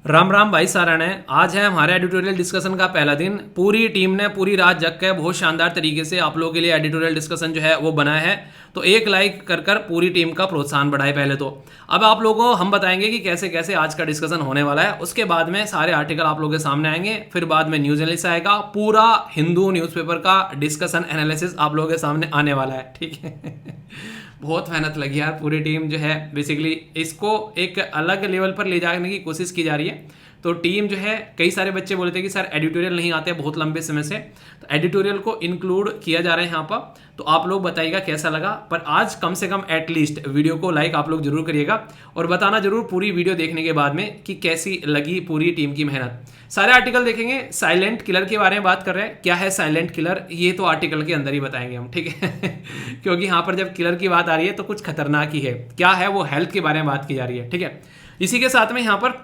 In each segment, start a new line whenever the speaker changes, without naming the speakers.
राम राम भाई सारण है। आज है हमारे एडिटोरियल डिस्कशन का पहला दिन। पूरी टीम ने पूरी रात जग के बहुत शानदार तरीके से आप लोगों के लिए एडिटोरियल डिस्कशन जो है वो बनाया है। तो एक लाइक कर कर पूरी टीम का प्रोत्साहन बढ़ाए। पहले तो अब आप लोगों को हम बताएंगे कि कैसे कैसे आज का डिस्कशन होने वाला है। उसके बाद में सारे आर्टिकल आप लोगों के सामने आएंगे, फिर बाद में न्यूज एनालिसिस आएगा। पूरा हिंदू न्यूज़पेपर का डिस्कशन एनालिसिस आप लोगों के सामने आने वाला है, ठीक है। बहुत मेहनत लगी यार, पूरी टीम जो है बेसिकली इसको एक अलग लेवल पर ले जाने की कोशिश की जा रही है। तो टीम जो है, कई सारे बच्चे बोलते हैं कि सर एडिटोरियल नहीं आते बहुत लंबे समय से, तो एडिटोरियल को इंक्लूड किया जा रहा है यहाँ पर। तो आप लोग बताइएगा कैसा लगा। पर आज कम से कम एटलीस्ट वीडियो को लाइक आप लोग जरूर करिएगा और बताना जरूर पूरी वीडियो देखने के बाद में कि कैसी लगी पूरी टीम की मेहनत। सारे आर्टिकल देखेंगे। साइलेंट किलर के बारे में बात कर रहे हैं। क्या है साइलेंट किलर, ये तो आर्टिकल के अंदर ही बताएंगे हम, ठीक है। क्योंकि यहाँ पर जब किलर की बात आ रही है तो कुछ खतरनाक ही है। क्या है वो, हेल्थ के बारे में बात की जा रही है, ठीक है। इसी के साथ में यहाँ पर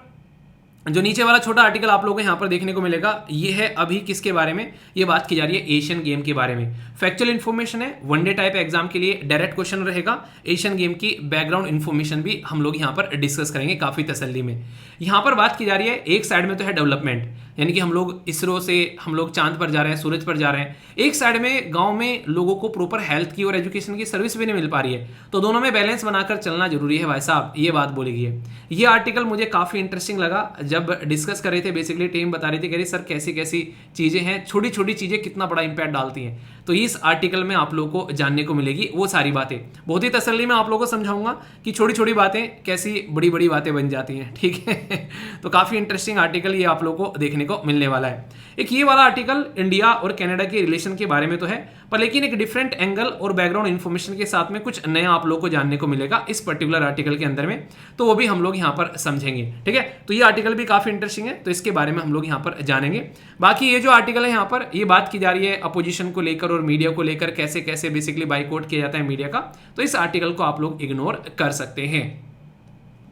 जो नीचे वाला छोटा आर्टिकल आप लोगों को यहाँ पर देखने को मिलेगा, ये है अभी किसके बारे में ये बात की जा रही है, एशियन गेम के बारे में। फैक्चुअल इन्फॉर्मेशन है, वनडे टाइप एग्जाम के लिए डायरेक्ट क्वेश्चन रहेगा। एशियन गेम की बैकग्राउंड इन्फॉर्मेशन भी हम लोग यहाँ पर डिस्कस करेंगे काफी तसल्ली में। यहाँ पर बात की जा रही है, एक साइड में तो है डेवलपमेंट, यानी कि हम लोग इसरो से हम लोग चांद पर जा रहे हैं, सूरज पर जा रहे हैं। एक साइड में गांव में लोगों को प्रॉपर हेल्थ की और एजुकेशन की सर्विस भी नहीं मिल पा रही है। तो दोनों में बैलेंस बनाकर चलना जरूरी है भाई साहब, ये बात बोली गई है। ये आर्टिकल मुझे काफी इंटरेस्टिंग लगा। जब डिस्कस कर रहे थे बेसिकली टीम बता रही थी, कह रही सर कैसी कैसी चीजें हैं, छोटी छोटी चीजें कितना बड़ा इंपैक्ट डालती हैं। तो इस आर्टिकल में आप लोगों को जानने को मिलेगी वो सारी बातें। बहुत ही तसल्ली में आप लोगों को समझाऊंगा कि छोटी छोटी बातें कैसी बड़ी बड़ी बातें बन जाती हैं, ठीक है। तो काफी इंटरेस्टिंग आर्टिकल ये आप लोगों को देखने को मिलने वाला है। एक ये वाला आर्टिकल इंडिया और कनाडा के रिलेशन के बारे में तो है, पर लेकिन एक डिफरेंट एंगल और बैकग्राउंड इन्फॉर्मेशन के साथ में कुछ नया आप लोगों को जानने को मिलेगा इस पर्टिकुलर आर्टिकल के अंदर में। तो वो भी हम लोग यहाँ पर समझेंगे, ठीक है। तो ये आर्टिकल भी काफी इंटरेस्टिंग है, तो इसके बारे में हम लोग यहाँ पर जानेंगे। बाकी ये जो आर्टिकल है यहाँ पर ये बात की जा रही है अपोजिशन को लेकर और मीडिया को लेकर, कैसे कैसे बेसिकली बाइकआउट किया जाता है मीडिया का। तो इस आर्टिकल को आप लोग इग्नोर कर सकते हैं।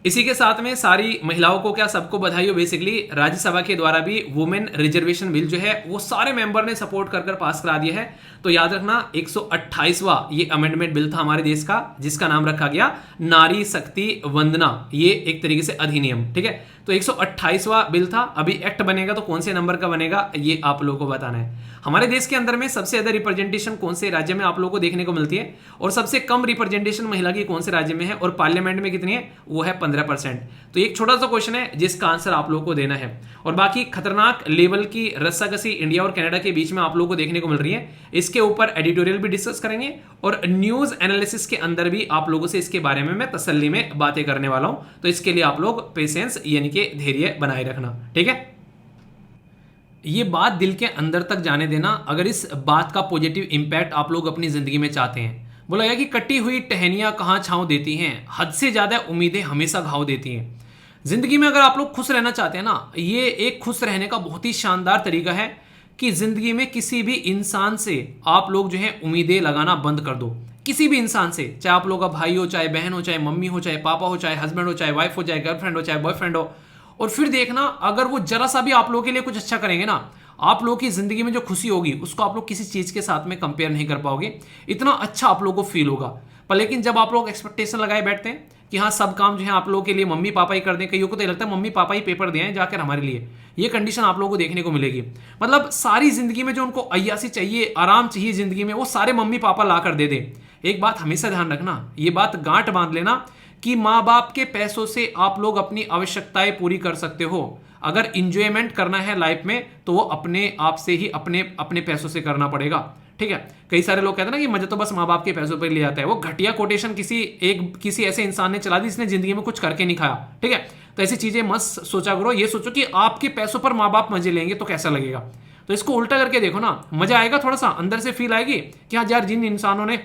इसी के साथ में सारी महिलाओं को क्या सबको बधाई हो। बेसिकली राज्यसभा के द्वारा भी वुमेन रिजर्वेशन बिल जो है वो सारे मेंबर ने सपोर्ट कर पास करा दिया है। तो याद रखना 128वां ये अमेंडमेंट बिल था हमारे देश का, जिसका नाम रखा गया नारी शक्ति वंदना, ये एक तरीके से अधिनियम, ठीक है। तो 128वां बिल था। अभी एक्ट बनेगा तो कौन से नंबर का बनेगा ये आप लोगों को बताना है। हमारे देश के अंदर में सबसे ज्यादा रिप्रेजेंटेशन कौन से राज्य में आप लोगों को देखने को मिलती है, और सबसे कम रिप्रेजेंटेशन महिला की कौन से राज्य में है, और पार्लियामेंट में कितनी है, वो है 15%। तो एक छोटा सा क्वेश्चन है जिसका आंसर आप लोगों को देना है। और बाकी खतरनाक लेवल की रस्साकसी इंडिया और कनाडा के बीच में आप लोगों को देखने को मिल रही है। इसके ऊपर एडिटोरियल भी डिस्कस करेंगे और न्यूज एनालिसिस के अंदर भी आप लोगों से इसके बारे में मैं तसल्ली में बातें करने वाला हूं। तो इसके लिए आप लोग पेशेंस यानी कि धैर्य बनाए रखना, ठीक है। ये बात दिल के अंदर तक जाने देना, अगर इस बात का पॉजिटिव इंपैक्ट आप लोग अपनी जिंदगी में चाहते हैं। बोला गया कि कटी हुई टहनियां कहां छांव देती हैं, हद से ज्यादा उम्मीदें हमेशा घाव देती हैं। जिंदगी में अगर आप लोग खुश रहना चाहते हैं ना, ये एक खुश रहने का बहुत ही शानदार तरीका है कि जिंदगी में किसी भी इंसान से आप लोग जो है उम्मीदें लगाना बंद कर दो। किसी भी इंसान से, चाहे आप लोग का भाई हो, चाहे बहन हो, चाहे मम्मी हो, चाहे पापा हो, चाहे हस्बैंड हो, चाहे वाइफ हो, चाहे गर्लफ्रेंड हो, चाहे बॉयफ्रेंड हो। और फिर देखना अगर वो जरा सा भी आप लोगों के लिए कुछ अच्छा करेंगे ना, आप लोगों की जिंदगी में जो खुशी होगी उसको आप लोग किसी चीज के साथ में कंपेयर नहीं कर पाओगे। इतना अच्छा आप लोगों को फील होगा। पर लेकिन जब आप लोग एक्सपेक्टेशन लगाए बैठते हैं कि हाँ सब काम जो है आप लोगों के लिए मम्मी पापा ही कर दें, कईयों को तो लगता है मम्मी पापा ही पेपर दिए हैं जाकर हमारे लिए, ये कंडीशन आप लोगों को देखने को मिलेगी। मतलब सारी जिंदगी में जो उनको अय्यासी चाहिए, आराम चाहिए जिंदगी में, वो सारे मम्मी पापा ला कर दे दें। एक बात हमेशा ध्यान रखना, ये बात गांठ बांध लेना कि माँ बाप के पैसों से आप लोग अपनी आवश्यकताएं पूरी कर सकते हो। अगर इंजॉयमेंट करना है लाइफ में तो वो अपने आप से ही अपने अपने पैसों से करना पड़ेगा, ठीक है। कई सारे लोग कहते हैं ना कि मजे तो बस माँ बाप के पैसों पर ले जाता है। वो घटिया कोटेशन किसी ऐसे इंसान ने चला दी जिसने जिंदगी में कुछ करके नहीं खाया, ठीक है। तो ऐसी चीजें मत सोचा करो। ये सोचो कि आपके पैसों पर माँ बाप मजे लेंगे तो कैसा लगेगा। तो इसको उल्टा करके देखो ना, मजा आएगा, थोड़ा सा अंदर से फील आएगी कि हाँ यार जिन इंसानों ने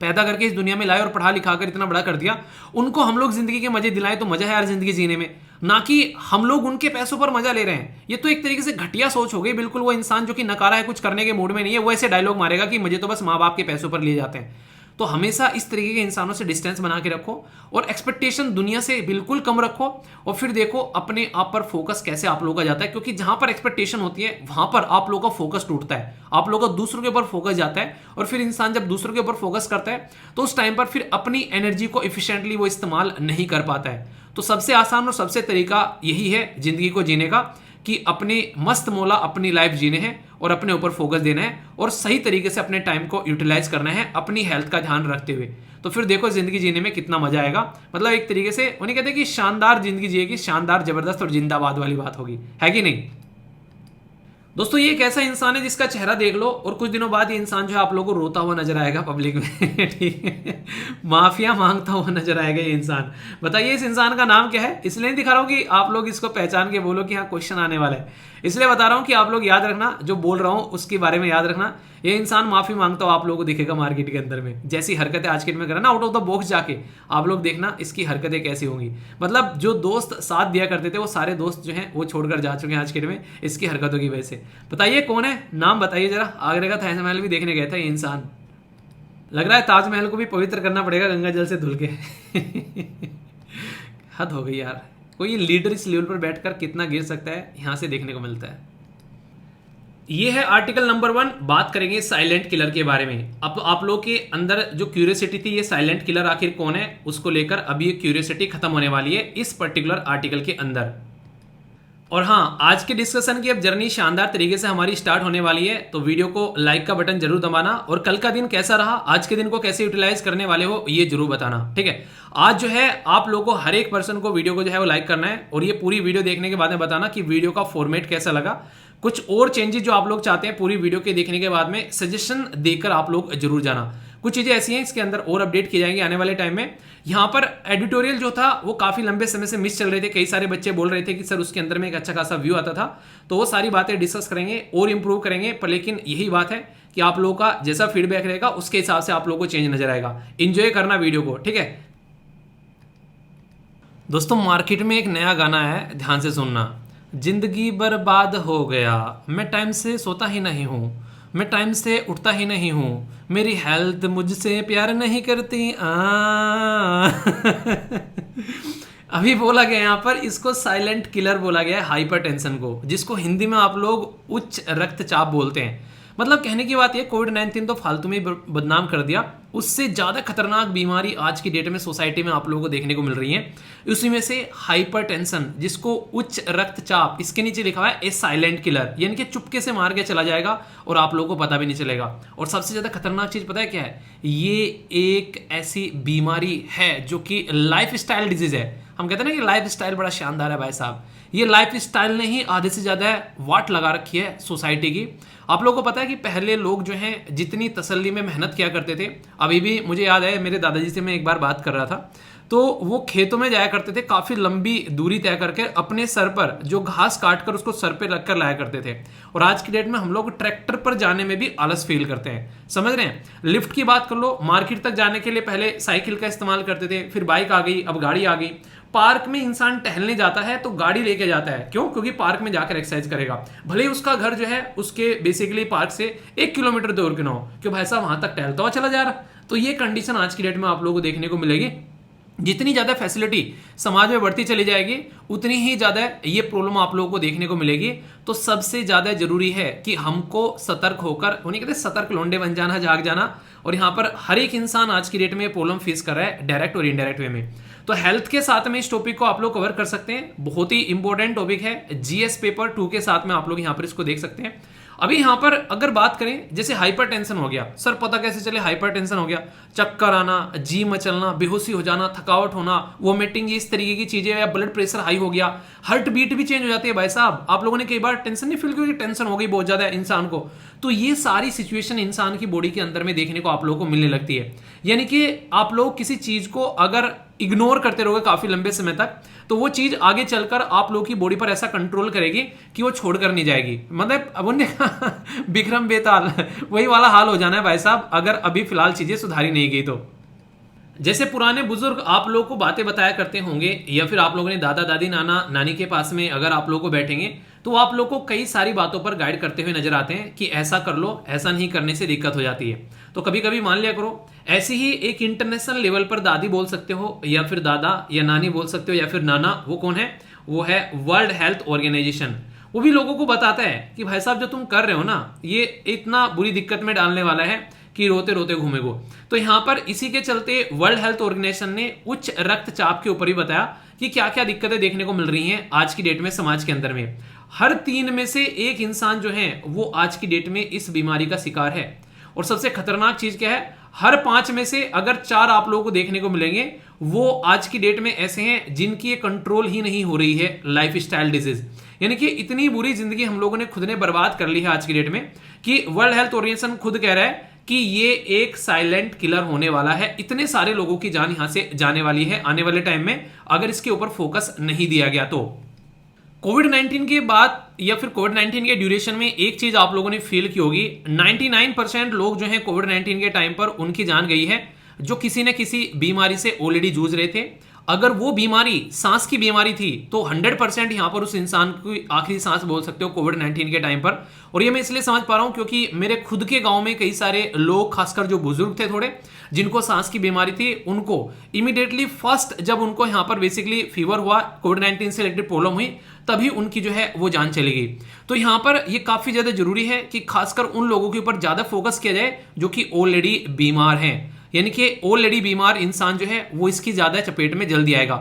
पैदा करके इस दुनिया में लाए और पढ़ा लिखा कर इतना बड़ा कर दिया, उनको हम लोग जिंदगी के मजे दिलाए तो मजा है यार जिंदगी जीने में, ना कि हम लोग उनके पैसों पर मजा ले रहे हैं। ये तो एक तरीके से घटिया सोच हो गई। बिल्कुल वो इंसान जो कि नकारा है, कुछ करने के मूड में नहीं है, वो ऐसे डायलॉग मारेगा कि मुझे तो बस माँ बाप के पैसों पर लिए जाते हैं। तो हमेशा इस तरीके के इंसानों से डिस्टेंस बना के रखो और एक्सपेक्टेशन दुनिया से बिल्कुल कम रखो। और फिर देखो अपने आप पर फोकस कैसे आप लोगों का जाता है, क्योंकि जहां पर एक्सपेक्टेशन होती है वहां पर आप लोगों का फोकस टूटता है, आप लोगों का दूसरों के ऊपर फोकस जाता है। और फिर इंसान जब दूसरों के ऊपर फोकस करता है तो उस टाइम पर फिर अपनी एनर्जी को इफिशिएंटली वो इस्तेमाल नहीं कर पाता है। तो सबसे आसान और सबसे तरीका यही है जिंदगी को जीने का, कि अपने मस्त मौला अपनी लाइफ जीने हैं और अपने ऊपर फोकस देना है और सही तरीके से अपने टाइम को यूटिलाइज करना है अपनी हेल्थ का ध्यान रखते हुए। तो फिर देखो जिंदगी जीने में कितना मजा आएगा। मतलब एक तरीके से उन्हें कहते हैं कि शानदार जिंदगी जिएगी, शानदार जबरदस्त और जिंदाबाद वाली बात होगी, है कि नहीं दोस्तों। ये एक ऐसा इंसान है जिसका चेहरा देख लो और कुछ दिनों बाद ये इंसान जो है आप लोगों को रोता हुआ नजर आएगा पब्लिक में ठीक है, माफिया मांगता हुआ नजर आएगा ये इंसान। बताइए इस इंसान का नाम क्या है? इसलिए दिखा रहा हूं कि आप लोग इसको पहचान के बोलो कि हाँ क्वेश्चन आने वाला है, इसलिए बता रहा हूं कि आप लोग याद रखना, जो बोल रहा हूं उसके बारे में याद रखना। ये इंसान माफी मांगता हुआ आप लोगों को दिखेगा मार्केट के अंदर में, जैसी हरकतें आज के डेट में करा ना आउट ऑफ द बॉक्स जाके, आप लोग देखना इसकी हरकतें कैसी होंगी। मतलब जो दोस्त साथ दिया करते थे वो सारे दोस्त जो हैं वो छोड़कर जा चुके हैं आज के डेट में इसकी हरकतों की वजह से। बताइए कौन है, नाम बताइए जरा। आगरे का ताजमहल भी देखने गया था ये इंसान, लग रहा है ताजमहल को भी पवित्र करना पड़ेगा गंगा जल से धुल के हद हो गई यार। कोई लीडर इस लेवल पर बैठकर कितना गिर सकता है यहां से देखने को मिलता है। ये है आर्टिकल नंबर 1। बात करेंगे साइलेंट किलर के बारे में। अब आप लोग के अंदर जो क्यूरियोसिटी थी ये साइलेंट किलर आखिर कौन है उसको लेकर अभी ये क्यूरियोसिटी खत्म होने वाली है इस पर्टिकुलर आर्टिकल के अंदर। और हाँ, आज के डिस्कशन की अब जर्नी शानदार तरीके से हमारी स्टार्ट होने वाली है, तो वीडियो को लाइक का बटन जरूर दबाना और कल का दिन कैसा रहा, आज के दिन को कैसे यूटिलाइज करने वाले हो ये जरूर बताना, ठीक है। आज जो है आप लोगों को हर एक पर्सन को वीडियो को जो है वो लाइक करना है और ये पूरी वीडियो देखने के बाद में बताना कि वीडियो का फॉर्मेट कैसा लगा। कुछ और चेंजेस जो आप लोग चाहते हैं पूरी वीडियो के देखने के बाद में सजेशन देकर आप लोग जरूर जाना। कुछ चीजें ऐसी हैं इसके अंदर और अपडेट की जाएंगी आने वाले टाइम में। यहाँ पर एडिटोरियल जो था वो काफी लंबे समय से मिस चल रहे थे, कई सारे बच्चे बोल रहे थे कि सर उसके अंदर में एक अच्छा खासा व्यू आता था, तो वो सारी बातें डिस्कस करेंगे और इंप्रूव करेंगे। पर लेकिन यही बात है कि आप लोगों का जैसा फीडबैक रहेगा उसके हिसाब से आप लोगों को चेंज नजर आएगा। इंजॉय करना वीडियो को, ठीक है दोस्तों। मार्केट में एक नया गाना है, ध्यान से सुनना। जिंदगी बर्बाद हो गया, मैं टाइम से सोता ही नहीं हूँ, मैं टाइम से उठता ही नहीं हूँ, मेरी हेल्थ मुझसे प्यार नहीं करती अभी बोला गया यहाँ पर, इसको साइलेंट किलर बोला गया है हाइपरटेंशन को, जिसको हिंदी में आप लोग उच्च रक्तचाप बोलते हैं। मतलब कहने की बात ये, कोविड-19 तो फालतू में बदनाम कर दिया, उससे ज़्यादा खतरनाक बीमारी आज की डेट में सोसाइटी में आप लोगों को देखने को मिल रही है। उसी में से हाइपरटेंशन, जिसको उच्च रक्तचाप, इसके नीचे लिखा हुआ है ए साइलेंट किलर, यानी कि चुपके से मार के चला जाएगा और आप लोगों को पता भी नहीं चलेगा। और सबसे ज़्यादा खतरनाक चीज़ पता है क्या है? ये एक ऐसी बीमारी है जो कि लाइफ स्टाइल डिजीज है। हम कहते हैं ना कि लाइफ स्टाइल बड़ा शानदार है भाई साहब, ये लाइफ स्टाइल ने ही आधे से ज़्यादा वाट लगा रखी है सोसाइटी की। आप लोगों को पता है कि पहले लोग जो हैं जितनी तसल्ली में मेहनत किया करते थे, अभी भी मुझे याद है मेरे दादाजी से मैं एक बार बात कर रहा था, तो वो खेतों में जाया करते थे, काफ़ी लंबी दूरी तय करके अपने सर पर जो घास काट कर उसको सर पे रख कर लाया करते थे। और आज की डेट में हम लोग ट्रैक्टर पर जाने में भी आलस फील करते हैं, समझ रहे हैं। लिफ्ट की बात कर लो, मार्केट तक जाने के लिए पहले साइकिल का इस्तेमाल करते थे, फिर बाइक आ गई, अब गाड़ी आ गई। पार्क में इंसान टहलने जाता है तो गाड़ी लेके जाता है, क्यों? क्योंकि पार्क में जाकर एक्सरसाइज करेगा, भले ही उसका घर जो है उसके बेसिकली पार्क से 1 किलोमीटर दूर क्यों ना हो, क्यों भाई साहब वहां तक टहलता हुआ चला जा रहा। तो ये कंडीशन आज की डेट में आप लोगों को देखने को मिलेगी। जितनी ज़्यादा फैसिलिटी समाज में बढ़ती चली जाएगी उतनी ही ज़्यादा ये प्रॉब्लम आप लोगों को देखने को मिलेगी। तो सबसे ज़्यादा जरूरी है कि हमको सतर्क होकर, उन्हें कहते हैं सतर्क लौंडे बन जाना, जाग जाना। और यहाँ पर हर एक इंसान आज की डेट में प्रॉब्लम फेस कर रहा है, डायरेक्ट और इनडायरेक्ट वे में। तो हेल्थ के साथ में इस टॉपिक को आप लोग कवर कर सकते हैं, बहुत ही इंपॉर्टेंट टॉपिक है। जीएस पेपर 2 के साथ में आप लोग यहाँ पर इसको देख सकते हैं। अभी यहाँ पर अगर बात करें, जैसे हाइपरटेंशन हो गया, सर पता कैसे चले हाइपरटेंशन हो गया? चक्कर आना, जी मचलना, बेहोशी हो जाना, थकावट होना, वोमिटिंग, इस तरीके की चीजें, या ब्लड प्रेशर हाई हो गया, हार्ट बीट भी चेंज हो जाती है भाई साहब। आप लोगों ने कई बार टेंशन नहीं फील की, टेंशन हो गई बहुत ज्यादा इंसान को, तो ये सारी सिचुएशन इंसान की बॉडी के अंदर में देखने को आप लोगों को मिलने लगती है। यानी कि आप लोग किसी चीज को अगर इग्नोर करते रहोगे काफी लंबे समय तक, तो वो चीज आगे चलकर आप लोगों की बॉडी पर ऐसा कंट्रोल करेगी कि वो छोड़कर नहीं जाएगी। मतलब अब उन्हें बिक्रम बेताल वही वाला हाल हो जाना है भाई साहब, अगर अभी फिलहाल चीजें सुधारी नहीं गई तो। जैसे पुराने बुजुर्ग आप लोगों को बातें बताया करते होंगे, या फिर आप लोगों ने दादा दादी नाना नानी के पास में अगर आप लोगों को बैठेंगे तो आप लोग को कई सारी बातों पर गाइड करते हुए नजर आते हैं कि ऐसा कर लो, ऐसा नहीं करने से दिक्कत हो जाती है। तो कभी कभी मान लिया करो। ऐसी ही एक इंटरनेशनल लेवल पर दादी बोल सकते हो, या फिर दादा या नानी बोल सकते हो, या फिर नाना। वो कौन है? वो है वर्ल्ड हेल्थ ऑर्गेनाइजेशन। वो भी लोगों को बताता है कि भाई साहब जो तुम कर रहे हो ना, ये इतना बुरी दिक्कत में डालने वाला है कि रोते रोते घूमेगो। तो यहां पर इसी के चलते वर्ल्ड हेल्थ ऑर्गेनाइजेशन ने उच्च रक्तचाप के ऊपर ही बताया कि क्या क्या दिक्कतें देखने को मिल रही हैं आज की डेट में समाज के अंदर में। हर 3 में से 1 इंसान जो है वो आज की डेट में इस बीमारी का शिकार है। और सबसे खतरनाक चीज क्या है, हर 5 में से अगर 4 आप लोगों को देखने को मिलेंगे वो आज की डेट में ऐसे हैं जिनकी कंट्रोल ही नहीं हो रही है लाइफ स्टाइल डिजीज। यानी कि इतनी बुरी जिंदगी हम लोगों ने खुद ने बर्बाद कर ली है आज की डेट में कि वर्ल्ड हेल्थ ऑर्गेनाइजेशन खुद कह रहा है कि ये एक साइलेंट किलर होने वाला है। इतने सारे लोगों की जान यहां से जाने वाली है आने वाले टाइम में अगर इसके ऊपर फोकस नहीं दिया गया तो। कोविड-19 के बाद या फिर कोविड-19 के ड्यूरेशन में एक चीज आप लोगों ने फील की होगी, 99% लोग जो हैं कोविड-19 के टाइम पर उनकी जान गई है जो किसी न किसी बीमारी से ऑलरेडी जूझ रहे थे। अगर वो बीमारी सांस की बीमारी थी तो 100% यहां पर उस इंसान की आखिरी सांस बोल सकते हो कोविड-19 के टाइम पर। और ये मैं इसलिए समझ पा रहा हूं क्योंकि मेरे खुद के गांव में कई सारे लोग, खासकर जो बुजुर्ग थे थोड़े, जिनको सांस की बीमारी थी, उनको इमीडिएटली फर्स्ट जब उनको यहां पर बेसिकली फीवर हुआ, कोविड-19 से रिलेटेड प्रॉब्लम हुई, तभी उनकी जो है वो जान चली गई। तो यहां पर ये काफी ज्यादा जरूरी है कि खासकर उन लोगों के ऊपर ज्यादा फोकस किया जाए जो कि ऑलरेडी बीमार हैं। यानी कि ऑलरेडी बीमार इंसान जो है वो इसकी ज्यादा चपेट में जल्दी आएगा।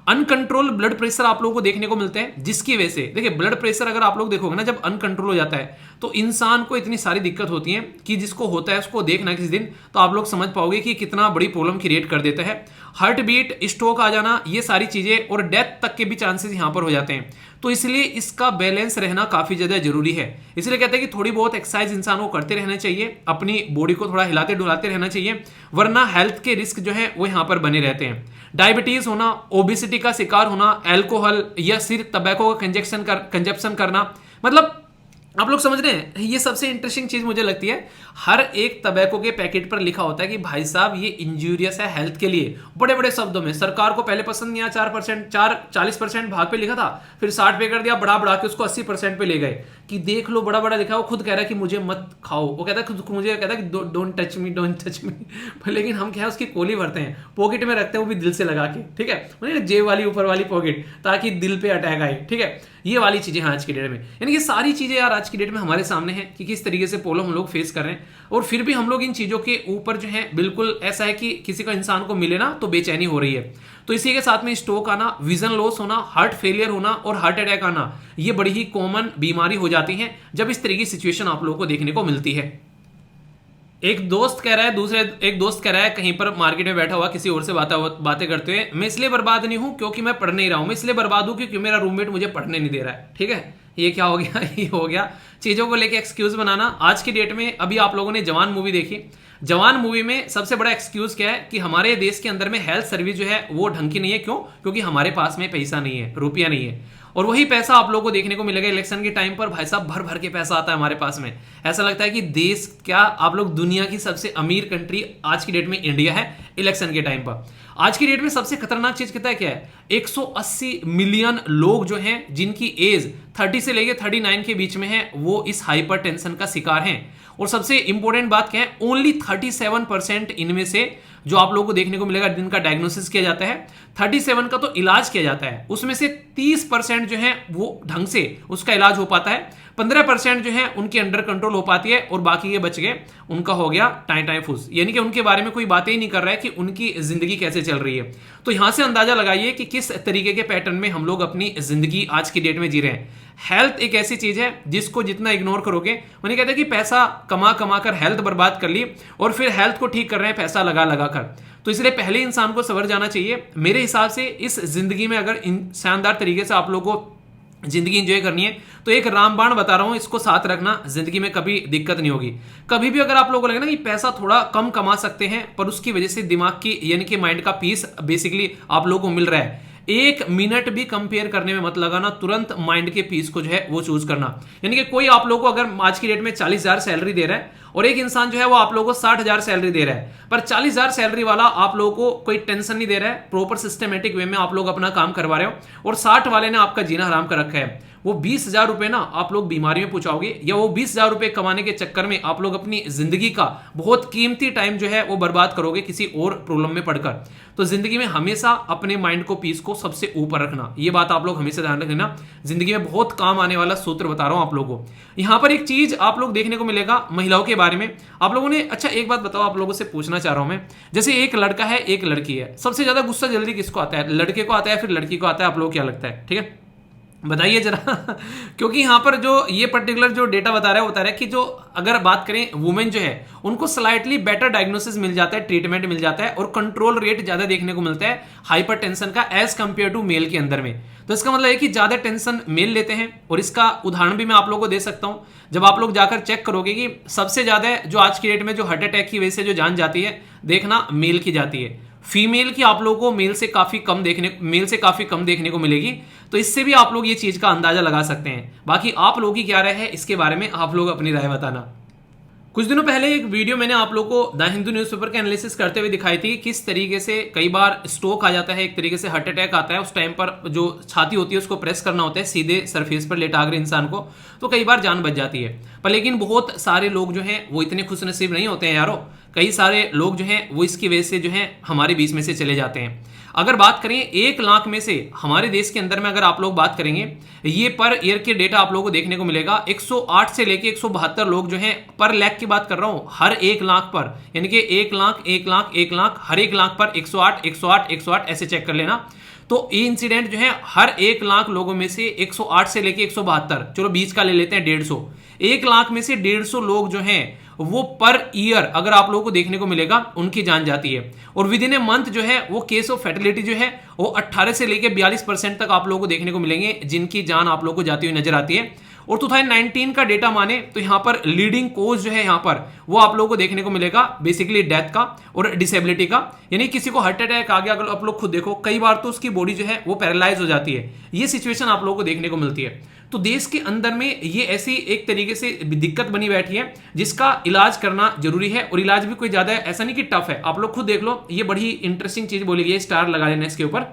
अनकंट्रोल ब्लड प्रेशर आप लोगों को देखने को मिलते हैं, जिसकी वजह से देखिए ब्लड प्रेशर अगर आप लोग देखोगे ना, जब अनकंट्रोल हो जाता है तो इंसान को इतनी सारी दिक्कत होती है कि जिसको होता है उसको देखना किसी दिन तो आप लोग समझ पाओगे कि कितना बड़ी प्रॉब्लम क्रिएट कर देता है। हार्ट बीट, स्ट्रोक आ जाना, ये सारी चीजें और डेथ तक के भी चांसेस यहां पर हो जाते हैं। तो इसलिए इसका बैलेंस रहना काफी ज्यादा जरूरी है। इसलिए कहते हैं कि थोड़ी बहुत एक्सरसाइज इंसान को करते रहना चाहिए, अपनी बॉडी को थोड़ा हिलाते डुलाते रहना चाहिए, वरना हेल्थ के रिस्क जो है वो यहां पर बने रहते हैं। डायबिटीज होना, ओबेसिटी का शिकार होना, अल्कोहल या सिर्फ तंबाकू का कंजप्शन करना, मतलब आप लोग समझ रहे हैं। ये सबसे इंटरेस्टिंग चीज मुझे लगती है, हर एक तंबाकू के पैकेट पर लिखा होता है कि भाई साहब ये इंजूरियस है हेल्थ के लिए, बड़े बड़े शब्दों में। सरकार को पहले पसंद नहीं आया, 40% भाग पे लिखा था, फिर 60 पे कर दिया, बढ़ा के उसको 80% पे ले गए कि देख लो बड़ा बड़ा लिखा। वो खुद कह रहा है कि मुझे मत खाओ, वो कहता है मुझे कहता है कि डोंट टच मी। लेकिन हम क्या है उसकी कोली भरते हैं, पॉकेट में रखते हैं, वो भी दिल से लगा के, ठीक है, जेब वाली ऊपर वाली पॉकेट, ताकि दिल पे अटैक आए, ठीक है। ये वाली चीजें आज की डेट में, यानी कि सारी चीजें यार आज की डेट में हमारे सामने हैं कि किस तरीके से प्रॉब्लम हम लोग फेस कर रहे हैं। और फिर भी हम लोग इन चीजों के ऊपर जो है बिल्कुल ऐसा है कि किसी का इंसान को मिले ना तो बेचैनी हो रही है। तो इसी के साथ में स्ट्रोक आना, विजन लॉस होना, हार्ट फेलियर होना और हार्ट अटैक आना, ये बड़ी ही कॉमन बीमारी हो जाती है जब इस तरह की सिचुएशन आप लोगों को देखने को मिलती है। एक दोस्त कह रहा है कहीं पर मार्केट में बैठा हुआ किसी और से बातें करते हुए, मैं इसलिए बर्बाद नहीं हूं क्योंकि मैं पढ़ नहीं रहा हूं, मैं इसलिए बर्बाद हूं क्योंकि मेरा रूममेट मुझे पढ़ने नहीं दे रहा है। ठीक है, ये क्या हो गया? ये हो गया चीजों को लेके एक्सक्यूज बनाना। आज की डेट में अभी आप लोगों ने जवान मूवी देखी, जवान मूवी में सबसे बड़ा एक्सक्यूज क्या है कि हमारे देश के अंदर में हेल्थ सर्विस जो है वो ढंग की नहीं है। क्यों? क्योंकि हमारे पास में पैसा नहीं है, रुपया नहीं है। और वही पैसा आप लोगों को देखने को मिलेगा इलेक्शन के टाइम पर, भाई साहब भर भर के पैसा आता है हमारे पास में। ऐसा लगता है कि देश क्या, आप लोग दुनिया की सबसे अमीर कंट्री आज की डेट में इंडिया है इलेक्शन के टाइम पर। आज की डेट में सबसे खतरनाक चीज कहता है क्या है, 180 मिलियन लोग जो हैं जिनकी एज 30 से लेके 39 के बीच में है, वो इस हाइपरटेंशन का शिकार हैं। और सबसे इंपॉर्टेंट बात क्या है, ओनली 37% इनमें से जो आप लोगों को देखने को मिलेगा जिनका डायग्नोसिस किया जाता है, 37 का तो इलाज किया जाता है, उसमें से 30% जो है वो ढंग से उसका इलाज हो पाता है, 15% जो है उनकी अंडर कंट्रोल हो पाती है और बाकी ये बच गए, उनका हो गया टाई फूस। यानी कि उनके बारे में कोई बातें ही नहीं कर रहा है कि उनकी जिंदगी कैसे चल रही है। तो यहां से अंदाजा लगाइए कि किस तरीके के पैटर्न में हम लोग अपनी जिंदगी आज की डेट में जी रहे हैं। हेल्थ एक ऐसी चीज है जिसको जितना इग्नोर करोगे, उन्हें कहते हैं कि पैसा कमा कर हेल्थ बर्बाद कर ली और फिर हेल्थ को ठीक कर रहे हैं पैसा लगा कर। तो इसलिए पहले इंसान को सवर जाना चाहिए। मेरे हिसाब से इस जिंदगी में अगर शानदार तरीके से आप लोगों को जिंदगी एंजॉय करनी है तो एक रामबाण बता रहा हूं, इसको साथ रखना, जिंदगी में कभी दिक्कत नहीं होगी। कभी भी अगर आप लोगों को लगे ना कि पैसा थोड़ा कम कमा सकते हैं पर उसकी वजह से दिमाग की यानी कि माइंड का पीस बेसिकली आप लोगों को मिल रहा है, 1 मिनट भी कंपेयर करने में मत लगाना, तुरंत माइंड के पीस को जो है वो चूज करना। यानी कि कोई आप लोगों को अगर आज की डेट में 40,000 सैलरी दे रहा है और एक इंसान जो है वो आप लोगों को 60,000 सैलरी दे रहा है, पर 40,000 सैलरी वाला आप लोगों को कोई टेंशन नहीं दे रहा है, प्रॉपर सिस्टमेटिक वे में आप लोग अपना काम करवा रहे हो, और 60 वाले ने आपका जीना हराम कर रखा है। वो 20,000 रुपए ना आप लोग बीमारी में पहुंचाओगे, या वो 20,000 रुपए कमाने के चक्कर में आप लोग अपनी जिंदगी का बहुत कीमती टाइम जो है वो बर्बाद करोगे किसी और प्रॉब्लम में पड़कर। तो जिंदगी में हमेशा अपने माइंड को, पीस को सबसे ऊपर रखना, ये बात आप लोग हमेशा ध्यान रखना। जिंदगी में बहुत काम आने वाला सूत्र बता रहा हूं आप लोगों को। यहां पर एक चीज आप लोग देखने को मिलेगा महिलाओं के बारे में आप लोगों ने। अच्छा एक बात बताओ, आप लोगों से पूछना चाह रहा हूं मैं, जैसे एक लड़का है एक लड़की है, सबसे ज्यादा गुस्सा जल्दी किसको आता है? लड़के को आता है फिर लड़की को आता है? आप लोगों को क्या लगता है? ठीक है, बताइए जरा क्योंकि यहां पर जो ये पर्टिकुलर जो डेटा बता रहा है वो बता रहा है कि जो अगर बात करें वुमेन जो है उनको स्लाइटली बेटर डायग्नोसिस मिल जाता है, ट्रीटमेंट मिल जाता है, और कंट्रोल रेट ज्यादा देखने को मिलता है हाइपरटेंशन का एज कंपेयर टू मेल के अंदर में। तो इसका मतलब है कि ज्यादा टेंशन मेल लेते हैं, और इसका उदाहरण भी मैं आप लोगों को दे सकता हूं। जब आप लोग जाकर चेक करोगे कि सबसे ज्यादा जो आज की डेट में जो हार्ट अटैक की वजह से जो जान जाती है, देखना मेल की जाती है। फीमेल की आप लोगों को मेल से काफी कम देखने को मिलेगी। तो इससे भी आप लोग ये चीज का अंदाजा लगा सकते हैं। बाकी आप लोगों की क्या राय है इसके बारे में, आप लोग अपनी राय बताना। कुछ दिनों पहले एक वीडियो मैंने आप लोगों को द हिंदू न्यूज़पेपर के एनालिसिस करते हुए दिखाई थी किस तरीके से कई बार स्ट्रोक आ जाता है, एक तरीके से हार्ट अटैक आता है। उस टाइम पर जो छाती होती है उसको प्रेस करना होता है सीधे सरफेस पर लेटाकर इंसान को, तो कई बार जान बच जाती है। पर लेकिन बहुत सारे लोग जो हैं वो इतने खुशनसीब नहीं होते हैं यारो। कई सारे लोग जो हैं वो इसकी वजह से जो हैं हमारे बीच में से चले जाते हैं। अगर बात करें 1 लाख में से हमारे देश के अंदर में अगर आप लोग बात करेंगे, ये पर ईयर के डेटा आप लोगों को देखने को मिलेगा 108 से लेके 172 लोग जो हैं पर लाख की बात कर रहा हूं, हर 1 लाख पर, यानी कि 1 लाख 1 लाख 1 लाख हर 1 लाख पर 108 108 108 ऐसे चेक कर लेना। तो ये इंसिडेंट जो है हर 1 लाख लोगों में से 108 से लेके 172, चलो बीच का ले लेते हैं 150, 1 लाख में से 150 लोग जो हैं वो पर ईयर अगर आप लोगों को देखने को मिलेगा उनकी जान जाती है। और विद इन ए मंथ जो है वो केस ऑफ फर्टिलिटी जो है वो 18 से लेके 42% तक आप लोगों को देखने को मिलेंगे जिनकी जान आप लोगों को जाती हुई नजर आती है। और 2019 का डेटा माने तो यहां पर लीडिंग कोज जो है यहां पर वो आप लोगों को देखने को मिलेगा बेसिकली डेथ का और डिसेबिलिटी का। यानी किसी को हार्ट अटैक आ गया, अगर आप लोग खुद देखो कई बार तो उसकी बॉडी जो है वो पैरालाइज हो जाती है। ये सिचुएशन आप लोगों को देखने को मिलती है। तो देश के अंदर में ये ऐसी एक तरीके से दिक्कत बनी बैठी है जिसका इलाज करना जरूरी है। और इलाज भी कोई ज्यादा ऐसा नहीं कि टफ है, आप लोग खुद देख लो। ये बड़ी इंटरेस्टिंग चीज बोली गई है, स्टार लगा लेना इसके ऊपर।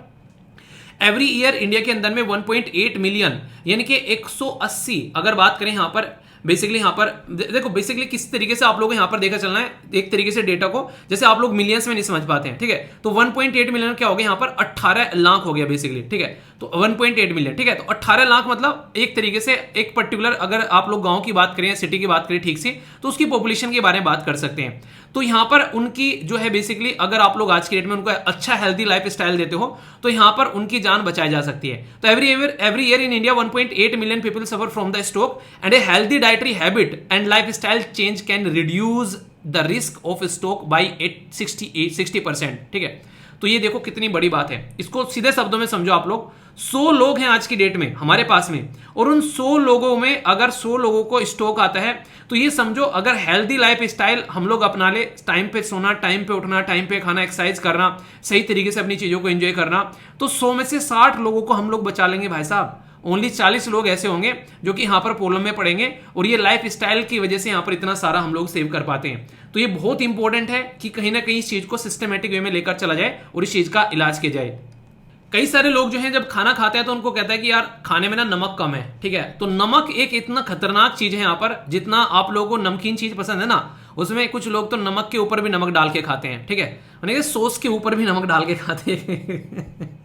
एवरी ईयर इंडिया के अंदर में 1.8 मिलियन यानी कि 180 अगर बात करें यहां पर बेसिकली यहां पर देखो बेसिकली किस तरीके से आप लोग यहां पर देखा चलना है एक तरीके से डेटा को, जैसे आप लोग मिलियंस में नहीं समझ पाते हैं। ठीक है, तो 1.8 मिलियन क्या हो गया यहां पर 18 लाख हो गया बेसिकली। ठीक है, तो 1.8 मिलियन, ठीक है, तो 18 लाख मतलब एक तरीके से एक पर्टिकुलर अगर आप लोग गांव की बात करें या सिटी की बात करें ठीक से, तो उसकी पॉपुलेशन के बारे में बात कर सकते हैं। तो यहां पर उनकी जो है बेसिकली अगर आप लोग आज की डेट में उनको अच्छा हेल्दी लाइफ स्टाइल देते हो तो यहां पर उनकी जान बचाई जा सकती है। तो every year in India 1.8 million people suffer from the stroke and a healthy dietary habit and life style change can reduce the risk of stroke by 60%। ठीक है, तो ये देखो कितनी बड़ी बात है। इसको सीधे शब्दों में समझो आप लोग, 100 लोग हैं आज की डेट में हमारे पास में, और उन 100 लोगों में अगर 100 लोगों को स्ट्रोक आता है तो ये समझो अगर हेल्दी लाइफ स्टाइल हम लोग अपना ले, टाइम पे सोना, टाइम पे उठना, टाइम पे खाना, एक्सरसाइज करना, सही तरीके से अपनी चीजों को एंजॉय करना, तो 100 में से 60 लोगों को हम लोग बचा लेंगे भाई साहब। ओनली 40 लोग ऐसे होंगे जो कि यहां पर प्रॉब्लम में पड़ेंगे, और ये लाइफ स्टाइल की वजह से यहां पर इतना सारा हम लोग सेव कर पाते हैं। तो ये बहुत इंपॉर्टेंट है कि कहीं ना कहीं इस चीज को सिस्टमेटिक वे में लेकर चला जाए और इस चीज का इलाज किया जाए। कई सारे लोग जो हैं जब खाना खाते हैं तो उनको कहता है कि यार खाने में ना नमक कम है। ठीक है, तो नमक एक इतना खतरनाक चीज है यहाँ पर, जितना आप लोगों को नमकीन चीज पसंद है ना, उसमें कुछ लोग तो नमक के ऊपर भी नमक डाल के खाते हैं। ठीक है, यानी सॉस के ऊपर भी नमक डाल के खाते हैं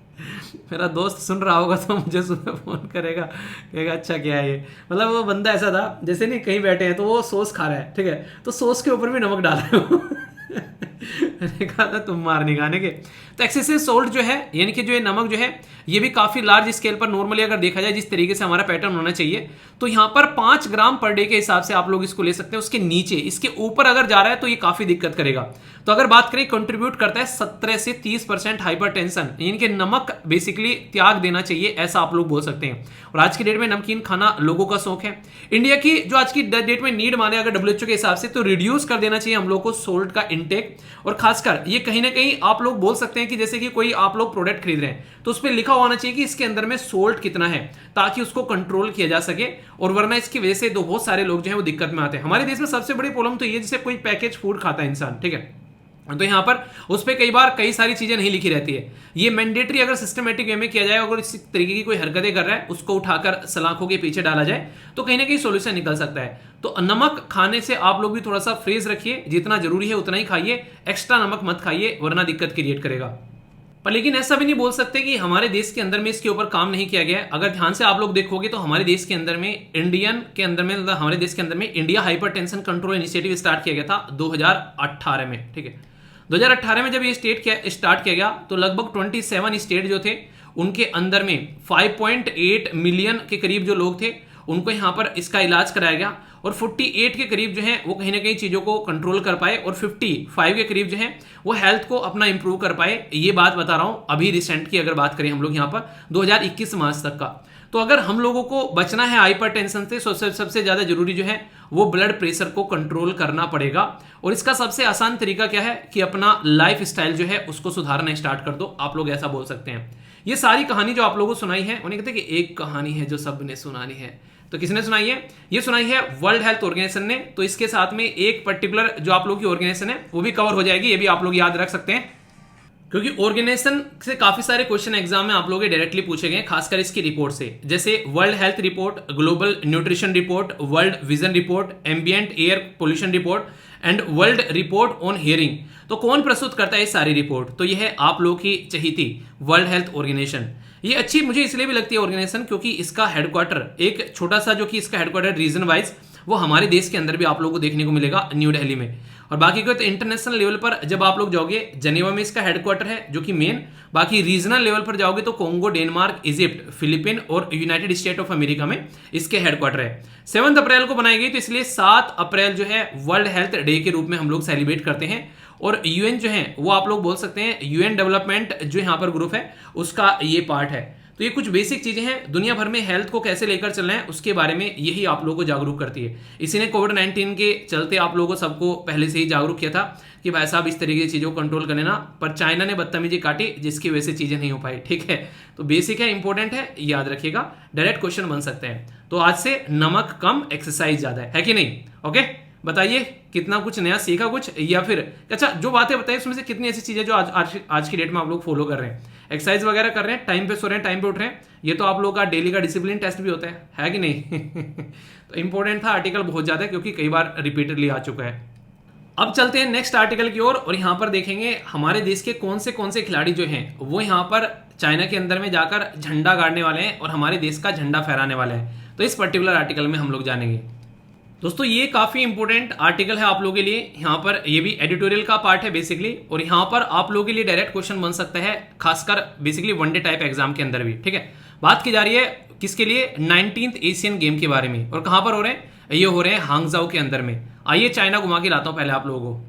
मेरा दोस्त सुन रहा होगा तो मुझे सुबह फोन करेगा, कहेगा अच्छा क्या है ये, मतलब वो बंदा ऐसा था जैसे नहीं कहीं बैठे हैं तो वो सॉस खा रहा है। ठीक है, तो सॉस के ऊपर भी नमक डाल रहे हो मैंने कहा था तुम मार नहीं खाने के। तो एक्सेसिव सोल्ट जो है यानी कि जो ये नमक जो है ये भी काफी लार्ज स्केल पर नॉर्मली अगर देखा जाए जिस तरीके से हमारा पैटर्न होना चाहिए, तो यहाँ पर 5 ग्राम पर डे के हिसाब से आप लोग इसको ले सकते हैं। उसके नीचे इसके ऊपर अगर जा रहा है तो ये काफी दिक्कत करेगा। तो अगर बात करें कंट्रीब्यूट करता है 17 से 30% हाइपरटेंशन, यानी कि नमक बेसिकली त्याग देना चाहिए, ऐसा आप लोग बोल सकते हैं। और आज की डेट में नमकीन खाना लोगों का शौक है। इंडिया की जो आज की डेट में नीड माने अगर WHO के हिसाब से, तो रिड्यूस कर देना चाहिए हम लोग को सोल्ट का इंटेक। और खासकर ये कहीं ना कहीं आप लोग बोल सकते हैं कि जैसे कि कोई आप लोग प्रोडक्ट खरीद रहे हैं तो उस पर लिखा होना चाहिए कि इसके अंदर में सोल्ट कितना है, ताकि उसको कंट्रोल किया जा सके। और वरना इसकी वजह से बहुत सारे लोग जो है वो दिक्कत में आते हैं। हमारे देश में सबसे बड़ी प्रॉब्लम तो ये, जैसे कोई पैकेज फूड खाता है इंसान, ठीक है, तो यहाँ पर उस पर कई बार कई सारी चीजें नहीं लिखी रहती है। ये मैंडेटरी अगर सिस्टमेटिक वे में किया जाए, अगर इस तरीके की कोई हरकतें कर रहा है उसको उठाकर सलाखों के पीछे डाला जाए तो कहीं ना कहीं सोल्यूशन निकल सकता है। तो नमक खाने से आप लोग भी थोड़ा सा फ्रेज रखिए, जितना जरूरी है उतना ही खाइए, एक्स्ट्रा नमक मत खाइए वरना दिक्कत क्रिएट करेगा। पर लेकिन ऐसा भी नहीं बोल सकते कि हमारे देश के अंदर में इसके ऊपर काम नहीं किया गया है। अगर ध्यान से आप लोग देखोगे तो हमारे देश के अंदर में हमारे देश के अंदर में India hypertension control initiative start किया गया था 2018 में। ठीक है, 2018 में जब ये स्टार्ट किया गया तो लगभग 27 स्टेट जो थे उनके अंदर में 5.8 मिलियन के करीब जो लोग थे उनको यहाँ पर इसका इलाज कराया गया, और 48 के करीब जो है वो कहीं ना कहीं चीजों को कंट्रोल कर पाए, और 55 के करीब जो है वो हेल्थ को अपना इंप्रूव कर पाए। ये बात बता रहा हूं अभी रिसेंट की अगर बात करें हम लोग यहाँ पर 2021 मार्च तक का। तो अगर हम लोगों को बचना है हाइपरटेंशन से, सबसे ज्यादा जरूरी जो है वो ब्लड प्रेशर को कंट्रोल करना पड़ेगा। और इसका सबसे आसान तरीका क्या है कि अपना लाइफ स्टाइल जो है उसको सुधारना स्टार्ट कर दो, आप लोग ऐसा बोल सकते हैं। ये सारी कहानी जो आप लोगों को सुनाई है, उन्हें कहते हैं कि एक कहानी है जो सबने सुनानी है। तो किसने सुनाई है? ये सुनाई है वर्ल्ड हेल्थ ऑर्गेनाइजेशन ने। तो इसके साथ में एक पर्टिकुलर जो आप लोग की ऑर्गेनाइजेशन है वो भी कवर हो जाएगी, ये भी आप लोग याद रख सकते हैं, क्योंकि ऑर्गेनाइजेशन से काफी सारे क्वेश्चन एग्जाम में आप लोगों के डायरेक्टली पूछे गए, खासकर इसकी रिपोर्ट से, जैसे world health report, global nutrition report, world vision report, ambient air pollution report and world report on hearing. तो कौन प्रस्तुत करता है ये सारी रिपोर्ट? तो यह है आप लोग की चहीती वर्ल्ड हेल्थ ऑर्गेनाइजेशन। ये अच्छी मुझे इसलिए भी लगती है ऑर्गेनाइजेशन क्योंकि इसका हेडक्वार्टर एक छोटा सा जो कि इसका हेडक्वार्टर रीजन वाइज वो हमारे देश के अंदर भी आप लोगों को देखने को मिलेगा, न्यू दिल्ली में। और बाकी को तो इंटरनेशनल लेवल पर जब आप लोग जाओगे जनेवा में इसका हेडक्वार्टर है जो कि मेन, बाकी रीजनल लेवल पर जाओगे तो कोंगो, डेनमार्क, इजिप्ट, फिलीपीन और यूनाइटेड स्टेट ऑफ अमेरिका में इसके हेडक्वार्टर है। 7 अप्रैल को बनाई गई, तो इसलिए 7 अप्रैल जो है वर्ल्ड हेल्थ डे के रूप में हम लोग सेलिब्रेट करते हैं। और यूएन जो है वो आप लोग बोल सकते हैं यूएन डेवलपमेंट जो यहाँ पर ग्रुप है उसका ये पार्ट है। तो ये कुछ बेसिक चीजें हैं, दुनिया भर में हेल्थ को कैसे लेकर चलना है उसके बारे में यही आप लोगों को जागरूक करती है। इसी ने कोविड-19 के चलते आप लोगों को सबको पहले से ही जागरूक किया था कि भाई साहब इस तरीके की चीजों को कंट्रोल कर लेना, पर चाइना ने बदतमीजी काटी जिसकी वजह से चीजें नहीं हो पाई। ठीक है, तो बेसिक है, इंपॉर्टेंट है, याद रखिएगा, डायरेक्ट क्वेश्चन बन सकते हैं। तो आज से नमक कम, एक्सरसाइज ज्यादा है कि नहीं? ओके, बताइए कितना कुछ नया सीखा कुछ, या फिर अच्छा जो बातें बताइए उसमें से कितनी ऐसी चीजें जो आज की डेट में आप लोग फॉलो कर रहे हैं, एक्सरसाइज वगैरह कर रहे हैं, टाइम पे सो रहे हैं, टाइम पे उठ रहे हैं। ये तो आप लोग का डेली का डिसिप्लिन टेस्ट भी होता है कि नहीं? तो इंपॉर्टेंट था, आर्टिकल बहुत ज्यादा है क्योंकि कई बार रिपीटेडली आ चुका है। अब चलते हैं नेक्स्ट आर्टिकल की ओर, और यहाँ पर देखेंगे हमारे देश के कौन से खिलाड़ी जो हैं वो यहाँ पर चाइना के अंदर में जाकर झंडा गाड़ने वाले हैं और हमारे देश का झंडा फहराने वाले हैं। तो इस पर्टिकुलर आर्टिकल में हम लोग जानेंगे। दोस्तों ये काफी इंपॉर्टेंट आर्टिकल है आप लोगों के लिए, यहाँ पर ये भी एडिटोरियल का पार्ट है बेसिकली, और यहाँ पर आप लोगों के लिए डायरेक्ट क्वेश्चन बन सकता है, खासकर बेसिकली वनडे टाइप एग्जाम के अंदर भी। ठीक है, बात की जा रही है किसके लिए? 19th एशियन गेम के बारे में। और कहां पर हो रहे हैं? ये हो रहे हैं हांगजाओ के अंदर में। आइए चाइना घुमा के लाता हूं पहले आप लोगों को।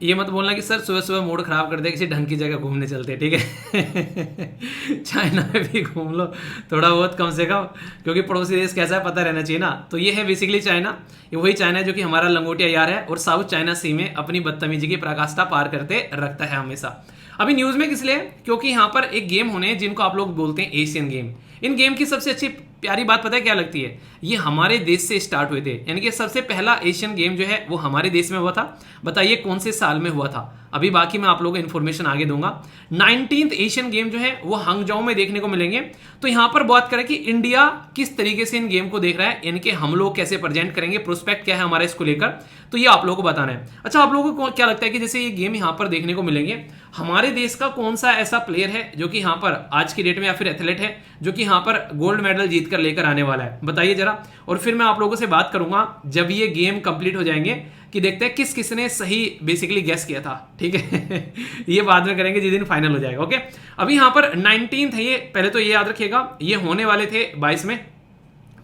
ये मत बोलना कि सर सुबह सुबह मूड खराब कर दे, किसी ढंग की जगह घूमने चलते हैं। ठीक है चाइना में भी घूम लो थोड़ा बहुत कम से कम, क्योंकि पड़ोसी देश कैसा है पता रहना चाहिए ना। तो ये है बेसिकली चाइना, ये वही चाइना है जो कि हमारा लंगोटिया यार है और साउथ चाइना सी में अपनी बदतमीजी की पराकाष्ठा पार करते रखता है हमेशा। अभी न्यूज में किस लिए? क्योंकि यहाँ पर एक गेम होने हैं जिनको आप लोग बोलते हैं एशियन गेम। इन गेम की सबसे अच्छी प्यारी बात पता है क्या लगती है? ये हमारे देश से स्टार्ट हुए थे, यानी कि सबसे पहला एशियन गेम जो है वो हमारे देश में हुआ था। बताइए कौन से साल में हुआ था? अभी बाकी मैं आप लोगों को इन्फॉर्मेशन आगे दूंगा। 19th एशियन गेम जो है वो हांगजाओ में देखने को मिलेंगे। तो यहाँ पर बात करें कि इंडिया किस तरीके से इन गेम को देख रहा है, यानी कि हम लोग कैसे प्रेजेंट करेंगे, प्रोस्पेक्ट क्या है हमारा इसको लेकर, तो ये आप लोगों को बताना है। अच्छा, आप लोगों को क्या लगता है कि जैसे ये गेम यहाँ पर देखने को मिलेंगे, हमारे देश का कौन सा ऐसा प्लेयर है जो कि यहाँ पर आज की डेट में, या फिर एथलीट है जो कि यहाँ पर गोल्ड मेडल जीत कर लेकर आने वाला है? बताइए जरा। और फिर मैं आप लोगों से बात करूंगा जब ये गेम कंप्लीट हो जाएंगे कि देखते हैं किस किसने सही बेसिकली गेस किया था। ठीक है ये बाद में करेंगे जिस दिन फाइनल हो जाएगा। ओके, अभी यहाँ पर 19th है ये, पहले तो ये याद रखिएगा, ये होने वाले थे 22 में,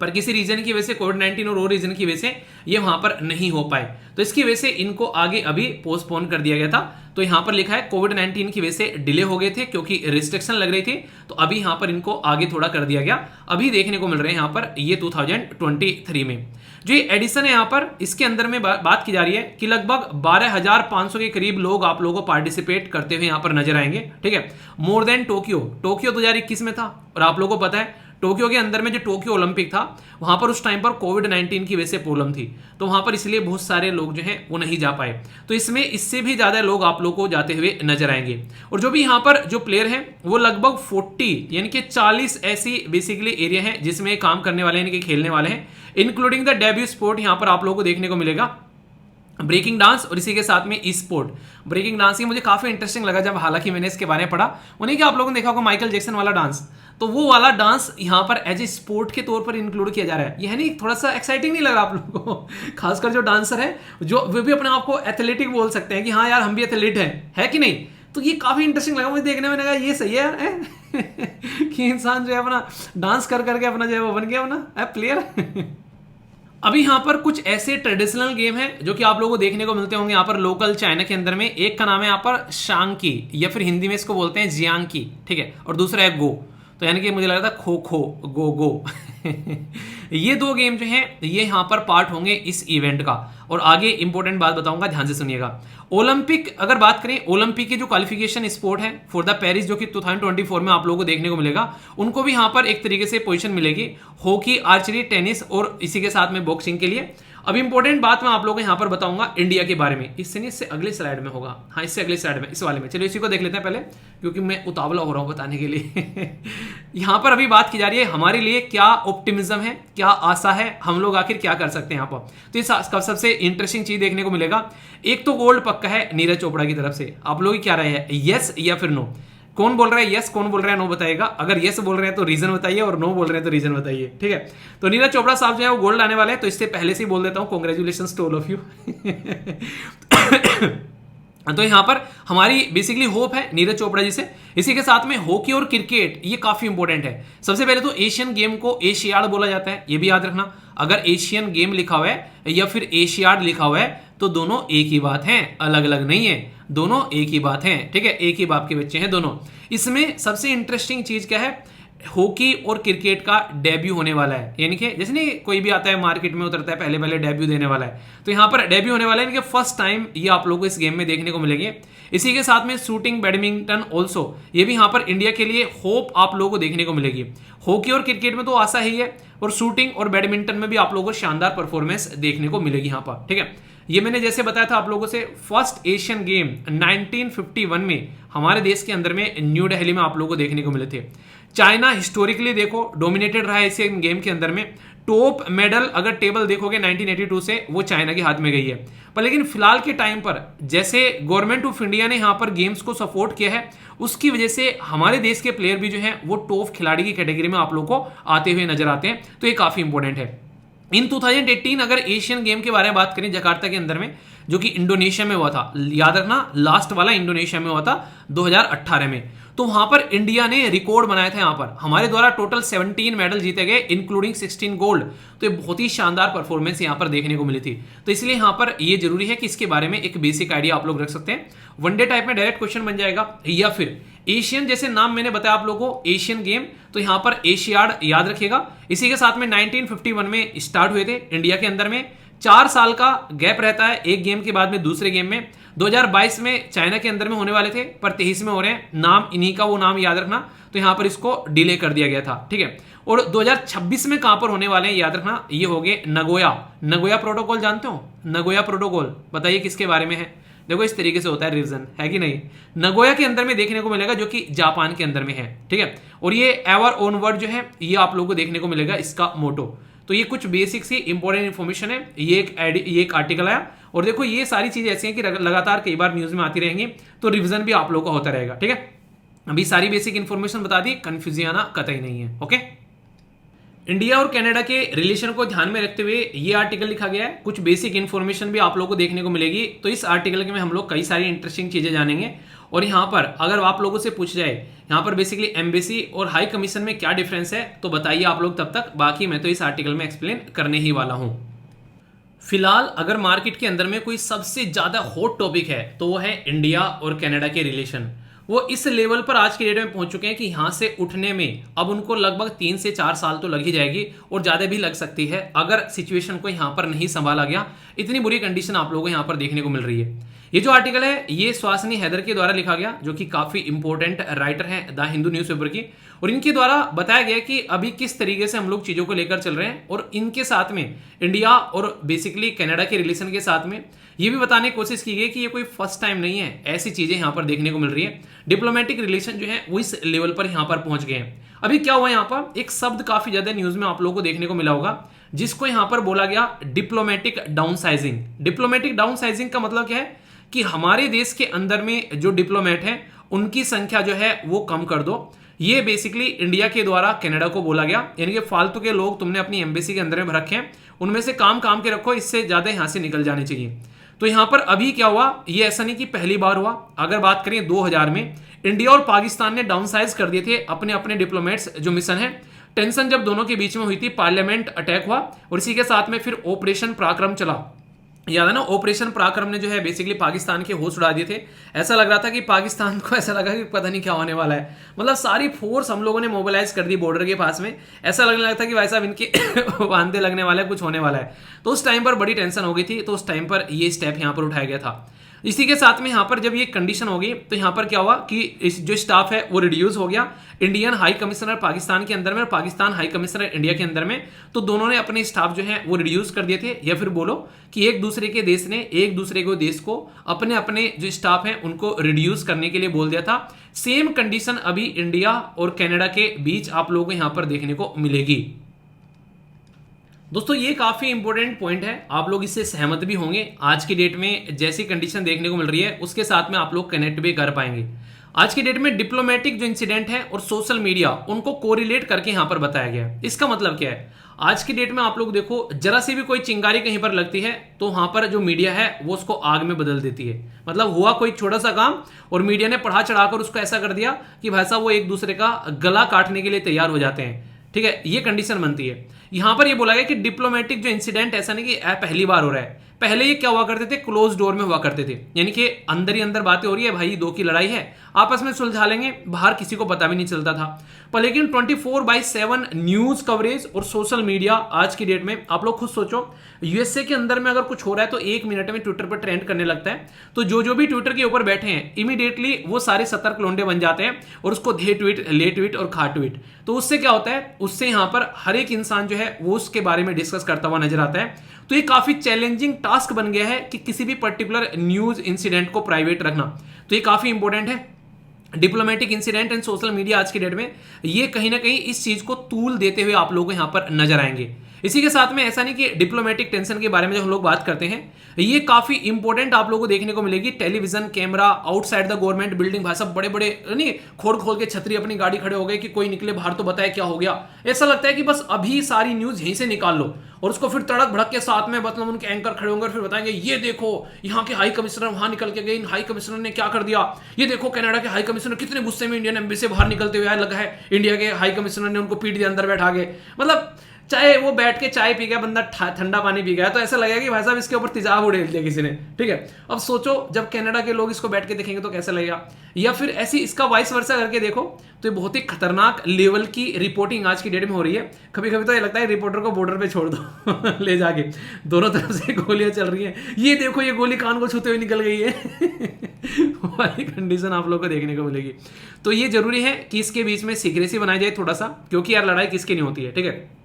पर किसी रीजन की वजह से कोविड-19 और रीजन की वजह से ये वहां पर नहीं हो पाए, तो इसकी वजह से इनको आगे अभी पोस्टपोन कर दिया गया था। तो यहां पर लिखा है कोविड-19 की वजह से डिले हो गए थे क्योंकि रिस्ट्रिक्शन लग रही थी, तो अभी यहां पर इनको आगे थोड़ा कर दिया गया। अभी देखने को मिल रहे हैं यहां पर ये 2023 में जो ये एडिशन है, यहां पर इसके अंदर में बात की जा रही है कि लगभग 12,500 के करीब लोग आप लोगों को पार्टिसिपेट करते हुए यहां पर नजर आएंगे। ठीक है, मोर देन टोक्यो 2021 में था, और आप लोगों को पता है टोक्यो के अंदर में जो टोक्यो ओलंपिक था वहां पर उस टाइम पर कोविड-19 की वजह से प्रॉब्लम थी, तो वहां पर इसलिए बहुत सारे लोग जो हैं वो नहीं जा पाए। तो इसमें इससे भी ज्यादा लोग आप लोग को जाते हुए नजर आएंगे। और जो भी यहाँ पर जो प्लेयर हैं वो लगभग 40 यानी कि 40 ऐसी बेसिकली एरिया है जिसमें काम करने वाले यानी कि खेलने वाले हैं, इंक्लूडिंग द डेब्यू स्पोर्ट यहाँ पर आप लोगों को देखने को मिलेगा ब्रेकिंग डांस, और इसी के साथ में ई स्पोर्ट। ब्रेकिंग डांस ही मुझे काफी इंटरेस्टिंग लगा जब हालांकि मैंने इसके बारे में पढ़ा। उन्हें क्या आप लोगों ने देखा होगा माइकल जैक्सन वाला डांस, तो वो वाला डांस यहाँ पर एज ए स्पोर्ट के तौर पर इंक्लूड किया जा रहा है। यह नहीं थोड़ा सा एक्साइटिंग नहीं लग रहा आप लोगों को? खासकर जो डांसर है जो वे भी अपने आप को एथलेटिक बोल सकते हैं कि हाँ यार हम भी एथलीट हैं, है कि नहीं? तो ये काफी इंटरेस्टिंग लगा मुझे देखने में, लगा ये सही है यार कि इंसान जो है अपना डांस कर करके अपना जो है वो बन गया अपना प्लेयर। अभी यहाँ पर कुछ ऐसे ट्रेडिशनल गेम हैं जो कि आप लोगों को देखने को मिलते होंगे यहाँ पर लोकल चाइना के अंदर में। एक का नाम है यहाँ पर शांकी, या फिर हिंदी में इसको बोलते हैं जियांकी, ठीक है, और दूसरा है गो, तो यानी कि मुझे लग रहा था खो खो गो गो। ये दो गेम जो हैं ये यहाँ पर पार्ट होंगे इस इवेंट का। और आगे इंपॉर्टेंट बात बताऊंगा, ध्यान से सुनिएगा। ओलंपिक अगर बात करें, ओलंपिक के जो क्वालिफिकेशन स्पोर्ट है फॉर द पेरिस जो कि 2024 में आप लोगों को देखने को मिलेगा, उनको भी यहाँ पर एक तरीके से पोजीशन मिलेगी हॉकी, आर्चरी, टेनिस और इसी के साथ में बॉक्सिंग के लिए। अब इंपॉर्टेंट बात मैं आप लोगों को यहाँ पर बताऊंगा इंडिया के बारे में। इससे नहीं, इससे अगले स्लाइड में होगा, हाँ इससे अगले स्लाइड में, इस वाले में। चलो इसी को देख लेते हैं पहले, क्योंकि मैं उतावला हो रहा हूँ बताने के लिए। यहाँ पर अभी बात की जा रही है हमारे लिए क्या ऑप्टिमिज्म है, क्या आशा है, हम लोग आखिर क्या कर सकते हैं यहाँ पर। तो ये सबसे इंटरेस्टिंग चीज देखने को मिलेगा। एक तो गोल्ड पक्का है नीरज चोपड़ा की तरफ से। आप लोग की क्या राय है, यस या फिर नो? कौन बोल रहा है यस, कौन बोल रहा है नो बताइएगा। अगर यस बोल रहे हैं तो रीजन बताइए, और नो बोल रहे हैं तो रीजन बताइए, ठीक है। तो नीरज चोपड़ा साहब जो है वो गोल्ड लाने वाले हैं, तो इससे पहले से ही बोल देता हूं congratulation to all of you. तो यहाँ पर हमारी बेसिकली होप है नीरज चोपड़ा जी से। इसी के साथ में हॉकी और क्रिकेट ये काफी इंपॉर्टेंट है। सबसे पहले तो एशियन गेम को एशियाड बोला जाता है, ये भी याद रखना। अगर एशियन गेम लिखा हुआ है या फिर एशियाड लिखा हुआ है तो दोनों एक ही बात है, अलग अलग नहीं है, दोनों एक ही बात है, ठीक है, एक ही बाप के बच्चे हैं दोनों। इसमें सबसे इंटरेस्टिंग चीज क्या है, हॉकी और क्रिकेट का डेब्यू होने वाला है। यानी कि जैसे नहीं कोई भी आता है मार्केट में उतरता है पहले पहले डेब्यू देने वाला है, तो यहाँ पर डेब्यू होने वाला है, यानी कि फर्स्ट टाइम ये आप लोगों को इस गेम में देखने को मिलेंगे। इसी के साथ में शूटिंग, बैडमिंटन ऑल्सो, ये भी यहाँ पर इंडिया के लिए होप आप लोगों को देखने को मिलेगी। हॉकी और क्रिकेट में तो आशा ही है, और शूटिंग और बैडमिंटन में भी आप लोगों को शानदार परफॉर्मेंस देखने को मिलेगी यहाँ पर, ठीक है। ये मैंने जैसे बताया था आप लोगों से, फर्स्ट एशियन गेम 1951 में हमारे देश के अंदर में न्यू दिल्ली में आप लोगों को देखने को मिले थे। चाइना हिस्टोरिकली देखो डोमिनेटेड रहा है इस गेम के अंदर में। टॉप मेडल अगर टेबल देखोगे 1982 से वो चाइना के हाथ में गई है। पर लेकिन फिलहाल के टाइम पर जैसे गवर्नमेंट ऑफ इंडिया ने यहाँ पर गेम्स को सपोर्ट किया है, उसकी वजह से हमारे देश के प्लेयर भी जो हैं वो टॉप खिलाड़ी की कैटेगरी में आप लोग को आते हुए नजर आते हैं, तो ये काफी इंपॉर्टेंट है। इन 2018 अगर एशियन गेम के बारे में बात करें जकार्ता के अंदर में, जो कि इंडोनेशिया में हुआ था, याद रखना लास्ट वाला इंडोनेशिया में हुआ था 2018 में, तो वहां पर इंडिया ने रिकॉर्ड बनाया था। यहाँ पर हमारे द्वारा टोटल 17 मेडल जीते गए इंक्लूडिंग 16 गोल्ड। तो ये बहुत ही शानदार परफॉर्मेंस यहाँ पर देखने को मिली थी। तो इसलिए यहाँ पर ये जरूरी है कि इसके बारे में एक बेसिक आइडिया आप लोग रख सकते हैं। वनडे टाइप में डायरेक्ट क्वेश्चन बन जाएगा, या फिर एशियन जैसे नाम मैंने बताया आप लोगों को एशियन गेम, तो यहाँ पर एशियाड याद रखिएगा। इसी के साथ में 1951 में स्टार्ट हुए थे इंडिया के अंदर में। 4 साल का गैप रहता है एक गेम के बाद में दूसरे गेम में। 2022 में चाइना के अंदर में होने वाले थे, पर 23 में हो रहे हैं। नाम इन्हीं का, वो नाम याद रखना। तो यहाँ पर इसको डिले कर दिया गया था, ठीक है। और 2026 में कहां पर होने वाले हैं याद रखना, ये हो गए नगोया प्रोटोकॉल। जानते हो नगोया प्रोटोकॉल? बताइए किसके बारे में है। देखो इस तरीके से होता है रिवीजन, है कि नहीं। नगोया के अंदर में देखने को मिलेगा, जो कि जापान के अंदर में है, ठीक है। और ये एवर ऑनवर्ड जो है ये आप लोगों को देखने को मिलेगा इसका मोटो। तो ये कुछ बेसिक सी इंपॉर्टेंट इंफॉर्मेशन है। ये एक आर्टिकल आया, और देखो ये सारी चीजें ऐसी हैं कि लगातार कई बार न्यूज में आती रहेंगी, तो रिवीजन भी आप लोगों का होता रहेगा, ठीक है। अभी सारी बेसिक इंफॉर्मेशन बता दी, कंफ्यूजन आना कतई नहीं है, ओके। इंडिया और कनाडा के रिलेशन को ध्यान में रखते हुए ये आर्टिकल लिखा गया है। कुछ बेसिक इंफॉर्मेशन भी आप लोगों को देखने को मिलेगी। तो इस आर्टिकल में हम लोग कई सारी इंटरेस्टिंग चीजें जानेंगे। और यहाँ पर अगर आप लोगों से पूछ जाए यहाँ पर बेसिकली एम्बेसी और हाई कमीशन में क्या डिफरेंस है, तो बताइए आप लोग तब तक। बाकी मैं तो इस आर्टिकल में एक्सप्लेन करने ही वाला हूँ। फिलहाल अगर मार्केट के अंदर में कोई सबसे ज्यादा हॉट टॉपिक है तो वो है इंडिया और कनाडा के रिलेशन। वो इस लेवल पर आज के डेट में पहुंच चुके हैं कि यहां से उठने में अब उनको लगभग 3 से 4 साल तो लग ही जाएगी, और ज्यादा भी लग सकती है अगर सिचुएशन को यहां पर नहीं संभाला गया। इतनी बुरी कंडीशन आप लोगों को यहां पर देखने को मिल रही है। ये जो आर्टिकल है ये स्वासनी हैदर के द्वारा लिखा गया, जो कि काफी इंपॉर्टेंट राइटर है द हिंदू न्यूज़पेपर की। और इनके द्वारा बताया गया कि अभी किस तरीके से हम लोग चीज़ों को लेकर चल रहे हैं, और इनके साथ में इंडिया और बेसिकली कनाडा के रिलेशन के साथ में ये भी बताने की कोशिश की गई कि ये कोई फर्स्ट टाइम नहीं है, ऐसी चीज़ें यहाँ पर देखने को मिल रही है। डिप्लोमेटिक रिलेशन जो है वो इस लेवल पर यहाँ पर पहुंच गए हैं। अभी क्या हुआ यहाँ पर, एक शब्द काफ़ी ज़्यादा न्यूज़ में आप लोगों को देखने को मिला होगा, जिसको यहाँ पर बोला गया डिप्लोमेटिक डाउनसाइजिंग। डिप्लोमेटिक डाउनसाइजिंग का मतलब क्या है कि हमारे देश के अंदर में जो डिप्लोमेट हैं उनकी संख्या जो है वो कम कर दो। ये बेसिकली इंडिया के द्वारा कनाडा को बोला गया, यानी कि फालतू के लोग तुमने अपनी एम्बेसी के अंदर में रखे हैं, उनमें से काम के रखो, इससे ज्यादा यहां से निकल जाने चाहिए। तो यहां पर अभी क्या हुआ, ये ऐसा नहीं कि पहली बार हुआ। अगर बात करें 2000 में इंडिया और पाकिस्तान ने डाउनसाइज कर दिए थे अपने अपने डिप्लोमेट्स जो मिशन है। टेंशन जब दोनों के बीच में हुई थी, पार्लियामेंट अटैक हुआ और इसी के साथ में फिर ऑपरेशन पराक्रम चला। याद है ना, ऑपरेशन पराक्रम ने जो है बेसिकली पाकिस्तान के होश उड़ा दिए थे। ऐसा लग रहा था कि पाकिस्तान को ऐसा लगा कि पता नहीं क्या होने वाला है, मतलब सारी फोर्स हम लोगों ने मोबिलाइज कर दी बॉर्डर के पास में। ऐसा लगने लगा था कि भाई साहब इनके वांदे लगने वाला है, कुछ होने वाला है। तो उस टाइम पर बड़ी टेंशन हो गई थी, तो उस टाइम पर ये स्टेप यहाँ पर उठाया गया था। इसी के साथ में यहाँ पर जब ये कंडीशन हो गई तो यहाँ पर क्या हुआ कि इस जो स्टाफ है वो रिड्यूस हो गया। इंडियन हाई कमिश्नर पाकिस्तान के अंदर में और पाकिस्तान हाई कमिश्नर इंडिया के अंदर में, तो दोनों ने अपने स्टाफ जो है वो रिड्यूस कर दिए थे, या फिर बोलो कि एक दूसरे के देश ने एक दूसरे को देश को अपने अपने जो स्टाफ है उनको रिड्यूस करने के लिए बोल दिया था। सेम कंडीशन अभी इंडिया और कनाडा के बीच आप लोगों को यहाँ पर देखने को मिलेगी। दोस्तों ये काफी इंपॉर्टेंट पॉइंट है, आप लोग इससे सहमत भी होंगे। आज की डेट में जैसी कंडीशन देखने को मिल रही है उसके साथ में आप लोग कनेक्ट भी कर पाएंगे। आज की डेट में डिप्लोमेटिक जो इंसिडेंट है और सोशल मीडिया उनको कोरिलेट करके यहां पर बताया गया है। इसका मतलब क्या है, आज की डेट में आप लोग देखो, जरा सी भी कोई चिंगारी कहीं पर लगती है तो वहां पर जो मीडिया है वो उसको आग में बदल देती है। मतलब हुआ कोई छोटा सा काम और मीडिया ने पढ़ा चढ़ाकर उसको ऐसा कर दिया कि भाई साहब वो एक दूसरे का गला काटने के लिए तैयार हो जाते हैं। ठीक है, ये कंडीशन बनती है। यहां पर ये बोला गया कि डिप्लोमेटिक जो इंसिडेंट ऐसा नहीं कि पहली बार हो रहा है, पहले ये क्या हुआ करते थे, क्लोज डोर में हुआ करते थे, यानी कि अंदर ही अंदर बातें हो रही है, भाई दो की लड़ाई है, आपस में सुलझा लेंगे, बाहर किसी को पता भी नहीं चलता था। पर लेकिन 24/7 न्यूज कवरेज और सोशल मीडिया आज की डेट में, आप लोग खुद सोचो, यूएसए के अंदर में अगर कुछ हो रहा है तो 1 मिनट में ट्विटर पर ट्रेंड करने लगता है। तो जो भी ट्विटर के ऊपर बैठे हैं इमीडिएटली वो सारे सतर्क लोंडे बन जाते हैं और उसको धे ट्वीट, ले ट्वीट और खा ट्वीट। तो उससे क्या होता है, उससे यहां पर हर एक इंसान जो है वो उसके बारे में डिस्कस करता हुआ नजर आता है। तो ये काफी चैलेंजिंग टास्क बन गया है कि किसी भी पर्टिकुलर न्यूज इंसिडेंट को प्राइवेट रखना। तो ये काफी इंपॉर्टेंट है। Diplomatic incident and social media आज की डेट में ये कहीं ना कहीं इस चीज को तूल देते हुए आप लोगों को यहां पर नजर आएंगे। इसी के साथ में ऐसा नहीं कि डिप्लोमेटिक टेंशन के बारे में जब हम लोग बात करते हैं, ये काफी इंपॉर्टेंट आप लोगों को देखने को मिलेगी। Television camera outside the government building, भाई साहब बड़े बड़े नहीं खोल के छतरी अपनी गाड़ी खड़े हो गए कि कोई निकले बाहर तो बताए क्या हो गया। ऐसा लगता है कि बस अभी सारी न्यूज यहीं से निकाल लो और उसको फिर तड़क भड़क के साथ में मतलब उनके एंकर खड़े होंगे और फिर बताएंगे ये देखो यहाँ के हाई कमिश्नर वहां निकल के गए, इन हाई कमिश्नर ने क्या कर दिया, ये देखो कनाडा के हाई कमिश्नर कितने गुस्से में इंडियन एम्बेसी से बाहर निकलते हुए लगा है, इंडिया के हाई कमिश्नर ने उनको पीट दिया, अंदर बैठा के। मतलब चाहे वो बैठ के चाय पी गया बंदा, ठंडा पानी पी गया, तो ऐसा लगेगा कि भाई साहब इसके ऊपर तेजाब उड़ेल दिया किसी ने। ठीक है, अब सोचो जब कनाडा के लोग इसको बैठ के देखेंगे तो कैसा लगेगा। या फिर ऐसी इसका वाइस वर्सा करके देखो तो ये बहुत ही खतरनाक लेवल की रिपोर्टिंग आज की डेट में हो रही है। कभी कभी तो ये लगता है रिपोर्टर को बॉर्डर पे छोड़ दो ले जाके, दोनों तरफ से गोलियां चल रही हैं, ये देखो ये गोली कान को छूते हुए निकल गई है वाली कंडीशन आप लोग को देखने को मिलेगी। तो ये जरूरी है कि इसके बीच में सीक्रेसी बनाई जाए थोड़ा सा, क्योंकि यार लड़ाई किसकी नहीं होती है। ठीक है,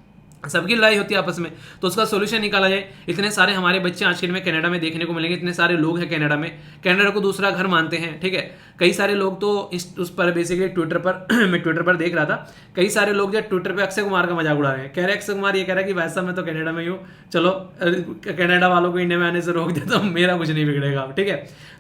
सबकी लड़ाई होती है आपस में, तो उसका सॉल्यूशन निकाला जाए। इतने सारे हमारे बच्चे आज के दिन में कनाडा में देखने को मिलेंगे, इतने सारे लोग हैं कनाडा में, कनाडा को दूसरा घर मानते हैं। ठीक है, कई सारे लोग तो उस पर बेसिकली ट्विटर पर मैं ट्विटर पर देख रहा था, कई सारे लोग जो ट्विटर पे अक्षय कुमार का मजाक उड़ा रहे हैं। कह रहे अक्षय कुमार ये कह रहा है कि भाई साहब मैं तो कनाडा में ही हूँ, चलो कनाडा वालों को इंडिया में आने से रोक दे तो मेरा कुछ नहीं बिगड़ेगा। ठीक है,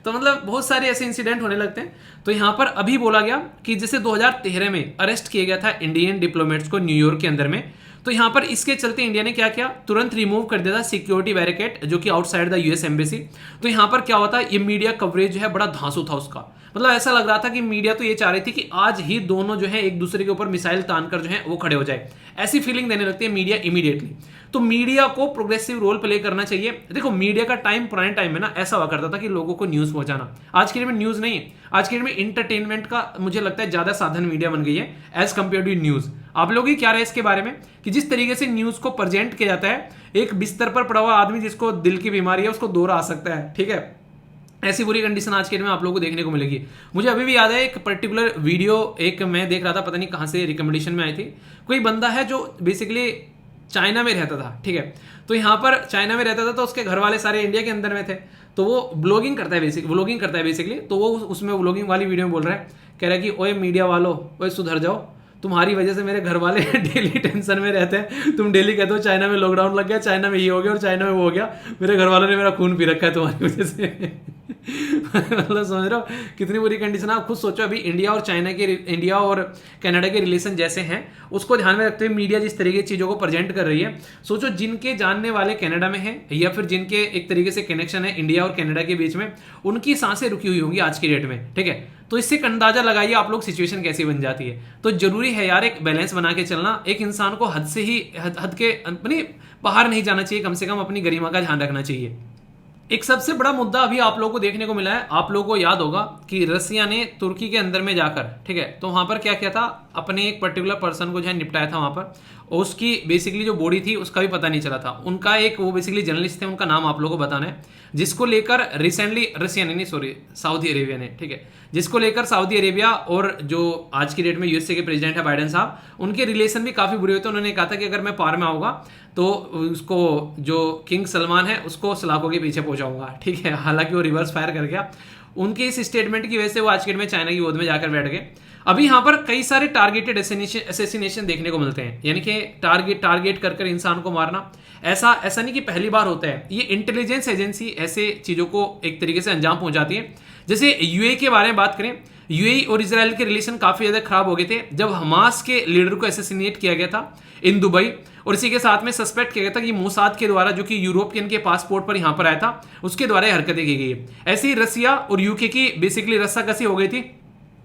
तो मतलब बहुत सारे ऐसे इंसिडेंट होने लगते हैं। तो यहाँ पर अभी बोला गया कि जैसे 2013 में अरेस्ट किया गया था इंडियन डिप्लोमेट्स को न्यूयॉर्क के अंदर में, तो यहां पर इसके चलते इंडिया ने क्या किया, तुरंत रिमूव कर दिया था सिक्योरिटी बैरिकेड जो कि आउटसाइड द यूएस एम्बेसी। तो यहां पर क्या होता है, ये मीडिया कवरेज जो है बड़ा धांसू था उसका। मतलब ऐसा लग रहा था कि मीडिया तो ये चाह रही थी कि आज ही दोनों जो है एक दूसरे के ऊपर मिसाइल तानकर जो है वो खड़े हो जाए, ऐसी फीलिंग देने लगती है मीडिया इमीडिएटली। तो मीडिया को प्रोग्रेसिव रोल प्ले करना चाहिए। देखो मीडिया का टाइम पुराने टाइम में ना ऐसा हुआ करता था कि लोगों को न्यूज पहुंचाना, आज के डेट में न्यूज नहीं है, आज के डेट में इंटरटेनमेंट का मुझे लगता है ज्यादा साधन मीडिया बन गई है एज कंपेयर टू न्यूज। आप लोग ही क्या रहे इसके बारे में कि जिस तरीके से न्यूज को प्रेजेंट किया जाता है, एक बिस्तर पर पड़ा हुआ आदमी जिसको दिल की बीमारी है उसको दौरा आ सकता है। ठीक है, ऐसी बुरी कंडीशन आज के डेट में आप लोगों को देखने को मिलेगी। मुझे अभी भी याद है एक पर्टिकुलर वीडियो, एक मैं देख रहा था, पता नहीं कहाँ से रिकमेंडेशन में आई थी। कोई बंदा है जो बेसिकली चाइना में रहता था, ठीक है, तो यहाँ पर चाइना में रहता था, तो उसके घर वाले सारे इंडिया के अंदर में थे, तो वो ब्लॉगिंग करता है बेसिकली। तो वो उसमें ब्लॉगिंग वाली वीडियो में बोल रहा है, कह रहा है कि ओए मीडिया वालों, ओए सुधर जाओ, तुम्हारी वजह से मेरे घर वाले डेली टेंशन में रहते हैं। तुम डेली कहते हो चाइना में लॉकडाउन लग गया, चाइना में ये हो गया और चाइना में वो हो गया, मेरे घर वालों ने मेरा खून पी रखा है तुम्हारी वजह से। मतलब समझ रहे हो कितनी बुरी कंडीशन है। आप खुद सोचो, अभी इंडिया और कनाडा के रिलेशन जैसे हैं, उसको ध्यान में रखते हुए मीडिया जिस तरीके की चीज़ों को प्रेजेंट कर रही है, सोचो जिनके जानने वाले कनाडा में हैं या फिर जिनके एक तरीके से कनेक्शन है इंडिया और कनाडा के बीच में, उनकी सांसें रुकी हुई होंगी आज की डेट में, ठीक है। तो इससे अंदाजा लगाइए आप लोग सिचुएशन कैसी बन जाती है। तो जरूरी है यार एक बैलेंस बना के चलना। एक इंसान को हद के अपनी बाहर नहीं जाना चाहिए, कम से कम अपनी गरिमा का ध्यान रखना चाहिए। एक सबसे बड़ा मुद्दा अभी आप लोगों को देखने को मिला है, आप लोगों को याद होगा कि रसिया ने तुर्की के अंदर में जाकर, ठीक है, तो वहां पर क्या किया था, अपने एक पर्टिकुलर पर्सन को जो है निपटाया था वहां पर, और उसकी बेसिकली जो बॉडी थी उसका भी पता नहीं चला था। उनका एक वो बेसिकली जर्नलिस्ट थे, उनका नाम आप लोगों को बताना है, जिसको लेकर रिसेंटली रसिया ने नहीं, सॉरी, सऊदी अरेबिया ने, ठीक है, जिसको लेकर सऊदी अरेबिया और जो आज की डेट में यूएसए के प्रेसिडेंट है बाइडेन साहब, उनके रिलेशन भी काफी बुरे हुए थे। उन्होंने कहा था कि अगर मैं पावर में आऊंगा तो उसको, जो किंग सलमान है, उसको सलाखों के पीछे पहुंचाऊंगा, ठीक है। हालांकि वो रिवर्स फायर कर गया। उनके इस स्टेटमेंट की वजह से वो आज के डेट में चाइना की गोद में जाकर बैठ गए। अभी यहाँ पर कई सारे टारगेटेड असेसिनेशन देखने को मिलते हैं, यानी कि टारगेट कर इंसान को मारना। ऐसा नहीं कि पहली बार होता है, ये इंटेलिजेंस एजेंसी ऐसे चीजों को एक तरीके से अंजाम पहुंचाती है। जैसे यूएई के बारे में बात करें, यूएई और इजराइल के रिलेशन काफी ज्यादा खराब हो गए थे जब हमास के लीडर को असैसिनेट किया गया था इन दुबई, और इसी के साथ में सस्पेक्ट किया गया था कि मोसाद के द्वारा, जो कि यूरोपियन के पासपोर्ट पर यहां पर आया था, उसके द्वारा हरकतें की गई है। ऐसे ही रसिया और यूके की बेसिकली रस्साकसी हो गई थी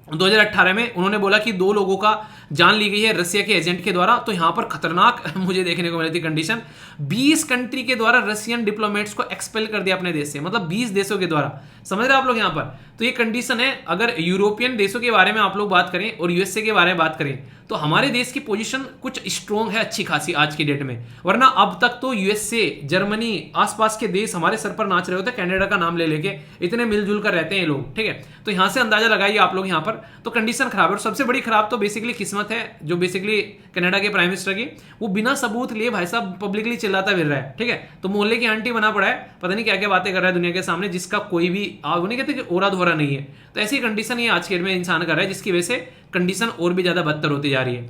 2018 में। उन्होंने बोला कि 2 लोगों का जान ली गई है रसिया के एजेंट के द्वारा। तो यहां पर खतरनाक मुझे देखने को मिली थी कंडीशन, 20 कंट्री के द्वारा रशियन डिप्लोमेट्स को एक्सपेल कर दिया अपने देश से, मतलब 20 देशों के द्वारा, समझ रहे हैं आप लोग यहां पर। तो ये कंडीशन है। अगर यूरोपियन देशों के बारे में आप लोग बात करें और यूएसए के बारे में बात करें, तो हमारे देश की पोजीशन कुछ स्ट्रॉन्ग है, अच्छी खासी आज की डेट में। वरना अब तक तो यूएसए, जर्मनी, आसपास के देश हमारे सर पर नाच रहे होते, कनाडा का नाम ले लेके, इतने मिलजुल कर रहते हैं ये लोग, ठीक है। तो यहां से अंदाजा लगाइए आप लोग यहां पर। तो कंडीशन खराब है, और सबसे बड़ी खराब तो बेसिकली किस्मत है जो बेसिकली कनाडा के प्राइम मिनिस्टर की, वो बिना सबूत लिए भाई साहब पब्लिकली चिल्लाता फिर रहा है, ठीक है। तो मोहल्ले की आंटी बना पड़ा है, पता नहीं क्या क्या बातें कर रहा है दुनिया के सामने, जिसका कोई भी नहीं कहते कि ओरा धोरा नहीं है। तो ऐसी कंडीशन ये आज के डेट में इंसान कर रहा है, जिसकी वजह से कंडीशन और भी ज्यादा बदतर होती जा रही है।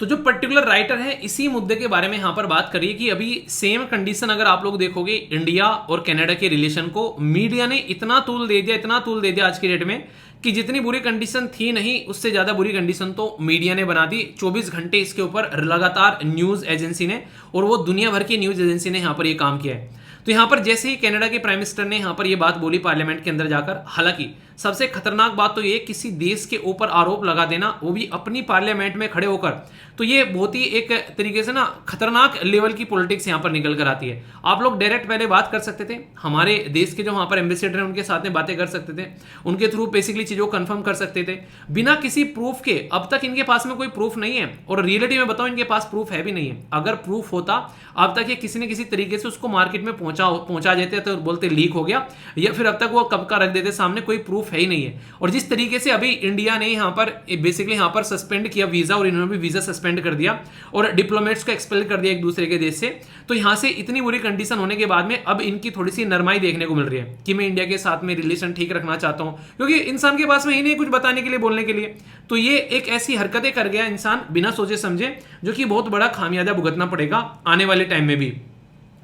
तो जो पर्टिकुलर राइटर है इसी मुद्दे के बारे में यहां पर बात करिए कि अभी सेम कंडीशन अगर आप लोग देखोगे इंडिया और कनाडा के रिलेशन को, मीडिया ने इतना तूल दे दिया आज की डेट में कि जितनी बुरी कंडीशन थी नहीं, उससे ज्यादा बुरी कंडीशन तो मीडिया ने बना दी। 24 घंटे इसके ऊपर लगातार न्यूज एजेंसी ने, और वो दुनिया भर की न्यूज एजेंसी ने यहां पर ये काम किया है। तो यहां पर जैसे ही कनाडा के प्राइम मिनिस्टर ने यहां पर ये बात बोली पार्लियामेंट के अंदर जाकर, हालांकि सबसे खतरनाक बात तो ये, किसी देश के ऊपर आरोप लगा देना, वो भी अपनी पार्लियामेंट में खड़े होकर, तो ये बहुत ही एक तरीके से ना खतरनाक लेवल की पॉलिटिक्स यहां पर निकल कर आती है। आप लोग डायरेक्ट पहले बात कर सकते थे, हमारे देश के जो वहां पर एम्बेसडर हैं उनके साथ में बातें कर सकते थे, उनके थ्रू बेसिकली चीजों को कंफर्म कर सकते थे बिना किसी प्रूफ के। अब तक इनके पास में कोई प्रूफ नहीं है, और रियलिटी में बताओ इनके पास प्रूफ है भी नहीं है। अगर प्रूफ होता अब तक ये किसी न किसी तरीके से उसको मार्केट में पहुंचा देते, तो बोलते लीक हो गया, या फिर अब तक वो कब का रख देते सामने, कोई प्रूफ है ही नहीं है। और जिस तरीके से अभी इंडिया ने यहाँ पर बेसिकली यहाँ पर सस्पेंड किया वीजा, और इन्होंने भी वीजा सस्पेंड कर दिया और डिप्लोमेट्स को एक्सपेल कर दिया एक दूसरे के देश से, तो यहाँ से इतनी बुरी कंडीशन होने के बाद में अब इनकी थोड़ी सी नरमाई देखने को मिल रही है कि मैं इंडिया के साथ में रिलेशन ठीक रखना चाहता हूँ, क्योंकि इंसान के पास में ही नहीं कुछ बताने के लिए, बोलने के लिए। तो ये एक ऐसी हरकतें कर गया इंसान बिना सोचे समझे, जो कि बहुत बड़ा खामियाजा भुगतना पड़ेगा आने वाले टाइम में भी।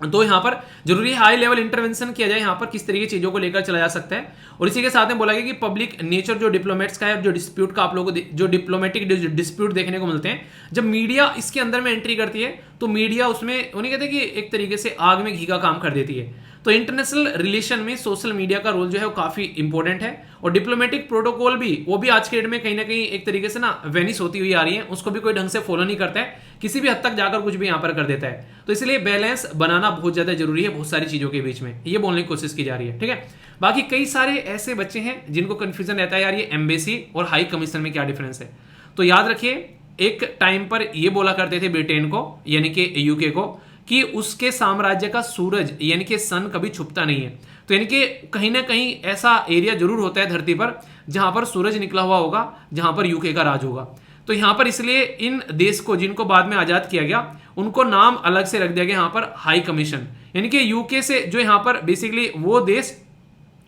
तो यहाँ पर जरूरी हाई लेवल इंटरवेंशन किया जाए, यहाँ पर किस तरीके चीजों को लेकर चला जा सकता है। और इसी के साथ में बोला गया कि पब्लिक नेचर जो डिप्लोमेट्स का है, जो डिस्प्यूट का आप लोगों को जो डिप्लोमेटिक डिस्प्यूट देखने को मिलते हैं, जब मीडिया इसके अंदर में एंट्री करती है, तो मीडिया उसमें उन्हें कहते हैं कि एक तरीके से आग में घी का काम कर देती है। तो इंटरनेशनल रिलेशन में सोशल मीडिया का रोल जो है वो काफी इंपॉर्टेंट है, और डिप्लोमेटिक प्रोटोकॉल भी वो भी आज के डेट में कहीं ना कहीं एक तरीके से ना वेनिस होती हुई आ रही है, उसको भी कोई ढंग से फॉलो नहीं करता है, किसी भी हद तक जाकर कुछ भी यहाँ पर कर देता है। तो इसलिए बैलेंस बनाना बहुत ज्यादा जरूरी है बहुत सारी चीजों के बीच में, ये बोलने की कोशिश की जा रही है, ठीक है। बाकी कई सारे ऐसे बच्चे हैं जिनको कंफ्यूजन रहता है यार ये एम्बेसी और हाई कमीशन में क्या डिफरेंस है। तो याद रखिए, एक टाइम पर ये बोला करते थे ब्रिटेन को, यानी कि यूके को, कि उसके साम्राज्य का सूरज यानी कि सन कभी छुपता नहीं है। तो यानी कि कहीं ना कहीं ऐसा एरिया जरूर होता है धरती पर जहां पर सूरज निकला हुआ होगा, जहां पर यूके का राज होगा। तो यहां पर इसलिए इन देश को जिनको बाद में आजाद किया गया उनको नाम अलग से रख दिया गया यहाँ पर हाई कमीशन। यानी कि यूके से जो यहाँ पर बेसिकली वो देश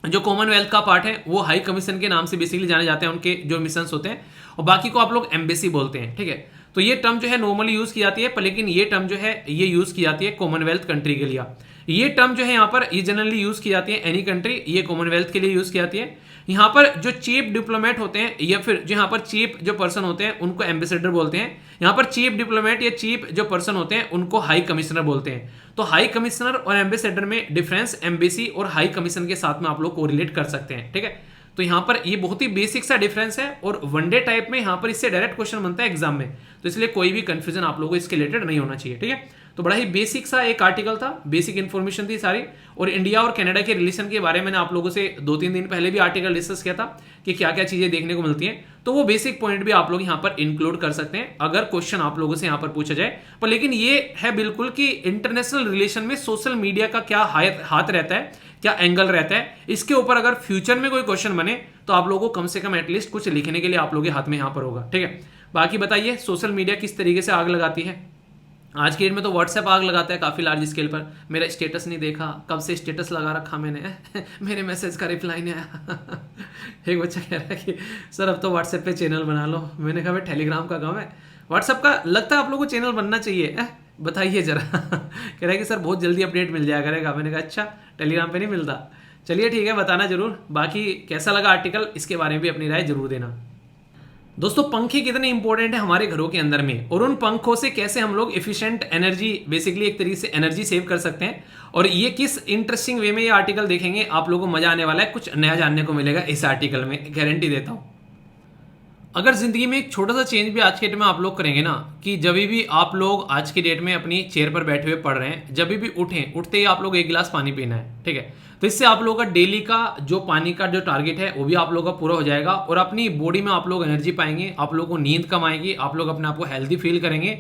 जो कॉमनवेल्थ का पार्ट है वो हाई कमीशन के नाम से बेसिकली जाने जाते हैं, उनके जो मिशन होते हैं, और बाकी को आप लोग एम्बेसी बोलते हैं। ठीक है, तो ये टर्म जो है नॉर्मली यूज की जाती है, पर लेकिन ये टर्म जो है ये यूज की जाती है कॉमनवेल्थ कंट्री के लिए। ये टर्म जो है यहाँ पर ये जनरली यूज की जाती है एनी कंट्री, ये कॉमनवेल्थ के लिए यूज की जाती है। यहाँ पर जो चीफ डिप्लोमेट होते हैं या फिर जो यहाँ पर चीफ जो पर्सन होते हैं उनको एम्बेसडर बोलते हैं। यहाँ पर चीफ डिप्लोमेट या चीफ जो पर्सन होते हैं उनको हाई कमिश्नर बोलते हैं। तो हाई कमिश्नर और एम्बेसडर में डिफरेंस एम्बेसी और हाई कमीशन के साथ में आप लोग कोरिलेट कर सकते हैं। ठीक है, तो यहाँ पर ये बहुत ही बेसिक सा डिफरेंस है और वनडे टाइप में यहाँ पर इससे डायरेक्ट क्वेश्चन बनता है एग्जाम में, तो इसलिए कोई भी कंफ्यूजन आप लोगों को इसके रिलेटेड नहीं होना चाहिए। ठीक है, तो बड़ा ही बेसिक सा एक आर्टिकल था, बेसिक इन्फॉर्मेशन थी सारी। और इंडिया और कनाडा के रिलेशन के बारे में मैंने आप लोगों से 2-3 दिन पहले भी आर्टिकल डिस्कस किया था कि क्या क्या चीजें देखने को मिलती हैं, तो वो बेसिक पॉइंट भी आप लोग यहाँ पर इंक्लूड कर सकते हैं अगर क्वेश्चन आप लोगों से यहाँ पर पूछा जाए। पर लेकिन ये है बिल्कुल कि इंटरनेशनल रिलेशन में सोशल मीडिया का क्या हाथ रहता है, क्या एंगल रहता है, इसके ऊपर अगर फ्यूचर में कोई क्वेश्चन बने तो आप लोगों को कम से कम एटलीस्ट कुछ लिखने के लिए आप लोगों के हाथ में यहाँ पर होगा। ठीक है, बाकी बताइए सोशल मीडिया किस तरीके से आग लगाती है। आज के डेट में तो व्हाट्सएप आग लगाता है काफी लार्ज स्केल पर। मेरा स्टेटस नहीं देखा, कब से स्टेटस लगा रखा मैंने मेरे मैसेज का रिप्लाई नहीं आया एक बच्चा कह रहा है कि सर अब तो व्हाट्सएप पे चैनल बना लो। मैंने कहा भाई टेलीग्राम का काम है, व्हाट्सएप का लगता है आप लोगों को चैनल बनना चाहिए, बताइए जरा कह रहा है कि सर बहुत जल्दी अपडेट मिल जाया करेगा। मैंने कहा अच्छा टेलीग्राम पे नहीं मिलता, चलिए ठीक है बताना जरूर। बाकी कैसा लगा आर्टिकल इसके बारे में भी अपनी राय जरूर देना। दोस्तों पंखे कितने इंपॉर्टेंट है हमारे घरों के अंदर में, और उन पंखों से कैसे हम लोग एफिशिएंट एनर्जी बेसिकली एक तरीके से एनर्जी सेव कर सकते हैं, और ये किस इंटरेस्टिंग वे में ये आर्टिकल देखेंगे आप लोगों को मजा आने वाला है, कुछ नया जानने को मिलेगा इस आर्टिकल में, गारंटी देता हूं। अगर जिंदगी में एक छोटा सा चेंज भी आज के डेट में आप लोग करेंगे ना, कि जब भी आप लोग आज के डेट में अपनी चेयर पर बैठे हुए पढ़ रहे हैं, जब भी उठते ही आप लोग 1 गिलास पानी पीना है। ठीक है, तो इससे आप लोगों का डेली का जो पानी का जो टारगेट है वो भी आप लोगों का पूरा हो जाएगा, और अपनी बॉडी में आप लोग एनर्जी पाएंगे, आप लोगों को नींद कम आएगी, आप लोग अपने आप को हेल्दी फील करेंगे।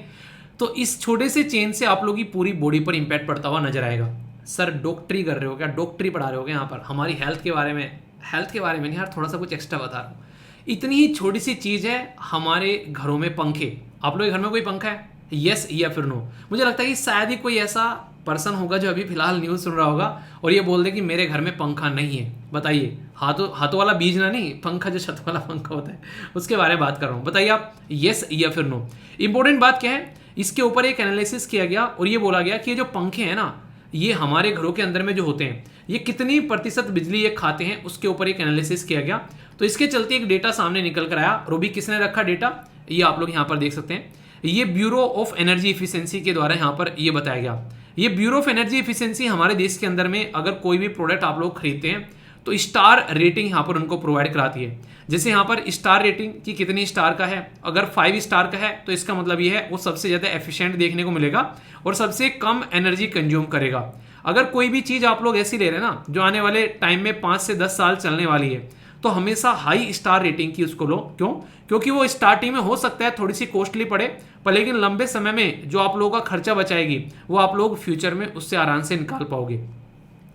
तो इस छोटे से चेंज से आप लोग की पूरी बॉडी पर इंपैक्ट पड़ता हुआ नजर आएगा। सर डॉक्टरी कर रहे हो क्या, डॉक्टरी पढ़ा रहे हो क्या यहाँ पर हमारी हेल्थ के बारे में नहीं यार, थोड़ा सा कुछ एक्स्ट्रा बता रहा हूँ। इतनी ही छोटी सी चीज है हमारे घरों में पंखे। आप लोग के घर में कोई पंखा है, यस या फिर नो? मुझे लगता है कि शायद ही कोई ऐसा पर्सन होगा जो अभी फिलहाल न्यूज सुन रहा होगा और ये बोल दे कि मेरे घर में पंखा नहीं है। बताइए, हाथों वाला बीज ना, नहीं पंखा जो छत वाला पंखा होता है उसके बारे में बात कर रहा हूं। बताइए आप यस या फिर नो। इंपॉर्टेंट बात क्या है, इसके ऊपर एक एनालिसिस किया गया और ये बोला गया कि ये जो पंखे हैं ना, ये हमारे घरों के अंदर में जो होते हैं ये कितनी प्रतिशत बिजली ये खाते हैं, उसके ऊपर एक एनालिसिस किया गया। तो इसके चलते एक डेटा सामने निकल कर आया, और भी किसने रखा डेटा, ये आप लोग यहाँ पर देख सकते हैं। ये ब्यूरो ऑफ एनर्जी इफिशियंसी के द्वारा यहाँ पर ये बताया गया। ये ब्यूरो ऑफ एनर्जी इफिशियंसी हमारे देश के अंदर में अगर कोई भी प्रोडक्ट आप लोग खरीदते हैं तो स्टार रेटिंग यहाँ पर उनको प्रोवाइड कराती है। जैसे यहाँ पर स्टार रेटिंग की कितनी स्टार का है, अगर 5 स्टार का है तो इसका मतलब ये है वो सबसे ज़्यादा एफिशिएंट देखने को मिलेगा और सबसे कम एनर्जी कंज्यूम करेगा। अगर कोई भी चीज़ आप लोग ऐसी ले रहे हैं ना जो आने वाले टाइम में 5 से 10 साल चलने वाली है, तो हमेशा हाई स्टार रेटिंग की उसको लो। क्यों? क्योंकि वो स्टार्टिंग में हो सकता है थोड़ी सी कॉस्टली पड़े, पर लेकिन लंबे समय में जो आप लोगों का खर्चा बचाएगी वो आप लोग फ्यूचर में उससे आराम से निकाल पाओगे।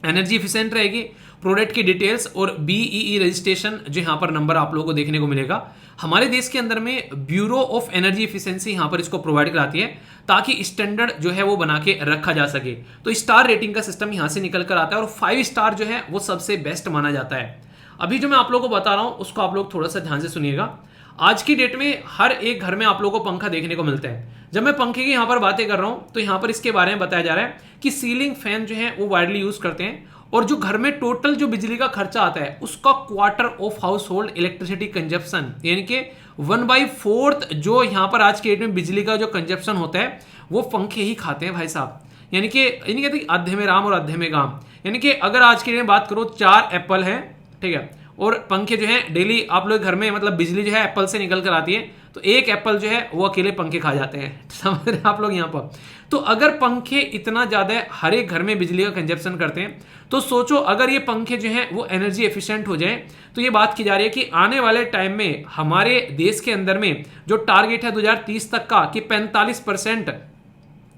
एनर्जी इफिशिएंट रहेगी, प्रोडक्ट की डिटेल्स और BEE रजिस्ट्रेशन जो यहाँ पर नंबर आप लोगों को देखने को मिलेगा। हमारे देश के अंदर में ब्यूरो ऑफ एनर्जी इफिशिएंसी यहाँ पर इसको प्रोवाइड कराती है ताकि स्टैंडर्ड जो है वो बना के रखा जा सके। तो स्टार रेटिंग का सिस्टम यहाँ से निकल कर आता है और 5 स्टार जो है वो सबसे बेस्ट माना जाता है। अभी जो मैं आप लोगों को बता रहा हूँ उसको आप लोग थोड़ा सा ध्यान से सुनिएगा। आज की डेट में हर एक घर में आप लोगों को पंखा देखने को मिलता है। जब मैं पंखे की यहाँ पर बातें कर रहा हूँ तो यहाँ पर इसके बारे में बताया जा रहा है कि सीलिंग फैन जो है वो वाइडली यूज करते हैं, और जो घर में टोटल जो बिजली का खर्चा आता है उसका quarter of house hold electricity consumption, यानी कि 1/4 जो यहाँ पर आज के डेट में बिजली का जो कंजप्शन होता है वो पंखे ही खाते हैं भाई साहब। यानी कि इन्हीं कहते आधे में राम और आधे में गाम। यानी कि अगर आज की डेट में बात करो 4 एप्पल है, ठीक है, और पंखे जो है डेली आप लोग घर में मतलब बिजली जो है एप्पल से निकल कर आती है, तो 1 एप्पल जो है वो अकेले पंखे खा जाते हैं। समझ रहे हैं आप लोग यहाँ पर? तो अगर पंखे इतना ज्यादा हर एक घर में बिजली का कंजप्शन करते हैं तो सोचो अगर ये पंखे जो हैं वो एनर्जी एफिशिएंट हो जाए, तो ये बात की जा रही है कि आने वाले टाइम में हमारे देश के अंदर में जो टारगेट है 2030 तक का कि 45%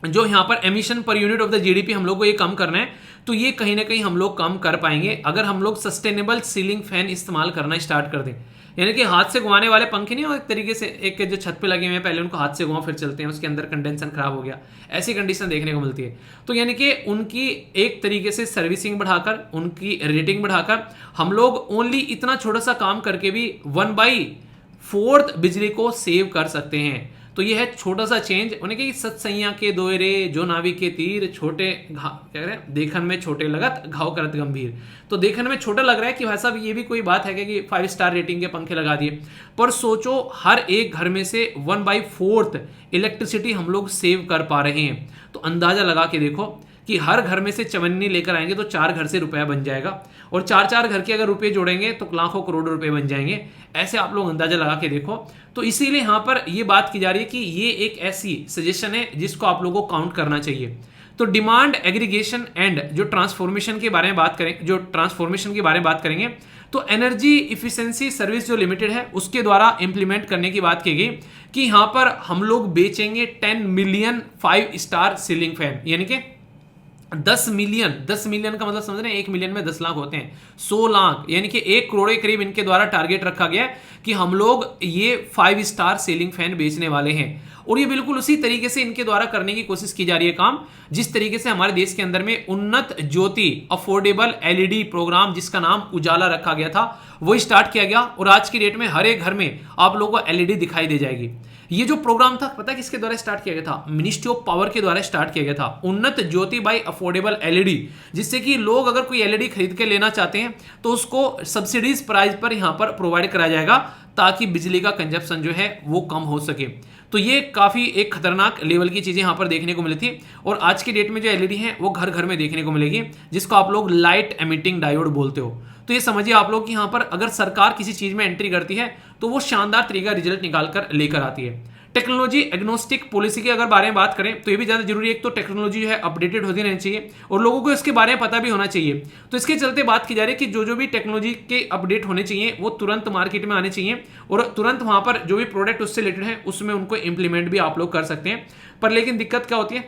जो यहाँ पर emission per unit of the GDP हम लोग को ये कम करना है, तो ये कहीं ना कहीं हम लोग कम कर पाएंगे अगर हम लोग सस्टेनेबल सीलिंग फैन इस्तेमाल करना स्टार्ट कर दें। यानी कि हाथ से घुमाने वाले पंखे नहीं हो, एक तरीके से एक जो छत पे लगे हुए हैं पहले उनको हाथ से घुमाओ फिर चलते हैं, उसके अंदर कंडेंसर खराब हो गया, ऐसी कंडीशन देखने को मिलती है। तो यानी कि उनकी एक तरीके से सर्विसिंग बढ़ाकर, उनकी रेटिंग बढ़ाकर हम लोग ओनली इतना छोटा सा काम करके भी 1/4 बिजली को सेव कर सकते हैं। तो ये है छोटा सा चेंज। उन्हें कि सत्सैया के दोयरे जो नावी के तीर छोटे क्या कह रहे हैं, देखन में छोटे लगत घाव करत गंभीर। तो देखन में छोटा लग रहा है कि भाई साहब ये भी कोई बात है कि 5 स्टार रेटिंग के पंखे लगा दिए, पर सोचो हर एक घर में से 1/4 इलेक्ट्रिसिटी हम लोग सेव कर पा रहे हैं। तो अंदाजा लगा के देखो कि हर घर में से चवन्नी लेकर आएंगे तो 4 घर से रुपया बन जाएगा, और 4 घर के अगर रुपए जोड़ेंगे तो लाखों करोड़ रुपए बन जाएंगे। ऐसे आप लोग अंदाजा लगा के देखो। तो इसीलिए यहां पर ये बात की जा रही है कि ये एक ऐसी सजेशन है जिसको आप लोगों को काउंट करना चाहिए। तो डिमांड एग्रीगेशन एंड जो ट्रांसफॉर्मेशन के बारे में बात करेंगे, तो एनर्जी इफिशिएंसी सर्विस जो लिमिटेड है उसके द्वारा इंप्लीमेंट करने की बात की गई कि यहां पर हम लोग बेचेंगे 10 मिलियन 5 स्टार सीलिंग फैन, यानी कि 10 मिलियन का मतलब समझ रहे हैं, 1 मिलियन में 10 लाख होते हैं, 100 लाख यानी कि 1 करोड़ के करीब इनके द्वारा टारगेट रखा गया है कि हम लोग ये 5 स्टार सीलिंग फैन बेचने वाले हैं। और ये बिल्कुल उसी तरीके से इनके द्वारा करने की कोशिश की जा रही है काम, जिस तरीके से हमारे देश के अंदर में उन्नत ज्योति अफोर्डेबल एलईडी प्रोग्राम जिसका नाम उजाला रखा गया था वो स्टार्ट किया गया, और आज की डेट में हर एक घर में आप लोगों को एलईडी दिखाई दे जाएगी। ये जो प्रोग्राम था पता है किसके द्वारा स्टार्ट किया गया था? मिनिस्ट्री ऑफ पावर के द्वारा स्टार्ट किया गया था, उन्नत ज्योति बाई अफोर्डेबल एलईडी, जिससे कि लोग अगर कोई एलईडी खरीद के लेना चाहते हैं तो उसको सब्सिडीज प्राइस पर यहां पर प्रोवाइड कराया जाएगा ताकि बिजली का कंजप्शन जो है वो कम हो सके। तो ये काफी एक खतरनाक लेवल की चीजें यहां पर देखने को मिली थी, और आज की डेट में जो एलईडी है वो घर घर में देखने को मिलेगी, जिसको आप लोग लाइट एमिटिंग डायोड बोलते हो। तो ये समझिए आप लोग कि यहां पर अगर सरकार किसी चीज में एंट्री करती है तो वो शानदार तरीका रिजल्ट निकाल कर लेकर आती है। टेक्नोलॉजी एग्नोस्टिक पॉलिसी के अगर बारे में बात करें तो ये भी ज्यादा जरूरी है। एक तो टेक्नोलॉजी जो है अपडेटेड होती रहनी चाहिए और लोगों को इसके बारे में पता भी होना चाहिए। तो इसके चलते बात की जा रही है कि जो भी टेक्नोलॉजी के अपडेट होने चाहिए वो तुरंत मार्केट में आने चाहिए, और तुरंत वहां पर जो भी प्रोडक्ट उससे रिलेटेड है उसमें उनको इंप्लीमेंट भी आप लोग कर सकते हैं। पर लेकिन दिक्कत क्या होती है,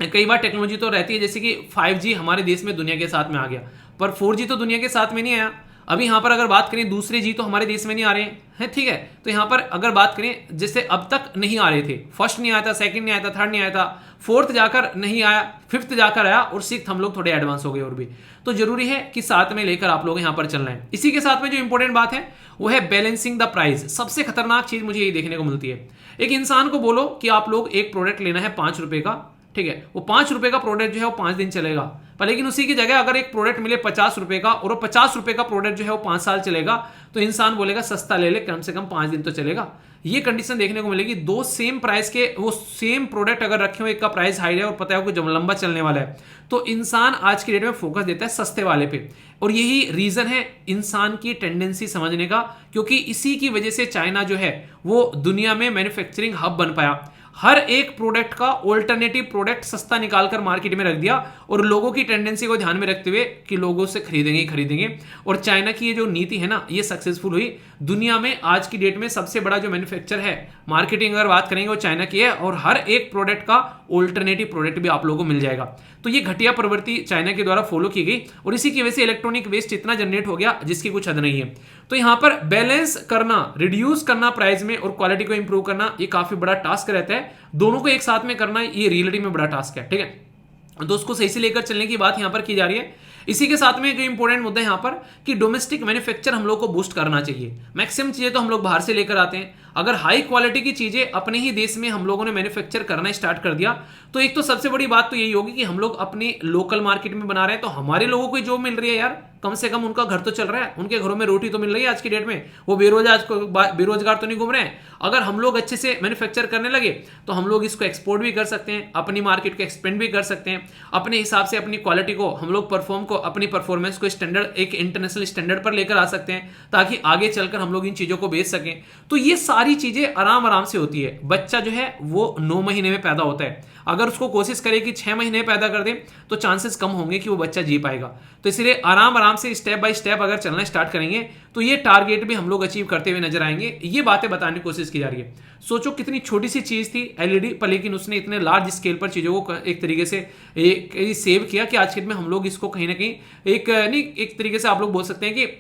कई बार टेक्नोलॉजी तो रहती है, जैसे कि 5G हमारे देश में दुनिया के साथ में आ गया, पर 4G तो दुनिया के साथ में नहीं आया। अभी यहां पर अगर बात करें दूसरे जी तो हमारे देश में नहीं आ रहे हैं, ठीक है। तो यहां पर अगर बात करें जैसे अब तक नहीं आ रहे थे, फर्स्ट नहीं आया था, सेकंड नहीं आया था, थर्ड नहीं आया था, फोर्थ जाकर नहीं आया, फिफ्थ जाकर आया, और सिक्स्थ हम लोग थोड़े एडवांस हो गए। और भी तो जरूरी है कि साथ में लेकर आप लोग यहां पर चलना है। इसी के साथ में जो इंपॉर्टेंट बात है वो है बैलेंसिंग द प्राइस। सबसे खतरनाक चीज मुझे यही देखने को मिलती है, एक इंसान को बोलो कि आप लोग एक प्रोडक्ट लेना है 5 रुपए का, ठीक है, वो 5 रुपए का प्रोडक्ट जो है वो 5 दिन चलेगा, पर लेकिन उसी की जगह अगर एक प्रोडक्ट मिले 50 रुपए का और वो 50 रुपए का प्रोडक्ट जो है वो 5 साल चलेगा, तो इंसान बोलेगा सस्ता ले ले, कम से कम 5 दिन तो चलेगा। ये कंडीशन देखने को मिलेगी। दो सेम प्राइस के वो सेम प्रोडक्ट अगर रखे हो, एक का प्राइस हाई है और पता है वो जब लंबा चलने वाला है, तो इंसान आज की डेट में फोकस देता है सस्ते वाले पे। और यही रीजन है इंसान की टेंडेंसी समझने का, क्योंकि इसी की वजह से चाइना जो है वो दुनिया में मैन्युफैक्चरिंग हब बन पाया। हर एक प्रोडक्ट का ऑल्टरनेटिव प्रोडक्ट सस्ता निकालकर मार्केट में रख दिया, और लोगों की टेंडेंसी को ध्यान में रखते हुए कि लोगों से खरीदेंगे ही खरीदेंगे। और चाइना की ये जो नीति है ना, ये सक्सेसफुल हुई। दुनिया में आज की डेट में सबसे बड़ा जो मैन्युफैक्चर है, मार्केटिंग अगर बात करेंगे वो चाइना की है, और हर एक प्रोडक्ट का ऑल्टरनेटिव प्रोडक्ट भी आप लोगों को मिल जाएगा। तो ये घटिया प्रवृत्ति चाइना के द्वारा फॉलो की गई, और इसी की वजह से इलेक्ट्रॉनिक वेस्ट इतना जनरेट हो गया जिसकी कुछ हद नहीं है। तो यहां पर बैलेंस करना, रिड्यूस करना प्राइस में और क्वालिटी को इंप्रूव करना, ये काफी बड़ा टास्क रहता है। दोनों को एक साथ में करना ये रियलिटी में बड़ा टास्क है, ठीक है। तो उसको सही से लेकर चलने की बात यहां पर की जा रही है। इसी के साथ में जो इंपॉर्टेंट मुद्दा है यहां पर कि डोमेस्टिक मैन्युफैक्चर हम लोग को बूस्ट करना चाहिए। मैक्सिमम चीजें तो हम लोग बाहर से लेकर आते हैं, अगर हाई क्वालिटी की चीजें अपने ही देश में हम लोगों ने मैन्युफैक्चर करना स्टार्ट कर दिया, तो एक तो सबसे बड़ी बात तो यही होगी कि हम लोग अपने लोकल मार्केट में बना रहे हैं, तो हमारे लोगों को जॉब मिल रही है यार, कम से कम उनका घर तो चल रहा है, उनके घरों में रोटी तो मिल रही है आज की डेट में, वो बेरोजगार तो नहीं घूम रहे हैं। अगर हम लोग अच्छे से मैन्युफैक्चर करने लगे तो हम लोग इसको एक्सपोर्ट भी कर सकते हैं, अपनी मार्केट को एक्सपेंड भी कर सकते हैं, अपने हिसाब से अपनी क्वालिटी को हम लोग अपनी परफॉर्मेंस को स्टैंडर्ड एक इंटरनेशनल स्टैंडर्ड पर लेकर आ सकते हैं, ताकि आगे चलकर हम लोग इन चीजों को बेच सकें। तो ये सारी सारी चीजें आराम आराम से होती है। बच्चा जो है वो 9 महीने में पैदा होता है, अगर उसको कोशिश करे कि 6 महीने में पैदा कर दे तो चांसेस कम होंगे कि वो बच्चा जी पाएगा। तो इसलिए आराम आराम से स्टेप बाय स्टेप अगर चलना स्टार्ट करेंगे तो ये टारगेट भी हम लोग अचीव करते हुए नजर आएंगे। ये बातें बताने की कोशिश की जा रही है। सोचो कितनी छोटी सी चीज थी एलईडी, पर लेकिन उसने इतने लार्ज स्केल पर चीजों को एक तरीके से सेव किया कि आज के दिन में हम लोग इसको कहीं ना कहीं एक तरीके से आप लोग बोल सकते हैं कि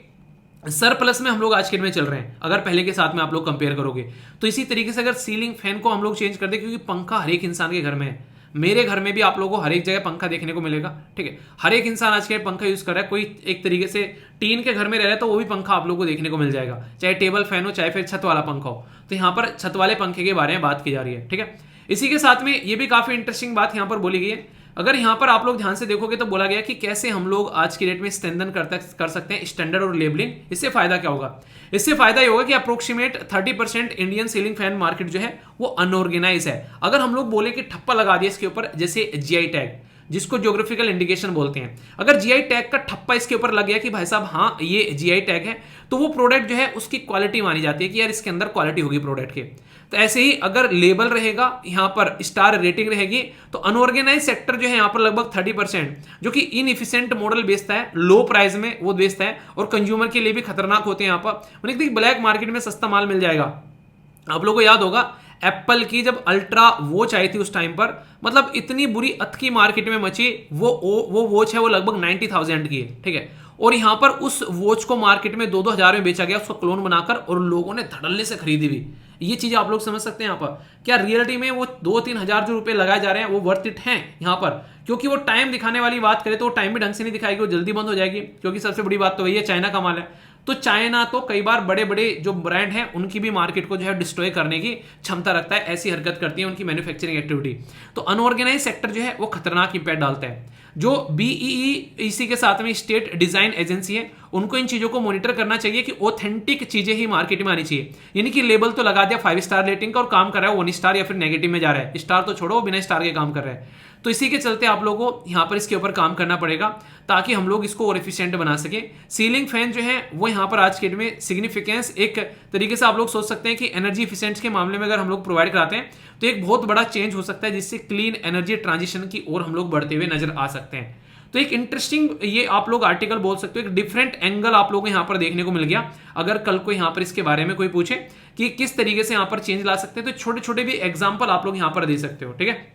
सरप्लस में हम लोग आज के दिन में चल रहे हैं, अगर पहले के साथ में आप लोग कंपेयर करोगे तो। इसी तरीके से अगर सीलिंग फैन को हम लोग चेंज कर दे, क्योंकि पंखा हर एक इंसान के घर में है, मेरे घर में भी आप लोगों को हर एक जगह पंखा देखने को मिलेगा, ठीक है। हर एक इंसान आज के पंखा यूज कर रहा है। कोई एक तरीके से टीन के घर में रह रहा है तो वो भी पंखा आप लोगों को देखने को मिल जाएगा, चाहे टेबल फैन हो चाहे फिर छत वाला पंखा हो। तो यहाँ पर छत वाले पंखे के बारे में बात की जा रही है, ठीक है। इसी के साथ में ये भी काफी इंटरेस्टिंग बात यहाँ पर बोली गई है। अगर यहाँ पर आप लोग ध्यान से देखोगे तो बोला गया कि कैसे हम लोग आज की डेट में स्ट्रेंथन कर सकते हैं स्टैंडर्ड और लेबलिंग। इससे फायदा क्या होगा? इससे फायदा ये होगा कि approximate 30% Indian ceiling fan market जो है वो अनऑर्गेनाइज है। अगर हम लोग बोले कि ठप्पा लगा दिया इसके ऊपर, जैसे जीआई टैग, जिसको ज्योग्राफिकल इंडिकेशन बोलते हैं, अगर जीआई टैग का ठप्पा इसके ऊपर लग गया कि भाई साहब हाँ ये जीआई टैग है, तो वो प्रोडक्ट जो है उसकी क्वालिटी मानी जाती है कि यार इसके अंदर क्वालिटी होगी प्रोडक्ट के। तो ऐसे ही अगर लेबल रहेगा, यहाँ पर स्टार रेटिंग रहेगी, तो अनऑर्गेनाइज सेक्टर जो है यहाँ पर लगभग 30%, जो कि इनएफिशिएंट मॉडल बेचता है, लो प्राइस में वो बेचता है और कंज्यूमर के लिए भी खतरनाक होते हैं। यहाँ पर ब्लैक मार्केट में सस्ता माल मिल जाएगा। आप लोगों को याद होगा एप्पल की जब अल्ट्रा वॉच आई थी उस टाइम पर, मतलब इतनी बुरी अतकी मार्केट में मची। वो वॉच है वो लगभग 90,000 की है, ठीक है। और यहां पर उस वॉच को मार्केट में 2-2 हजार में बेचा गया, उसको क्लोन बनाकर, और लोगों ने धड़ल्ले से खरीदी भी। ये चीजें आप लोग समझ सकते हैं यहाँ पर। क्या रियलिटी में वो 2-3 हजार जो रुपए लगाए जा रहे हैं वो वर्थ इट हैं यहाँ पर? क्योंकि वो टाइम दिखाने वाली बात करें तो वो टाइम भी ढंग से नहीं दिखाएगी, वो जल्दी बंद हो जाएगी। क्योंकि सबसे बड़ी बात तो वही है, चाइना का माल है। तो चाइना तो कई बार बड़े बड़े जो ब्रांड हैं उनकी भी मार्केट को जो है डिस्ट्रॉय करने की क्षमता रखता है, ऐसी हरकत करती है उनकी मैन्युफैक्चरिंग एक्टिविटी। तो अनऑर्गेनाइज सेक्टर जो है वो खतरनाक इंपैक्ट डालता है। जो बीईई इसी के साथ में स्टेट डिजाइन एजेंसी है, उनको इन चीजों को मॉनिटर करना चाहिए कि ऑथेंटिक चीजें ही मार्केट में आनी चाहिए। यानी कि लेबल तो लगा दिया 5 स्टार रेटिंग का और काम कर रहा है 1 स्टार या फिर नेगेटिव में जा रहा है, स्टार तो छोड़ो, बिना स्टार के काम कर रहा है। तो इसी के चलते आप लोगों को यहाँ पर इसके ऊपर काम करना पड़ेगा ताकि हम लोग इसको और एफिशिएंट बना सके। सीलिंग फैन जो है वो यहाँ पर आज के डेट में सिग्निफिकेंस एक तरीके से आप लोग सोच सकते हैं कि एनर्जी एफिशिएंट के मामले में अगर हम लोग प्रोवाइड कराते हैं तो एक बहुत बड़ा चेंज हो सकता है, जिससे क्लीन एनर्जी ट्रांजिशन की ओर हम लोग बढ़ते हुए नजर आ सकते हैं। तो एक इंटरेस्टिंग ये आप लोग आर्टिकल बोल सकते हो, एक डिफरेंट एंगल आप लोगों को यहाँ पर देखने को मिल गया। अगर कल को यहाँ पर इसके बारे में कोई पूछे कि किस तरीके से यहाँ पर चेंज ला सकते हैं, तो छोटे छोटे भी एग्जाम्पल आप लोग यहाँ पर दे सकते हो, ठीक है।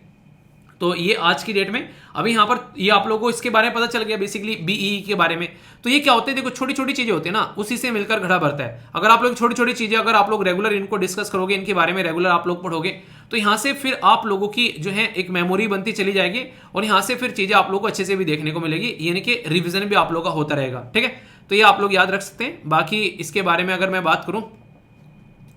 तो ये आज की डेट में अभी यहाँ पर ये आप लोगों को इसके बारे में पता चल गया बेसिकली बीई के बारे में। तो ये क्या होते हैं, देखो छोटी छोटी चीजें होती है ना, उसी से मिलकर घड़ा भरता है। अगर आप लोग छोटी छोटी चीजें अगर आप लोग रेगुलर इनको डिस्कस करोगे, इनके बारे में रेगुलर आप लोग पढ़ोगे, तो यहाँ से फिर आप लोगों की जो है एक मेमोरी बनती चली जाएगी और यहाँ से फिर चीजें आप लोग को अच्छे से भी देखने को मिलेगी, यानी कि रिविजन भी आप लोग का होता रहेगा, ठीक है। तो ये आप लोग याद रख सकते हैं। बाकी इसके बारे में अगर मैं बात करूं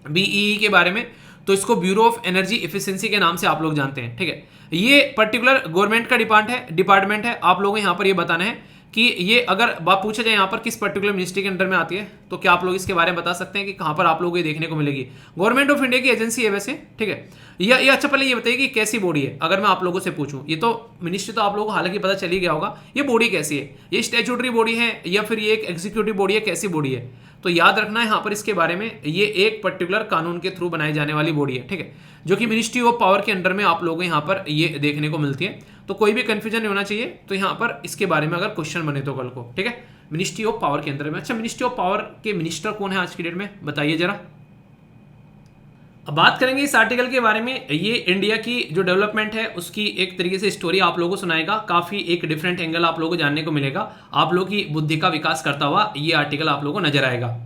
बीई के बारे में, तो इसको ब्यूरो ऑफ एनर्जी एफिशिएंसी के नाम से आप लोग जानते हैं, ठीक है। ये पर्टिकुलर गवर्नमेंट का डिपार्टमेंट है। आप लोगों को यहाँ पर ये बताना है कि ये अगर बात पूछा जाए यहाँ पर किस पर्टिकुलर मिनिस्ट्री के अंडर में आती है, तो क्या आप लोग इसके बारे में बता सकते हैं कि कहाँ पर आप लोगों को ये देखने को मिलेगी? गवर्नमेंट ऑफ इंडिया की एजेंसी है वैसे, ठीक है। ये अच्छा पहले ये बताइए कि कैसी बॉडी है, अगर मैं आप लोगों से पूछूं। ये तो मिनिस्ट्री तो आप लोगों को हालांकि पता चल ही गया होगा, ये बॉडी कैसी है? ये स्टैट्यूटरी बॉडी है या फिर ये एक एग्जीक्यूटिव बॉडी है, कैसी बॉडी है? तो याद रखना है यहाँ पर इसके बारे में, ये एक पर्टिकुलर कानून के थ्रू बनाई जाने वाली बॉडी है, ठीक है, जो कि मिनिस्ट्री ऑफ पावर के अंडर में आप लोगों को यहाँ पर ये देखने को मिलती है। तो कोई भी कंफ्यूजन नहीं होना चाहिए। तो यहाँ पर इसके बारे में अगर क्वेश्चन बने तो कल को, ठीक है, मिनिस्ट्री ऑफ पावर के अंदर में। अच्छा, मिनिस्ट्री ऑफ पावर के मिनिस्टर कौन है आज की डेट में, बताइए जरा। अब बात करेंगे इस आर्टिकल के बारे में। ये इंडिया की जो डेवलपमेंट है उसकी एक तरीके से स्टोरी आप लोगों को सुनाएगा। काफी एक डिफरेंट एंगल आप लोगों को जानने को मिलेगा। आप लोगों की बुद्धि का विकास करता हुआ ये आर्टिकल आप लोगों को नजर आएगा।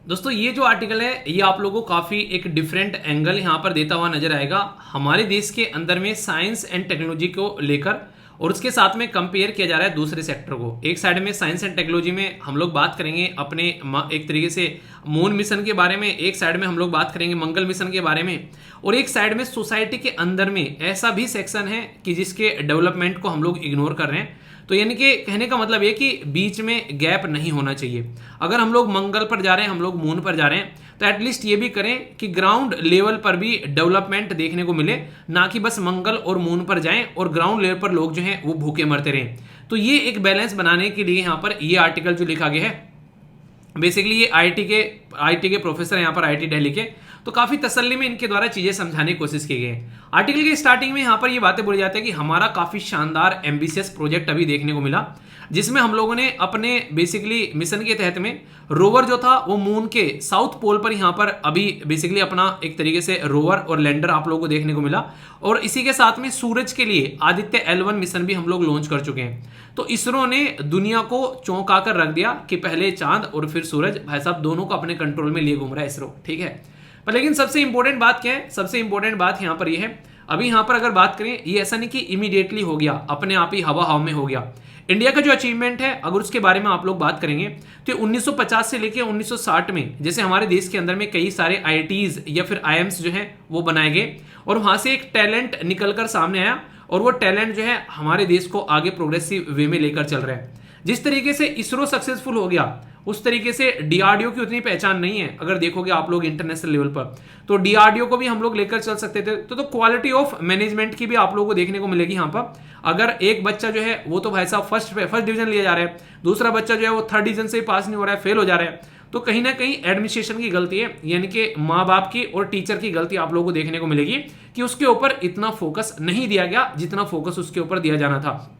दोस्तों, ये जो आर्टिकल है ये आप लोगों को काफी एक डिफरेंट एंगल यहाँ पर देता हुआ नजर आएगा हमारे देश के अंदर में साइंस एंड टेक्नोलॉजी को लेकर, और उसके साथ में कंपेयर किया जा रहा है दूसरे सेक्टर को। एक साइड में साइंस एंड टेक्नोलॉजी में हम लोग बात करेंगे अपने एक तरीके से मून मिशन के बारे में, एक साइड में हम लोग बात करेंगे मंगल मिशन के बारे में, और एक साइड में सोसाइटी के अंदर में ऐसा भी सेक्शन है कि जिसके डेवलपमेंट को हम लोग इग्नोर कर रहे हैं। तो यानी कि कहने का मतलब ये कि बीच में गैप नहीं होना चाहिए। अगर हम लोग मंगल पर जा रहे हैं, हम लोग मून पर जा रहे हैं, तो एटलीस्ट ये भी करें कि ग्राउंड लेवल पर भी डेवलपमेंट देखने को मिले, ना कि बस मंगल और मून पर जाएं और ग्राउंड लेवल पर लोग जो हैं वो भूखे मरते रहें। तो ये एक बैलेंस बनाने के लिए यहाँ पर ये आर्टिकल जो लिखा गया है बेसिकली ये आईटी के प्रोफेसर हैं यहाँ पर आईटी दिल्ली के, तो काफी तसल्ली में इनके द्वारा चीजें समझाने की कोशिश की गई है। आर्टिकल की स्टार्टिंग में यहाँ पर ये बातें बोली जाती है कि हमारा काफी शानदार एम्बिशियस प्रोजेक्ट अभी देखने को मिला, जिसमें हम लोगों ने अपने बेसिकली मिशन के तहत में रोवर जो था वो मून के साउथ पोल पर यहाँ पर अभी बेसिकली अपना एक तरीके से रोवर और लैंडर आप लोगों को देखने को मिला, और इसी के साथ में सूरज के लिए आदित्य L1 मिशन भी हम लोग लॉन्च कर चुके हैं। तो इसरो ने दुनिया को चौंका कर रख दिया कि पहले चांद और फिर सूरज, भाई साहब दोनों को अपने कंट्रोल में लिए घूम रहा है इसरो, ठीक है। पर लेकिन सबसे इंपॉर्टेंट बात क्या है, सबसे इंपॉर्टेंट बात यहाँ पर यह है, अभी यहाँ पर अगर बात करें, ये ऐसा नहीं कि इमीडिएटली हो गया, अपने आप ही हवा में हो गया। इंडिया का जो अचीवमेंट है अगर उसके बारे में आप लोग बात करेंगे तो 1950 से लेकर 1960 में जैसे हमारे देश के अंदर में कई सारे IITs या फिर IIMs जो हैं वो बनाए गए, और वहां से एक टैलेंट निकलकर सामने आया, और वो टैलेंट जो है हमारे देश को आगे प्रोग्रेसिव वे में लेकर चल रहा है। जिस तरीके से इसरो सक्सेसफुल हो गया उस तरीके से DRDO की उतनी पहचान नहीं है। अगर देखोगे आप लोग इंटरनेशनल लेवल पर, तो DRDO को भी हम लोग लेकर चल सकते थे। तो क्वालिटी ऑफ मैनेजमेंट की भी आप लोगों को देखने को मिलेगी यहाँ पर। अगर एक बच्चा जो है वो तो भाई साहब फर्स्ट डिवीजन लिया जा रहा है, दूसरा बच्चा जो है वो थर्ड डिवीजन से ही पास नहीं हो रहा है, फेल हो जा रहा है, तो कहीं ना कहीं एडमिनिस्ट्रेशन की गलती है, यानी कि माँ बाप की और टीचर की गलती आप लोगों को देखने को मिलेगी कि उसके ऊपर इतना फोकस नहीं दिया गया जितना फोकस उसके ऊपर दिया जाना था।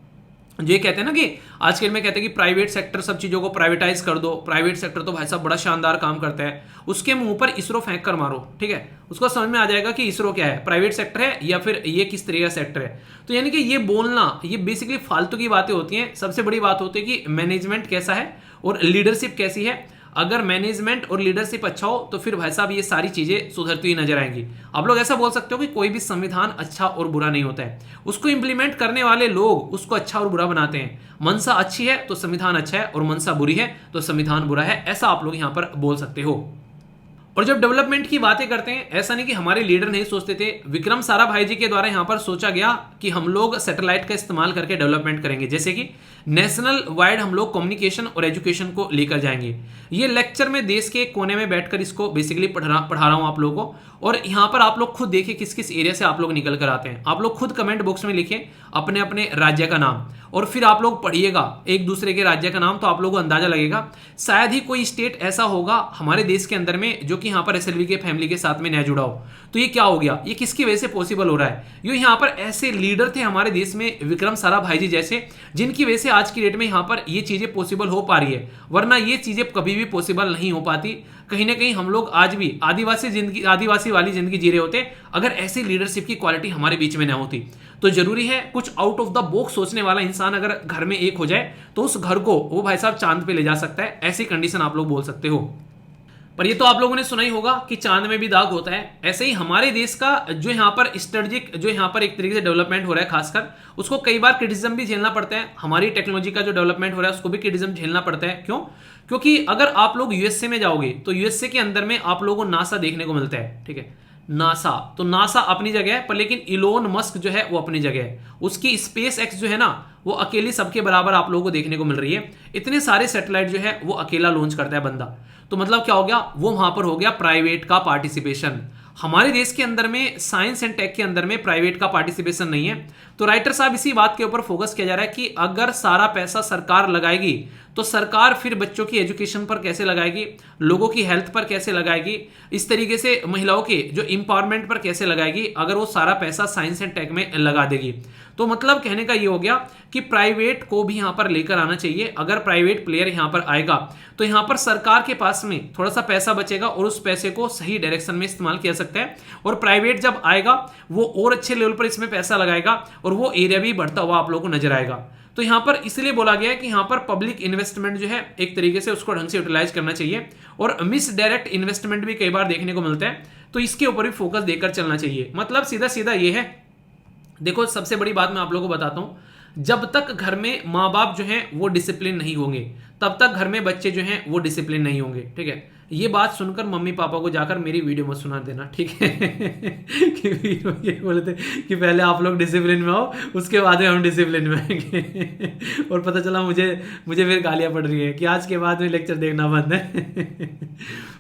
ये कहते हैं ना कि आजकल में कहते हैं कि प्राइवेट सेक्टर सब चीजों को प्राइवेटाइज कर दो, प्राइवेट सेक्टर तो भाई साहब बड़ा शानदार काम करता है, उसके मुंह पर इसरो फेंक कर मारो, ठीक है, उसको समझ में आ जाएगा कि इसरो क्या है, प्राइवेट सेक्टर है या फिर ये किस तरह का सेक्टर है। तो यानी कि ये बोलना, ये बेसिकली फालतू की बातें होती हैं। सबसे बड़ी बात होती है कि मैनेजमेंट कैसा है और लीडरशिप कैसी है। अगर मैनेजमेंट और लीडरशिप अच्छा हो तो फिर भाई साहब ये सारी चीजें सुधरती हुई नजर आएंगी। आप लोग ऐसा बोल सकते हो कि कोई भी संविधान अच्छा और बुरा नहीं होता है, उसको इंप्लीमेंट करने वाले लोग उसको अच्छा और बुरा बनाते हैं। मनसा अच्छी है तो संविधान अच्छा है, और मनसा बुरी है तो संविधान बुरा है, ऐसा आप लोग यहां पर बोल सकते हो। और जब डेवलपमेंट की बातें करते हैं, ऐसा नहीं कि हमारे लीडर नहीं सोचते थे, विक्रम साराभाई जी के द्वारा यहां पर सोचा गया कि हम लोग सैटेलाइट का इस्तेमाल करके डेवलपमेंट करेंगे, जैसे कि नेशनल वाइड हम लोग कम्युनिकेशन और एजुकेशन को लेकर जाएंगे। ये लेक्चर में देश के कोने में बैठकर इसको बेसिकली पढ़ा रहा हूं आप लोगों को, और यहां पर आप लोग खुद देखिए किस किस एरिया से आप लोग निकल कर आते हैं। आप लोग खुद कमेंट बॉक्स में लिखें अपने अपने राज्य का नाम, और फिर आप लोग पढ़िएगा एक दूसरे के राज्य का नाम, तो आप लोगों को अंदाजा लगेगा शायद ही कोई स्टेट ऐसा होगा हमारे देश के अंदर में जो कि यहाँ पर SLV के फैमिली के साथ में न जुड़ा हो। तो ये क्या हो गया, ये किसकी वजह से पॉसिबल हो रहा है? ये यहाँ पर ऐसे लीडर थे हमारे देश में, विक्रम साराभाई जी जैसे, जिनकी वजह से आज की डेट में यहाँ पर ये चीजें पॉसिबल हो पा रही है, वरना ये चीजें कभी भी पॉसिबल नहीं हो पाती। कहीं ना कहीं हम लोग आज भी आदिवासी वाली जिंदगी जी रहे होते अगर ऐसी लीडरशिप की क्वालिटी हमारे बीच में ना होती। तो जरूरी है कुछ आउट ऑफ द बॉक्स सोचने वाला इंसान अगर घर में एक हो जाए तो उस घर को वो भाई साहब चांद पे ले जा सकता है, ऐसी कंडीशन आप लोग बोल सकते हो। पर ये तो आप लोगों ने सुना ही होगा कि चांद में भी दाग होता है। ऐसे ही हमारे देश का जो यहाँ पर स्ट्रेटेजिक, जो यहाँ पर एक तरीके से डेवलपमेंट हो रहा है, खासकर उसको कई बार क्रिटिसिज्म भी झेलना पड़ता है। हमारी टेक्नोलॉजी का जो डेवलपमेंट हो रहा है उसको भी क्रिटिसिज्म झेलना पड़ता है। क्यों? क्योंकि अगर आप लोग यूएसए में जाओगे तो यूएसए के अंदर में आप लोगों को नासा देखने को मिलता है, ठीक है, नासा। तो नासा अपनी जगह है, पर लेकिन इलोन मस्क जो है वो अपनी जगह है। उसकी स्पेस एक्स जो है ना वो अकेली सबके बराबर आप लोगों को देखने को मिल रही है। इतने सारे सैटेलाइट जो है वो अकेला लॉन्च करता है बंदा। तो मतलब क्या हो गया, वो वहां पर हो गया प्राइवेट का पार्टिसिपेशन। हमारे देश के अंदर में साइंस एंड टेक के अंदर में प्राइवेट का पार्टिसिपेशन नहीं है। तो राइटर साहब इसी बात के ऊपर फोकस किया जा रहा है कि अगर सारा पैसा सरकार लगाएगी तो सरकार फिर बच्चों की एजुकेशन पर कैसे लगाएगी, लोगों की हेल्थ पर कैसे लगाएगी, इस तरीके से महिलाओं के जो एम्पावरमेंट पर कैसे लगाएगी, अगर वो सारा पैसा साइंस एंड टेक में लगा देगी। तो मतलब कहने का ये हो गया कि प्राइवेट को भी यहां पर लेकर आना चाहिए। अगर प्राइवेट प्लेयर यहां पर आएगा तो यहां पर सरकार के पास में थोड़ा सा पैसा बचेगा और उस पैसे को सही डायरेक्शन में इस्तेमाल किया सकता है। और प्राइवेट जब आएगा वो और अच्छे लेवल पर इसमें पैसा लगाएगा और वो एरिया भी बढ़ता हुआ आप लोगों को नजर आएगा। तो यहां पर इसलिए बोला गया है कि यहां पर पब्लिक इन्वेस्टमेंट जो है एक तरीके से उसको ढंग से यूटिलाइज करना चाहिए, और मिस डायरेक्ट इन्वेस्टमेंट भी कई बार देखने को मिलता है। तो इसके ऊपर भी फोकस देकर चलना चाहिए। मतलब सीधा सीधा ये है, देखो सबसे बड़ी बात मैं आप लोगों को बताता हूं, जब तक घर में माँ बाप जो हैं वो डिसिप्लिन नहीं होंगे तब तक घर में बच्चे जो हैं वो डिसिप्लिन नहीं होंगे, ठीक है। ये बात सुनकर मम्मी पापा को जाकर मेरी वीडियो मत सुना देना, ठीक है। कि ये बोले थे कि पहले आप लोग डिसिप्लिन में आओ, उसके बाद में हम डिसिप्लिन में आएंगे। और पता चला मुझे फिर गालियां पड़ रही है कि आज के बाद में लेक्चर देखना बंद है।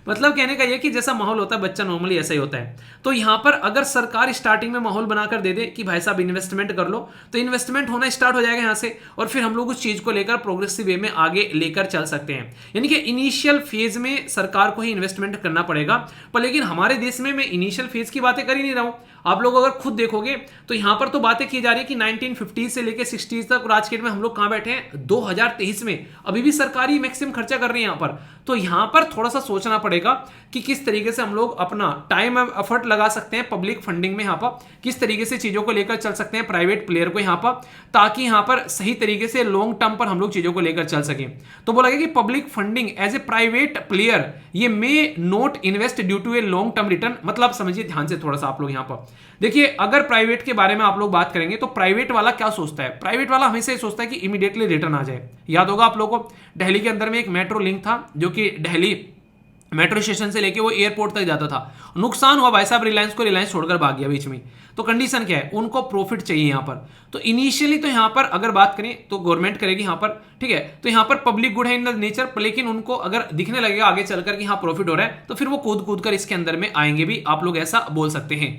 मतलब कहने का ये कि जैसा माहौल होता है बच्चा नॉर्मली ऐसा ही होता है। तो यहाँ पर अगर सरकार स्टार्टिंग में माहौल बनाकर दे दे कि भाई साहब इन्वेस्टमेंट कर लो, तो इन्वेस्टमेंट होना स्टार्ट हो जाएगा यहाँ से, और फिर हम लोग उस चीज को लेकर प्रोग्रेसिव वे में आगे लेकर चल सकते हैं। यानी कि इनिशियल फेज में सरकार को ही इन्वेस्टमेंट करना पड़ेगा। पर लेकिन हमारे देश में मैं इनिशियल फेज की बातें कर ही नहीं रहा हूं। आप लोग अगर खुद देखोगे तो यहां पर तो बातें की जा रही है कि 1950 से लेकर 60 तक, और आज के डेट में हम लोग कहां बैठे हैं 2023 में, अभी भी सरकारी मैक्सिमम खर्चा कर रही है यहां पर। तो यहां पर थोड़ा सा सोचना पड़ेगा कि किस तरीके से हम लोग अपना टाइम एफर्ट लगा सकते हैं पब्लिक फंडिंग में, यहां पर किस तरीके से चीजों को लेकर चल सकते हैं प्राइवेट प्लेयर को यहां पर, ताकि यहां पर सही तरीके से लॉन्ग टर्म पर हम लोग चीजों को लेकर चल सकें। तो बोला गया कि public funding as a private player ये may not invest due to a long term return. मतलब समझिए ध्यान से थोड़ा सा आप लोग यहां पर देखिए, अगर प्राइवेट के बारे में आप लोग बात करेंगे तो प्राइवेट वाला क्या सोचता है, प्राइवेट वाला हमेशा ये सोचता है कि इमीडिएटली रिटर्न आ जाए। याद होगा आप लोगों को दिल्ली के अंदर में एक मेट्रो लिंक था जो कि दिल्ली मेट्रो स्टेशन से लेके वो एयरपोर्ट तक जाता था। नुकसान हुआ भाई साहब, रिलायंस छोड़कर भाग गया बीच में। तो कंडीशन क्या है, उनको प्रॉफिट चाहिए यहां पर। तो इनिशियली तो यहां पर अगर बात करें तो गवर्नमेंट करेगी यहां पर, ठीक है। तो यहां पर पब्लिक गुड है इन द नेचर, लेकिन उनको अगर दिखने लगेगा आगे चलकर कि हाँ प्रॉफिट हो रहा है, तो फिर वो कूद कर इसके अंदर में आएंगे भी, आप लोग ऐसा बोल सकते हैं।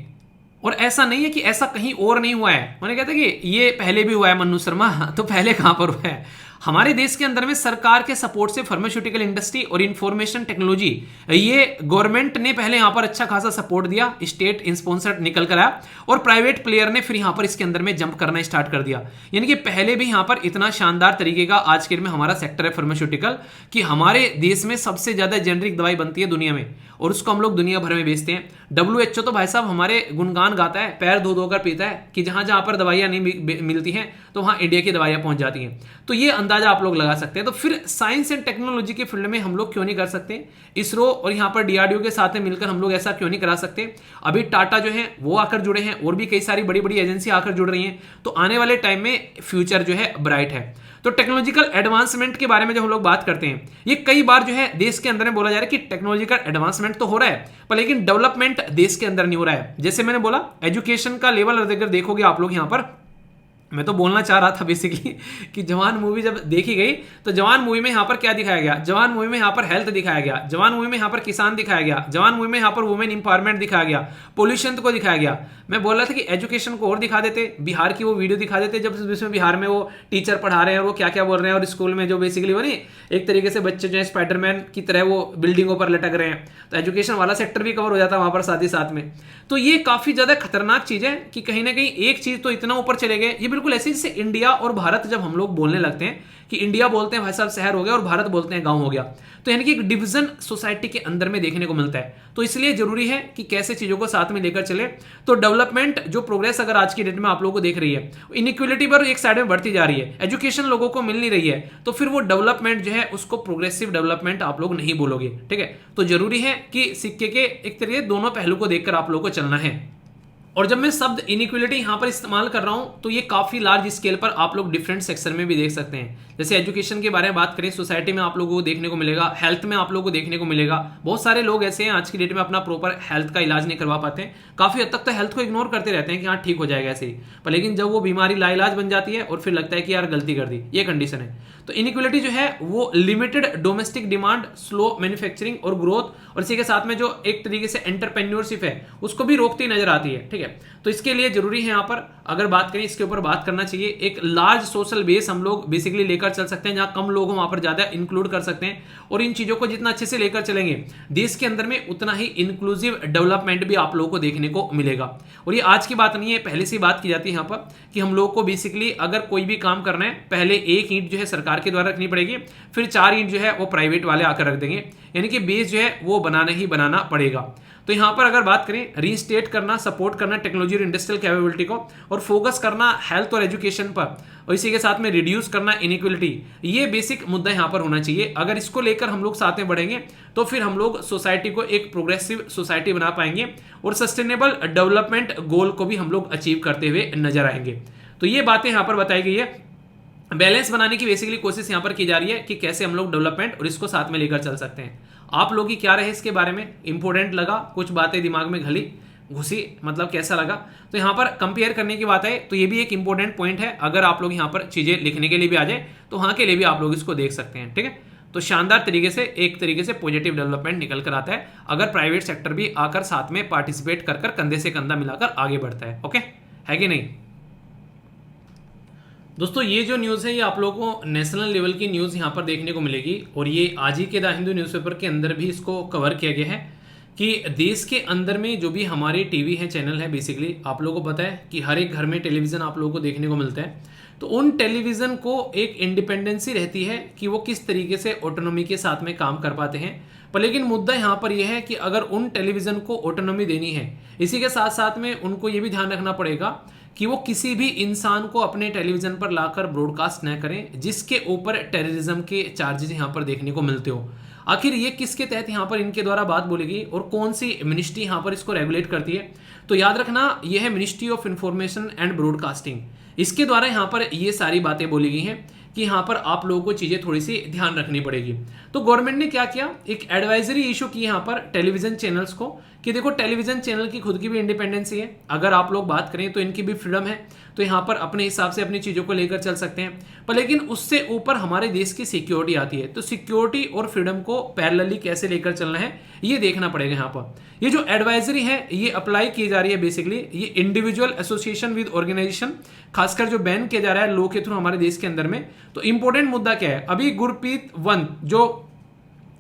और ऐसा नहीं है कि ऐसा कहीं और नहीं हुआ है। मैंने कहता कि ये पहले भी हुआ है मन्नू शर्मा, तो पहले कहां पर हुआ है। हमारे देश के अंदर में सरकार के सपोर्ट से फार्मास्यूटिकल इंडस्ट्री और इंफॉर्मेशन टेक्नोलॉजी, ये गवर्नमेंट ने पहले यहां पर अच्छा खासा सपोर्ट दिया, स्टेट स्पॉन्सर्ड निकल कर आया, और प्राइवेट प्लेयर ने फिर यहां पर इसके अंदर में जंप करना स्टार्ट कर दिया। यानी कि पहले भी यहां पर इतना शानदार तरीके का आज के दिन में हमारा सेक्टर है फार्मास्यूटिकल, कि हमारे देश में सबसे ज्यादा जेनरिक दवाई बनती है दुनिया में, और उसको हम लोग दुनिया भर में बेचते हैं। WHO तो भाई साहब हमारे गुणगान गाता है, पैर धो धोकर पीता है कि जहां जहां पर दवाइयां नहीं मिलती हैं तो वहां इंडिया की दवाइयां पहुंच जाती हैं। तो ये अंदाजा आप लोग लगा सकते हैं। तो फिर साइंस एंड टेक्नोलॉजी के फील्ड में हम लोग क्यों नहीं कर सकते, इसरो और यहां पर DRDO के साथ में मिलकर हम लोग ऐसा क्यों नहीं करा सकते। अभी टाटा जो है वो आकर जुड़े हैं, और भी कई सारी बड़ी बड़ी एजेंसी आकर जुड़ रही हैं। तो आने वाले टाइम में फ्यूचर जो है ब्राइट है। तो टेक्नोलॉजिकल एडवांसमेंट के बारे में जब हम लोग बात करते हैं, ये कई बार जो है देश के अंदर में बोला जा रहा है कि टेक्नोलॉजिकल एडवांसमेंट तो हो रहा है, पर लेकिन डेवलपमेंट देश के अंदर नहीं हो रहा है। जैसे मैंने बोला एजुकेशन का लेवल अगर देखोगे आप लोग यहां पर, मैं तो बोलना चाह रहा था बेसिकली कि जवान मूवी जब देखी गई तो जवान मूवी में यहां पर क्या दिखाया गया, जवान मूवी में यहां पर हेल्थ दिखाया गया, जवान मूवी में यहां पर किसान दिखाया गया, जवान मूवी में यहां पर वुमेन इंपावरमेंट दिखाया गया, पोल्यूशन को दिखाया गया। मैं बोल रहा था कि एजुकेशन को और दिखा देते, बिहार की वो वीडियो दिखा देते जब जिसमें बिहार में वो टीचर पढ़ा रहे हैं और वो क्या क्या बोल रहे हैं, और स्कूल में जो बेसिकली वो नहीं एक तरीके से बच्चे जो है स्पाइडरमैन की तरह वो बिल्डिंगों पर लटक रहे हैं, तो एजुकेशन वाला सेक्टर भी कवर हो जाता है वहां पर साथ ही साथ में। तो ये काफी ज्यादा खतरनाक चीज है कि कहीं ना कहीं एक चीज तो इतना ऊपर चले गए। ये बिल्कुल ऐसे जैसे इंडिया और भारत जब हम लोग बोलने लगते हैं कि इंडिया बोलते हैं भाई साहब शहर हो गया और भारत बोलते हैं गांव हो गया, तो यानी कि एक डिवीजन सोसाइटी के अंदर में देखने को मिलता है। तो इसलिए जरूरी है कि कैसे चीजों को साथ में लेकर चले। तो डेवलपमेंट जो प्रोग्रेस अगर आज की डेट में आप लोगों को देख रही है, इनइक्वालिटी पर एक साइड में बढ़ती जा रही है, एजुकेशन लोगों को मिल नहीं रही है, तो फिर वो डेवलपमेंट जो है उसको प्रोग्रेसिव डेवलपमेंट आप लोग नहीं बोलोगे, ठीक है। तो जरूरी है कि सिक्के के एक तरीके दोनों पहलू को देखकर आप लोगों को चलना है। और जब मैं शब्द इनइक्वालिटी यहां पर इस्तेमाल कर रहा हूं तो ये काफी लार्ज स्केल पर आप लोग डिफरेंट सेक्शन में भी देख सकते हैं। जैसे एजुकेशन के बारे में बात करें, सोसाइटी में आप लोगों को देखने को मिलेगा, हेल्थ में आप लोगों को देखने को मिलेगा। बहुत सारे लोग ऐसे हैं आज की डेट में अपना प्रॉपर हेल्थ का इलाज नहीं करवा पाते हैं, काफी हद तक तो हेल्थ को इग्नोर करते रहते हैं कि हाँ ठीक हो जाएगा ऐसे ही, पर लेकिन जब वो बीमारी लाइलाज बन जाती है और फिर लगता है कि यार गलती कर दी, ये कंडीशन है। तो इनइक्वालिटी जो है वो limited domestic demand, slow manufacturing और ग्रोथ, और इसी के साथ में जो एक तरीके से एंटरप्रेन्योरशिप है उसको भी रोकती नजर आती है, ठीक है। तो इसके लिए जरूरी है यहाँ पर अगर बात करें, इसके ऊपर बात करना चाहिए। एक लार्ज सोशल बेस हम लोग बेसिकली लेकर चल सकते हैं, जहां कम लोग हो वहां पर ज्यादा इंक्लूड कर सकते हैं, और इन चीजों को जितना अच्छे से लेकर चलेंगे देश के अंदर में उतना ही इंक्लूसिव डेवलपमेंट भी आप लोगों को देखने को मिलेगा। और ये आज की बात नहीं है, पहले से बात की जाती है यहाँ पर कि हम लोग को बेसिकली अगर कोई भी काम करना है, पहले एक ईंट जो है सरकार के द्वारा रखनी पड़ेगी, फिर 4 ईंट जो है वो प्राइवेट वाले आकर रख देंगे, यानी कि बेस जो है वो बनाना ही बनाना पड़ेगा। तो यहां पर अगर बात करें, रीस्टेट करना, सपोर्ट करना टेक्नोलॉजी और इंडस्ट्रियल कैपेबिलिटी को, और फोकस करना हेल्थ और एजुकेशन पर, और इसी के साथ में रिड्यूस करना इनइक्वालिटी, ये बेसिक मुद्दा यहां पर होना चाहिए। अगर इसको लेकर हम लोग साथ में बढ़ेंगे तो फिर हम लोग सोसाइटी को एक प्रोग्रेसिव सोसाइटी बना पाएंगे, और सस्टेनेबल डेवलपमेंट गोल को भी हम लोग अचीव करते हुए नजर आएंगे। तो ये बातें यहां पर बताई गई है। बैलेंस बनाने की बेसिकली कोशिश यहां पर की जा रही है कि कैसे हम लोग डेवलपमेंट और इसको साथ में लेकर चल सकते हैं। आप लोग की क्या रहे इसके बारे में, इंपॉर्टेंट लगा, कुछ बातें दिमाग में घुसी, मतलब कैसा लगा। तो यहाँ पर कंपेयर करने की बात है तो ये भी एक इंपॉर्टेंट पॉइंट है, अगर आप लोग यहाँ पर चीजें लिखने के लिए भी आ जाए तो वहां के लिए भी आप लोग इसको देख सकते हैं, ठीक है। तो शानदार तरीके से एक तरीके से पॉजिटिव डेवलपमेंट निकल कर आता है अगर प्राइवेट सेक्टर भी आकर साथ में पार्टिसिपेट कर कंधे से कंधा मिलाकर आगे बढ़ता है। ओके, है कि नहीं दोस्तों। ये जो न्यूज़ है ये आप लोगों को नेशनल लेवल की न्यूज़ यहाँ पर देखने को मिलेगी और ये आज ही के द हिंदू न्यूज़पेपर के अंदर भी इसको कवर किया गया है कि देश के अंदर में जो भी हमारे टीवी है, चैनल है, बेसिकली आप लोगों को पता है कि हर एक घर में टेलीविज़न आप लोगों को देखने को मिलता है। तो उन टेलीविज़न को एक इंडिपेंडेंसी रहती है कि वो किस तरीके से ऑटोनॉमी के साथ में काम कर पाते हैं। पर लेकिन मुद्दा यहाँ पर यह है कि अगर उन टेलीविज़न को ऑटोनॉमी देनी है, इसी के साथ साथ में उनको ये भी ध्यान रखना पड़ेगा कि वो किसी भी इंसान को अपने टेलीविज़न पर लाकर ब्रॉडकास्ट न करें जिसके ऊपर टेररिज्म के चार्जेस यहाँ पर देखने को मिलते हो। आखिर ये किसके तहत यहाँ पर इनके द्वारा बात बोलेगी और कौन सी मिनिस्ट्री यहाँ पर इसको रेगुलेट करती है, तो याद रखना यह है ministry of information and broadcasting. इसके द्वारा यहाँ पर ये सारी बातें बोली गई हैं कि यहाँ पर आप लोगों को चीज़ें थोड़ी सी ध्यान रखनी पड़ेगी। तो गवर्नमेंट ने क्या किया, एक एडवाइजरी इशू की यहाँ पर टेलीविजन चैनल्स को कि देखो टेलीविजन चैनल की खुद की भी इंडिपेंडेंसी है, अगर आप लोग बात करें तो इनकी भी फ्रीडम है, तो यहाँ पर अपने हिसाब से अपनी चीज़ों को लेकर चल सकते हैं। पर लेकिन उससे ऊपर हमारे देश की सिक्योरिटी आती है, तो सिक्योरिटी और फ्रीडम को पैरेलली कैसे लेकर चलना है ये देखना पड़ेगा। यहाँ पर ये जो एडवाइजरी है ये अप्लाई की जा रही है, बेसिकली ये इंडिविजुअल एसोसिएशन विद ऑर्गेनाइजेशन खासकर जो बैन किया जा रहा है लॉ के थ्रू हमारे देश के अंदर में। तो इंपॉर्टेंट मुद्दा क्या है, अभी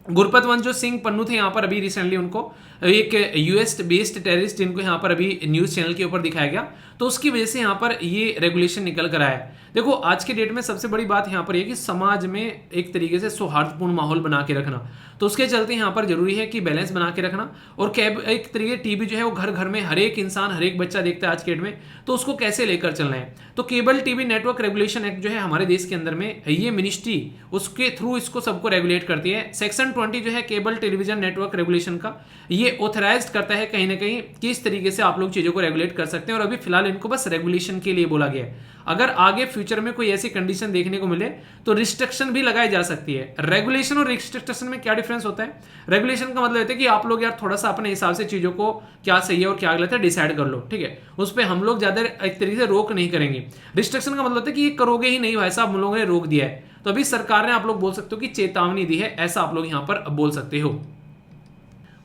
गुरपतवंत जो सिंह पन्नू थे यहाँ पर अभी रिसेंटली उनको एक यूएस बेस्ड टेररिस्ट जिनको यहाँ पर अभी न्यूज चैनल के ऊपर दिखाया गया, तो उसकी वजह से यहाँ पर ये रेगुलेशन निकल कर आया है। देखो आज के डेट में सबसे बड़ी बात यहाँ पर ये कि समाज में एक तरीके से सौहार्दपूर्ण माहौल बना के रखना, तो उसके चलते यहाँ पर जरूरी है कि बैलेंस बना के रखना। और एक तरीके टीवी जो है वो घर घर में हर एक इंसान हर एक बच्चा देखता है आज के डेट में, तो उसको कैसे लेकर चलना है। तो cable TV network regulation act जो है हमारे देश के अंदर में ये मिनिस्ट्री उसके थ्रू इसको सबको रेगुलेट करती है। सेक्शन 20 जो है केबल टेलीविजन नेटवर्क रेगुलेशन का, ये ऑथराइज्ड करता है कहीं ना कहीं कि इस तरीके से आप लोग चीजों को रेगुलेट कर सकते हैं। और अभी फिलहाल इनको बस रेगुलेशन के लिए बोला गया है, अगर आगे फ्यूचर में कोई ऐसी कंडीशन देखने को मिले तो रिस्ट्रिक्शन भी लगाई जा सकती है। रेगुलेशन और रिस्ट्रिक्शन में क्या डिफरेंस होता है, रेगुलेशन का मतलब होता है कि आप लोग यार थोड़ा सा अपने हिसाब से चीजों को क्या सही है और क्या गलत है डिसाइड कर लो, ठीक है, उस पर हम लोग ज्यादा एक तरीके से रोक नहीं करेंगे। रिस्ट्रिक्शन का मतलब होता है कि ये करोगे ही नहीं, वैसा हम लोगों ने रोक दिया है, तो अभी सरकार ने आप लोग बोल सकते हो कि चेतावनी दी है, ऐसा आप लोग यहां पर बोल सकते हो।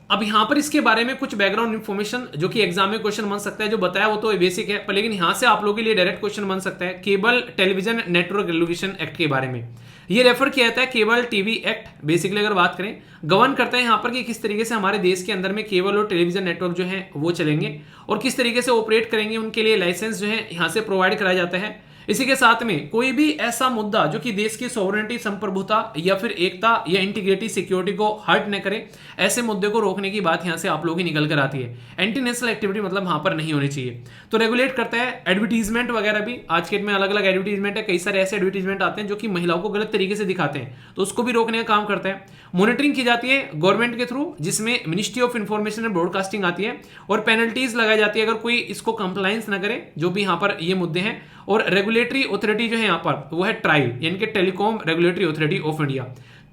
अब यहाँ पर इसके बारे में कुछ बैकग्राउंड इन्फॉर्मेशन जो कि एग्जाम में क्वेश्चन बन सकता है, जो बताया वो तो बेसिक है, पर लेकिन यहाँ से आप लोगों के लिए डायरेक्ट क्वेश्चन बन सकता है cable television network regulation act के बारे में। ये रेफर किया जाता है केबल टीवी एक्ट, बेसिकली अगर बात करें गवर्न करता है यहाँ पर कि किस तरीके से हमारे देश के अंदर में केबल और टेलीविजन नेटवर्क जो है वो चलेंगे और किस तरीके से ऑपरेट करेंगे, उनके लिए लाइसेंस जो है यहाँ से प्रोवाइड कराया जाता है। इसी के साथ में कोई भी ऐसा मुद्दा जो कि देश की सॉवरेनिटी, संप्रभुता या फिर एकता या इंटीग्रिटी, सिक्योरिटी को हर्ट न करे, ऐसे मुद्दे को रोकने की बात यहां से आप लोगों की निकल कर आती है। एंटी नेशनल एक्टिविटी मतलब वहां पर नहीं होनी चाहिए। तो रेगुलेट करता है एडवर्टीजमेंट वगैरह भी, आज के डेट में अलग अलग एडवर्टीजमेंट है, कई सारे ऐसे एडवर्टीजमेंट आते हैं जो कि महिलाओं को गलत तरीके से दिखाते हैं, तो उसको भी रोकने का काम करता है। मॉनिटरिंग की जाती है गवर्नमेंट के थ्रू, जिसमें ministry of information and broadcasting आती है, और पेनल्टीज लगाई जाती है अगर कोई इसको कंप्लायंस न करे, जो भी यहाँ पर ये मुद्दे हैं। और रेगुलेटरी अथॉरिटी जो है यहाँ पर वो है ट्राई, यानी कि telecom regulatory authority of India.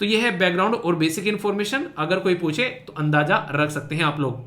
तो ये है बैकग्राउंड और बेसिक इन्फॉर्मेशन, अगर कोई पूछे तो अंदाजा रख सकते हैं आप लोग।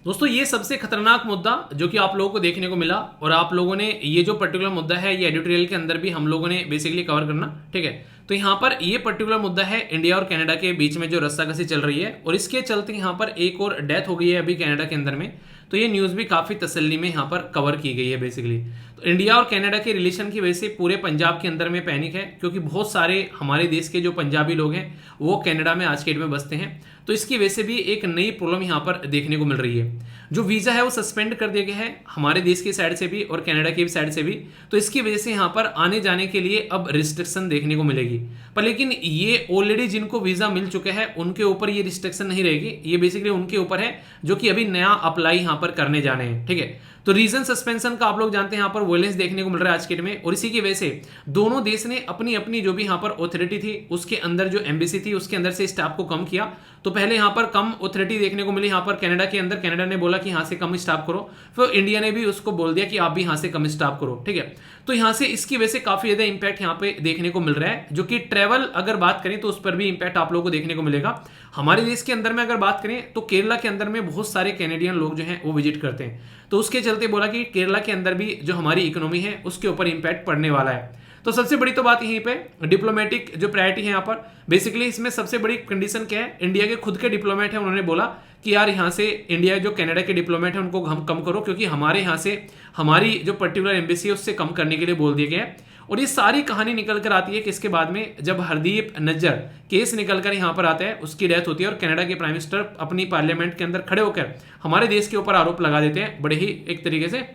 दोस्तों ये सबसे खतरनाक मुद्दा जो कि आप लोगों को देखने को मिला, और आप लोगों ने ये जो पर्टिकुलर मुद्दा है ये एडिटोरियल के अंदर भी हम लोगों ने बेसिकली कवर करना, ठीक है। तो यहाँ पर ये पर्टिकुलर मुद्दा है इंडिया और कनाडा के बीच में जो रस्साकसी चल रही है, और इसके चलते यहाँ पर एक और डेथ हो गई है अभी कनाडा के अंदर में। तो ये न्यूज़ भी काफ़ी तसल्ली में यहाँ पर कवर की गई है बेसिकली। तो इंडिया और कनाडा के रिलेशन की वजह से पूरे पंजाब के अंदर में पैनिक है, क्योंकि बहुत सारे हमारे देश के जो पंजाबी लोग हैं वो कनाडा में आज के डेट में बसते हैं। तो इसकी वजह से भी एक नई प्रॉब्लम यहाँ पर देखने को मिल रही है। जो वीज़ा है वो सस्पेंड कर दिया गया है हमारे देश की साइड से भी और कनाडा की साइड से भी। तो इसकी वजह से यहाँ पर आने जाने के लिए अब रिस्ट्रिक्शन देखने को मिलेगी। पर लेकिन ये ऑलरेडी जिनको वीज़ा मिल चुके हैं उनके ऊपर ये रिस्ट्रिक्शन नहीं रहेगी, ये बेसिकली उनके ऊपर है जो कि अभी नया अप्लाई यहाँ पर करने जाने हैं, ठीक है। तो रीजन सस्पेंशन का आप लोग जानते हैं यहाँ पर वॉयलेंस देखने को मिल रहा है आज के डेट में, और इसी की वजह से दोनों देश ने अपनी अपनी जो भी यहाँ पर ऑथोरिटी थी उसके अंदर जो एम्बेसी थी उसके अंदर से स्टाफ को कम किया। तो पहले यहाँ पर कम ऑथोरिटी देखने को मिली यहाँ पर कनाडा के अंदर, कनाडा ने बोला कि यहाँ से कम स्टाफ करो, फिर इंडिया ने भी उसको बोल दिया कि आप भी यहाँ से कम स्टाफ करो, ठीक है। तो यहाँ से इसकी वजह से काफी ज्यादा इंपैक्ट यहाँ पे देखने को मिल रहा है, जो कि ट्रेवल अगर बात करें तो उस पर भी इंपैक्ट आप लोगों को देखने को मिलेगा। हमारे देश के अंदर में अगर बात करें तो केरला के अंदर में बहुत सारे कैनेडियन लोग जो हैं वो विजिट करते हैं, तो उसके चलते बोला कि केरला के अंदर भी जो हमारी इकोनॉमी है उसके ऊपर इंपैक्ट पड़ने वाला है। तो सबसे बड़ी तो बात यहीं पे डिप्लोमेटिक जो प्रायोरिटी है यहाँ पर, बेसिकली इसमें सबसे बड़ी कंडीशन क्या है, इंडिया के खुद के डिप्लोमेट है, उन्होंने बोला कि यार यहाँ से इंडिया जो कनाडा के डिप्लोमेट है उनको हम कम करो, क्योंकि हमारे यहाँ से हमारी जो पर्टिकुलर एम्बेसी है उससे कम करने के लिए बोल दिया गया है। और ये सारी कहानी निकल कर आती है किसके बाद में, जब हरदीप नज्जर केस निकल कर यहाँ पर आता है, उसकी डेथ होती है और कनाडा के प्राइम मिनिस्टर अपनी पार्लियामेंट के अंदर खड़े होकर हमारे देश के ऊपर आरोप लगा देते हैं, बड़े ही एक तरीके से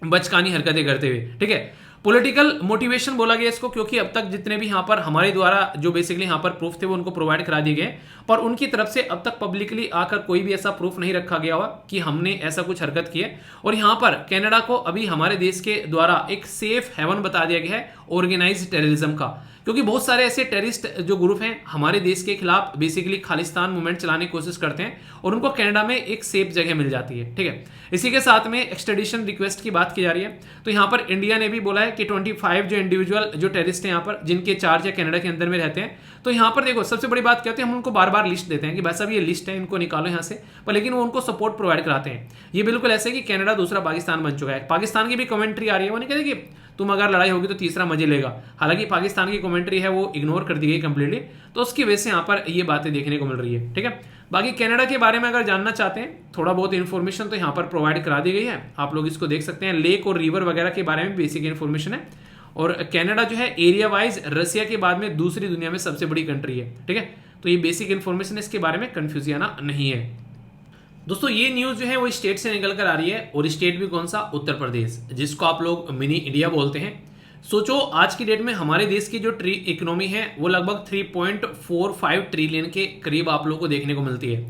बचकानी हरकतें करते हुए, ठीक है। पॉलिटिकल मोटिवेशन बोला गया इसको, क्योंकि अब तक जितने भी यहाँ पर हमारे द्वारा जो बेसिकली यहाँ पर प्रूफ थे वो उनको प्रोवाइड करा दिए गए, पर उनकी तरफ से अब तक पब्लिकली आकर कोई भी ऐसा प्रूफ नहीं रखा गया हुआ कि हमने ऐसा कुछ हरकत की है। और यहाँ पर कनाडा को अभी हमारे देश के द्वारा एक सेफ हेवन बता दिया गया है ऑर्गेनाइज्ड टेररिज्म का, क्योंकि बहुत सारे ऐसे टेररिस्ट जो ग्रुप हैं हमारे देश के खिलाफ बेसिकली खालिस्तान मूवमेंट चलाने की कोशिश करते हैं और उनको कनाडा में एक सेफ जगह मिल जाती है, ठीक है। इसी के साथ में एक्सट्रेडिशन रिक्वेस्ट की बात की जा रही है, तो यहाँ पर इंडिया ने भी बोला है कि 25 जो इंडिविजुअल जो टेररिस्ट हैं यहाँ पर जिनके चार्ज है कनाडा के अंदर में रहते हैं, तो यहाँ पर देखो सबसे बड़ी बात क्या होती है, हम उनको बार बार लिस्ट देते हैं कि भाई साहब ये लिस्ट है, इनको निकालो यहाँ से, पर लेकिन वो उनको सपोर्ट प्रोवाइड कराते हैं। ये बिल्कुल ऐसे कि कनाडा दूसरा पाकिस्तान बन चुका है। पाकिस्तान की भी कमेंट्री आ रही है, वो नहीं कहते कि तुम अगर लड़ाई होगी तो तीसरा मजे लेगा, हालांकि पाकिस्तान की कमेंट्री है वो इग्नोर कर दी गई कंप्लीटली, तो उसकी वजह से यहाँ पर ये बातें देखने को मिल रही है, ठीक है। बाकी कनाडा के बारे में अगर जानना चाहते हैं थोड़ा बहुत इन्फॉर्मेशन तो यहाँ पर प्रोवाइड करा दी गई है, आप लोग इसको देख सकते हैं। लेक और रिवर वगैरह के बारे में बेसिक इन्फॉर्मेशन है, और कनाडा जो है एरिया वाइज रसिया के बाद में दूसरी दुनिया में सबसे बड़ी कंट्री है, ठीक है। तो ये बेसिक इन्फॉर्मेशन, इसके बारे में कंफ्यूज आना नहीं है। दोस्तों ये न्यूज जो है वो स्टेट से निकल कर आ रही है, और स्टेट भी कौन सा, उत्तर प्रदेश, जिसको आप लोग मिनी इंडिया बोलते हैं। सोचो आज की डेट में हमारे देश की जो इकोनॉमी है वो लगभग 3.45 ट्रिलियन के करीब आप लोगों को देखने को मिलती है,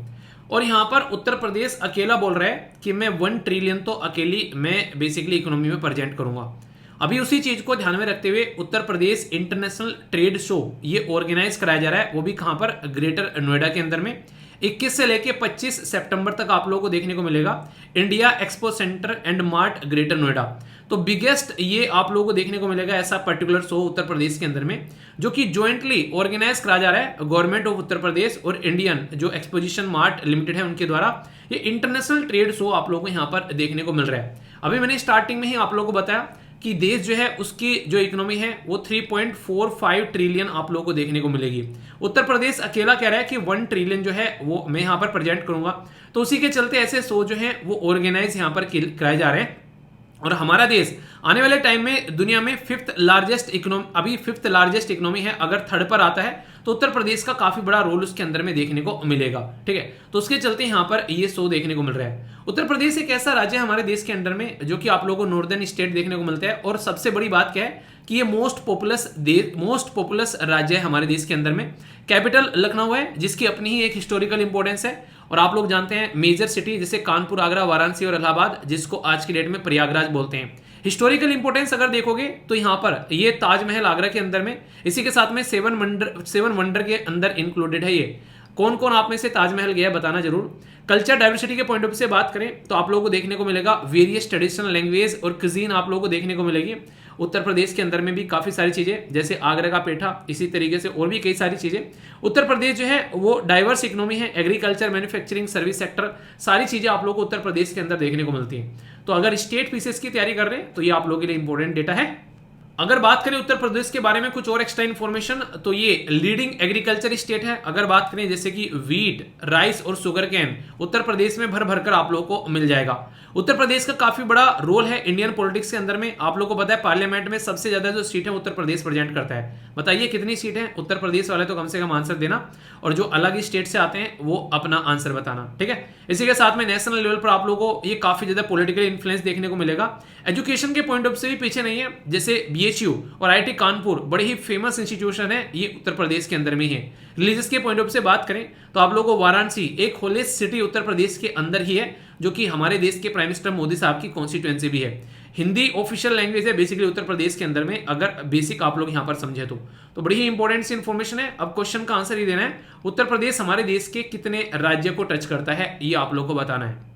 और यहाँ पर उत्तर प्रदेश अकेला बोल रहा है कि मैं 1 ट्रिलियन तो अकेली मैं बेसिकली इकोनॉमी में प्रेजेंट करूंगा। अभी उसी चीज को ध्यान में रखते हुए Uttar Pradesh international trade show ये ऑर्गेनाइज कराया जा रहा है, वो भी कहां पर, ग्रेटर नोएडा के अंदर में 21 से लेके 25 सितंबर तक आप लोगों को देखने को मिलेगा। India expo centre and mart greater Noida, तो बिगेस्ट ये आप लोगों को देखने को मिलेगा ऐसा पर्टिकुलर शो उत्तर प्रदेश के अंदर में, जो कि ज्वाइंटली ऑर्गेनाइज करा जा रहा है गवर्नमेंट ऑफ उत्तर प्रदेश और इंडियन जो एक्सपोजिशन मार्ट लिमिटेड है उनके द्वारा। ये इंटरनेशनल ट्रेड शो आप लोगों को यहाँ पर देखने को मिल रहा है। अभी मैंने स्टार्टिंग में ही आप लोगों को बताया कि देश जो है उसकी जो इकोनॉमी है वो 3.45 ट्रिलियन आप लोगों को देखने को मिलेगी। उत्तर प्रदेश अकेला कह रहा है कि 1 ट्रिलियन जो है वो मैं यहाँ पर प्रेजेंट करूंगा, तो उसी के चलते ऐसे शो जो है वो ऑर्गेनाइज यहाँ पर कराए जा रहे हैं। और हमारा देश आने वाले टाइम में दुनिया में 5th लार्जेस्ट इकोनॉमी, अभी 5th लार्जेस्ट इकोनॉमी है, अगर 3rd पर आता है तो उत्तर प्रदेश का काफी बड़ा रोल उसके अंदर में देखने को मिलेगा, ठीक है। तो उसके चलते यहाँ पर ये शो देखने को मिल रहा है। उत्तर प्रदेश एक ऐसा राज्य है हमारे देश के अंदर में जो कि आप लोगों को नॉर्दर्न स्टेट देखने को मिलता है, और सबसे बड़ी बात क्या है कि ये मोस्ट पॉपुलस राज्य है हमारे देश के अंदर में। कैपिटल लखनऊ है, जिसकी अपनी ही एक हिस्टोरिकल इंपॉर्टेंस है, और आप लोग जानते हैं मेजर सिटी जैसे कानपुर, आगरा, वाराणसी और इलाहाबाद, जिसको आज की डेट में प्रयागराज बोलते हैं। हिस्टोरिकल इंपॉर्टेंस अगर देखोगे तो यहाँ पर ये ताजमहल आगरा के अंदर में, इसी के साथ में 7 वंडर के अंदर इंक्लूडेड है। ये कौन कौन आप में से ताजमहल गया बताना जरूर। कल्चर डाइवर्सिटी के पॉइंट ऑफ व्यू से बात करें तो आप लोगों को देखने को मिलेगा वेरियस ट्रेडिशनल लैंग्वेज और क्यूजीन आप लोगों को देखने को मिलेगी। उत्तर प्रदेश के अंदर में भी काफी सारी चीजें, जैसे आगरा का पेठा, इसी तरीके से और भी कई सारी चीजें। उत्तर प्रदेश जो है वो डाइवर्स इकोनॉमी है, एग्रीकल्चर, मैन्युफैक्चरिंग, सर्विस सेक्टर, सारी चीजें आप लोगों को उत्तर प्रदेश के अंदर देखने को मिलती हैं। तो अगर स्टेट पीसीएस की तैयारी कर रहे हैं तो ये आप लोगों के लिए इंपॉर्टेंट डेटा है। अगर बात करें उत्तर प्रदेश के बारे में कुछ और एक्स्ट्रा इन्फॉर्मेशन, तो ये लीडिंग एग्रीकल्चर स्टेट है। अगर बात करें जैसे कि वीट, राइस और शुगर कैन उत्तर प्रदेश में भर भरकर आप लोगों को मिल जाएगा। उत्तर प्रदेश का काफी बड़ा रोल है इंडियन पॉलिटिक्स के अंदर में। आप लोगों को पता है पार्लियामेंट में सबसे ज्यादा जो सीट है उत्तर प्रदेश प्रेजेंट करता है। बताइए कितनी सीट है? उत्तर प्रदेश वाले तो कम से कम आंसर देना, और जो अलग स्टेट से आते हैं वो अपना आंसर बताना, ठीक है। इसी के साथ में नेशनल लेवल पर आप लोगों को ये काफी ज्यादा पॉलिटिकल इन्फ्लुएंस देखने को मिलेगा। एजुकेशन के पॉइंट ऑफ से भी पीछे नहीं है, जैसे बीएचयू और आईआईटी कानपुर बड़े ही फेमस इंस्टीट्यूशन है, ये उत्तर प्रदेश के अंदर में है। रिलीजियस के पॉइंट ऑफ से बात करें तो आप लोगों को वाराणसी एक होलेस्ट सिटी उत्तर प्रदेश के अंदर ही है, जो कि हमारे देश के प्राइम मिनिस्टर मोदी साहब की कॉन्स्टिट्यूएंसी भी है। हिंदी ऑफिशियल लैंग्वेज है बेसिकली उत्तर प्रदेश के अंदर में, अगर बेसिक आप लोग यहां पर समझे तो बड़ी ही इंपॉर्टेंट सी इंफॉर्मेशन है। अब क्वेश्चन का आंसर ही देना है, उत्तर प्रदेश हमारे देश के कितने राज्य को टच करता है, ये आप लोग को बताना है।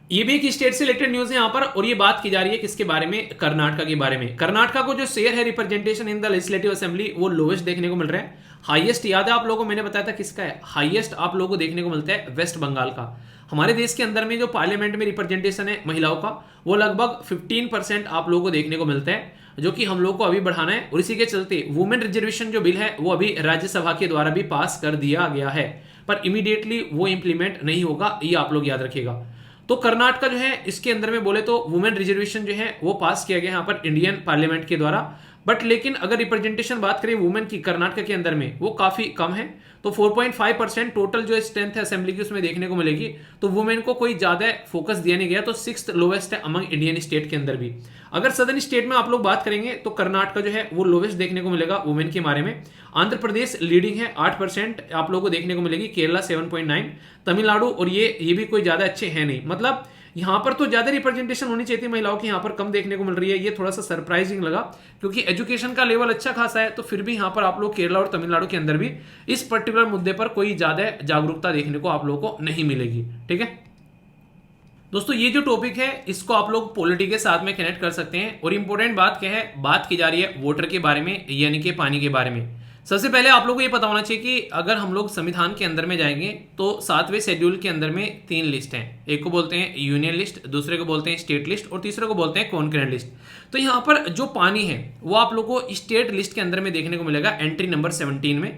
ये भी एक स्टेट से रिलेटेड न्यूज है यहाँ पर, और ये बात की जा रही है किसके बारे में, कर्नाटका के बारे में। कर्नाटका को जो शेयर है representation in the legislative assembly वो लोवेस्ट देखने को मिल रहा है। हाईएस्ट याद है आप लोगों को, मैंने बताया था किसका है, हाईएस्ट आप लोगों को देखने को मिलता है वेस्ट बंगाल का। हमारे देश के अंदर में जो पार्लियामेंट में रिप्रेजेंटेशन है महिलाओं का वो लगभग 15% आप लोगों को देखने को मिलता है, जो कि हम लोग को अभी बढ़ाना है। और इसी के चलते वुमेन रिजर्वेशन जो बिल है वो अभी राज्यसभा के द्वारा भी पास कर दिया गया है, पर इमीडिएटली वो इंप्लीमेंट नहीं होगा, ये आप लोग याद रखिएगा। तो कर्नाटका जो है इसके अंदर में बोले तो वुमेन रिजर्वेशन जो है वो पास किया गया यहाँ पर इंडियन पार्लियामेंट के द्वारा, बट लेकिन अगर रिप्रेजेंटेशन बात करें वुमेन की कर्नाटका के अंदर में वो काफी कम है। तो 4.5% टोटल जो स्ट्रेंथ है असेंबली की उसमें देखने को मिलेगी, तो वुमेन को कोई ज्यादा फोकस दिया नहीं गया, तो 6th लोवेस्ट है अमंग इंडियन स्टेट के अंदर भी। अगर सदर्न स्टेट में आप लोग बात करेंगे तो कर्नाटका जो है वो लोवेस्ट देखने को मिलेगा वुमेन के बारे में। आंध्र प्रदेश लीडिंग है 8% आप लोगों को देखने को मिलेगी, केरला 7.9, तमिलनाडु, और ये भी कोई ज्यादा अच्छे हैं नहीं, मतलब यहां पर तो ज्यादा रिप्रेजेंटेशन होनी चाहिए थी महिलाओं की, यहां पर कम देखने को मिल रही है। ये थोड़ा सा सरप्राइजिंग लगा, क्योंकि एजुकेशन का लेवल अच्छा खासा है, तो फिर भी यहां पर आप लोग केरला और तमिलनाडु के अंदर भी इस पर्टिकुलर मुद्दे पर कोई ज्यादा जागरूकता देखने को आप लोगों को नहीं मिलेगी। ठीक है दोस्तों, ये जो टॉपिक है इसको आप लोग पॉलिटी के साथ में कनेक्ट कर सकते हैं। और इंपॉर्टेंट बात क्या है, बात की जा रही है वाटर के बारे में, यानी कि पानी के बारे में। सबसे पहले आप लोगों को ये पता होना चाहिए कि अगर हम लोग संविधान के अंदर में जाएंगे तो 7वें शेड्यूल के अंदर में 3 लिस्ट हैं। एक को बोलते हैं यूनियन लिस्ट, दूसरे को बोलते हैं स्टेट लिस्ट, और तीसरे को बोलते हैं कॉन्करेंट लिस्ट। तो यहाँ पर जो पानी है वो आप लोगों को स्टेट लिस्ट के अंदर में देखने को मिलेगा एंट्री नंबर 17 में।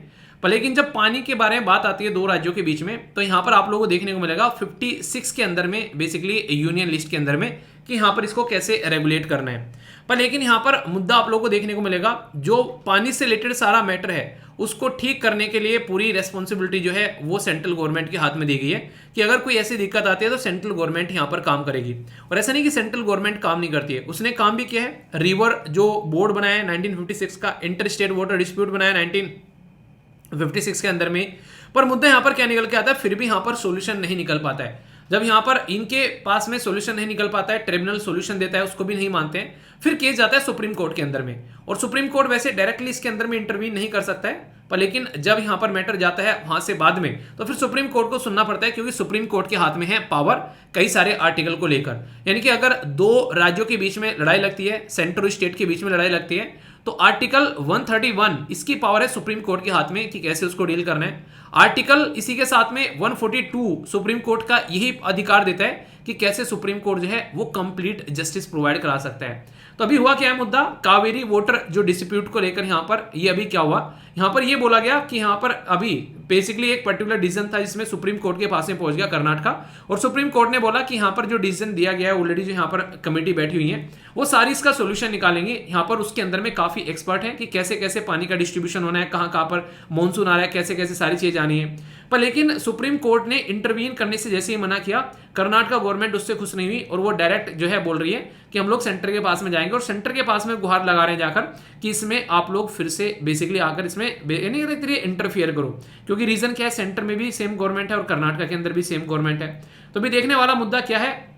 पर लेकिन जब पानी के बारे में बात आती है 2 राज्यों के बीच में, तो यहाँ पर आप लोगों को देखने को मिलेगा 56 के अंदर में, बेसिकली यूनियन लिस्ट के अंदर में, कि यहाँ पर इसको कैसे रेगुलेट करना है। पर लेकिन यहाँ पर मुद्दा आप लोगों को देखने को मिलेगा, जो पानी से रिलेटेड सारा मैटर है उसको ठीक करने के लिए पूरी रेस्पॉन्सिबिलिटी जो है वो सेंट्रल गवर्नमेंट के हाथ में दी गई है, कि अगर कोई ऐसी दिक्कत आती है तो सेंट्रल गवर्नमेंट यहाँ पर काम करेगी। और ऐसा नहीं कि सेंट्रल गवर्नमेंट काम नहीं करती है, उसने काम भी किया है। रिवर जो बोर्ड बनाया है 1956 का, इंटर स्टेट वाटर डिस्प्यूट बनाया 1956 के अंदर में, पर मुद्दा यहाँ पर क्या निकल के आता है, फिर भी यहाँ पर सोल्यूशन नहीं निकल पाता है। जब यहाँ पर इनके पास में सॉल्यूशन नहीं निकल पाता है, ट्रिब्यूनल सॉल्यूशन देता है, उसको भी नहीं मानते हैं, फिर केस जाता है सुप्रीम कोर्ट के अंदर में। और सुप्रीम कोर्ट वैसे डायरेक्टली इसके अंदर में इंटरवीन नहीं कर सकता है, पर लेकिन जब यहाँ पर मैटर जाता है वहां से बाद में, तो फिर सुप्रीम कोर्ट को सुनना पड़ता है, क्योंकि सुप्रीम कोर्ट के हाथ में है पावर कई सारे आर्टिकल को लेकर। यानी कि अगर 2 राज्यों के बीच में लड़ाई लगती है, सेंटर और स्टेट के बीच में लड़ाई लगती है, तो आर्टिकल 131 इसकी पावर है सुप्रीम कोर्ट के हाथ में कि कैसे उसको डील करना है। आर्टिकल इसी के साथ में 142 सुप्रीम कोर्ट का यही अधिकार देता है कि कैसे सुप्रीम कोर्ट जो है वो कंप्लीट जस्टिस प्रोवाइड करा सकता है। तो अभी हुआ क्या है मुद्दा, कावेरी वाटर जो डिस्प्यूट को लेकर यहाँ पर ये अभी क्या हुआ, यहाँ पर ये बोला गया कि यहाँ पर अभी बेसिकली एक पर्टिकुलर डिसीजन था जिसमें सुप्रीम कोर्ट के पास में पहुंच गया कर्नाटका, और सुप्रीम कोर्ट ने बोला कि यहाँ पर जो डिसीजन दिया गया है ऑलरेडी, जो यहाँ पर कमेटी बैठी हुई है वो सारी इसका सोल्यूशन निकालेंगे। यहाँ पर उसके अंदर में काफी एक्सपर्ट है कि कैसे कैसे पानी का डिस्ट्रीब्यूशन होना है, कहाँ कहाँ पर मानसून आ रहा है, कैसे कैसे सारी चीजें आनी है। पर लेकिन सुप्रीम कोर्ट ने इंटरवीन करने से जैसे ही मना किया, कर्नाटका गवर्नमेंट उससे खुश नहीं हुई, और वो डायरेक्ट जो है बोल रही है कि हम लोग सेंटर के पास में जाएंगे, और सेंटर के पास में गुहार लगा रहे हैं जाकर कि इसमें आप लोग फिर से बेसिकली आकर इसमें इंटरफियर करो, क्योंकि रीजन क्या है, सेंटर में भी सेम गवर्नमेंट है और कर्नाटका के अंदर भी सेम गवर्नमेंट है। तो भी देखने वाला मुद्दा क्या है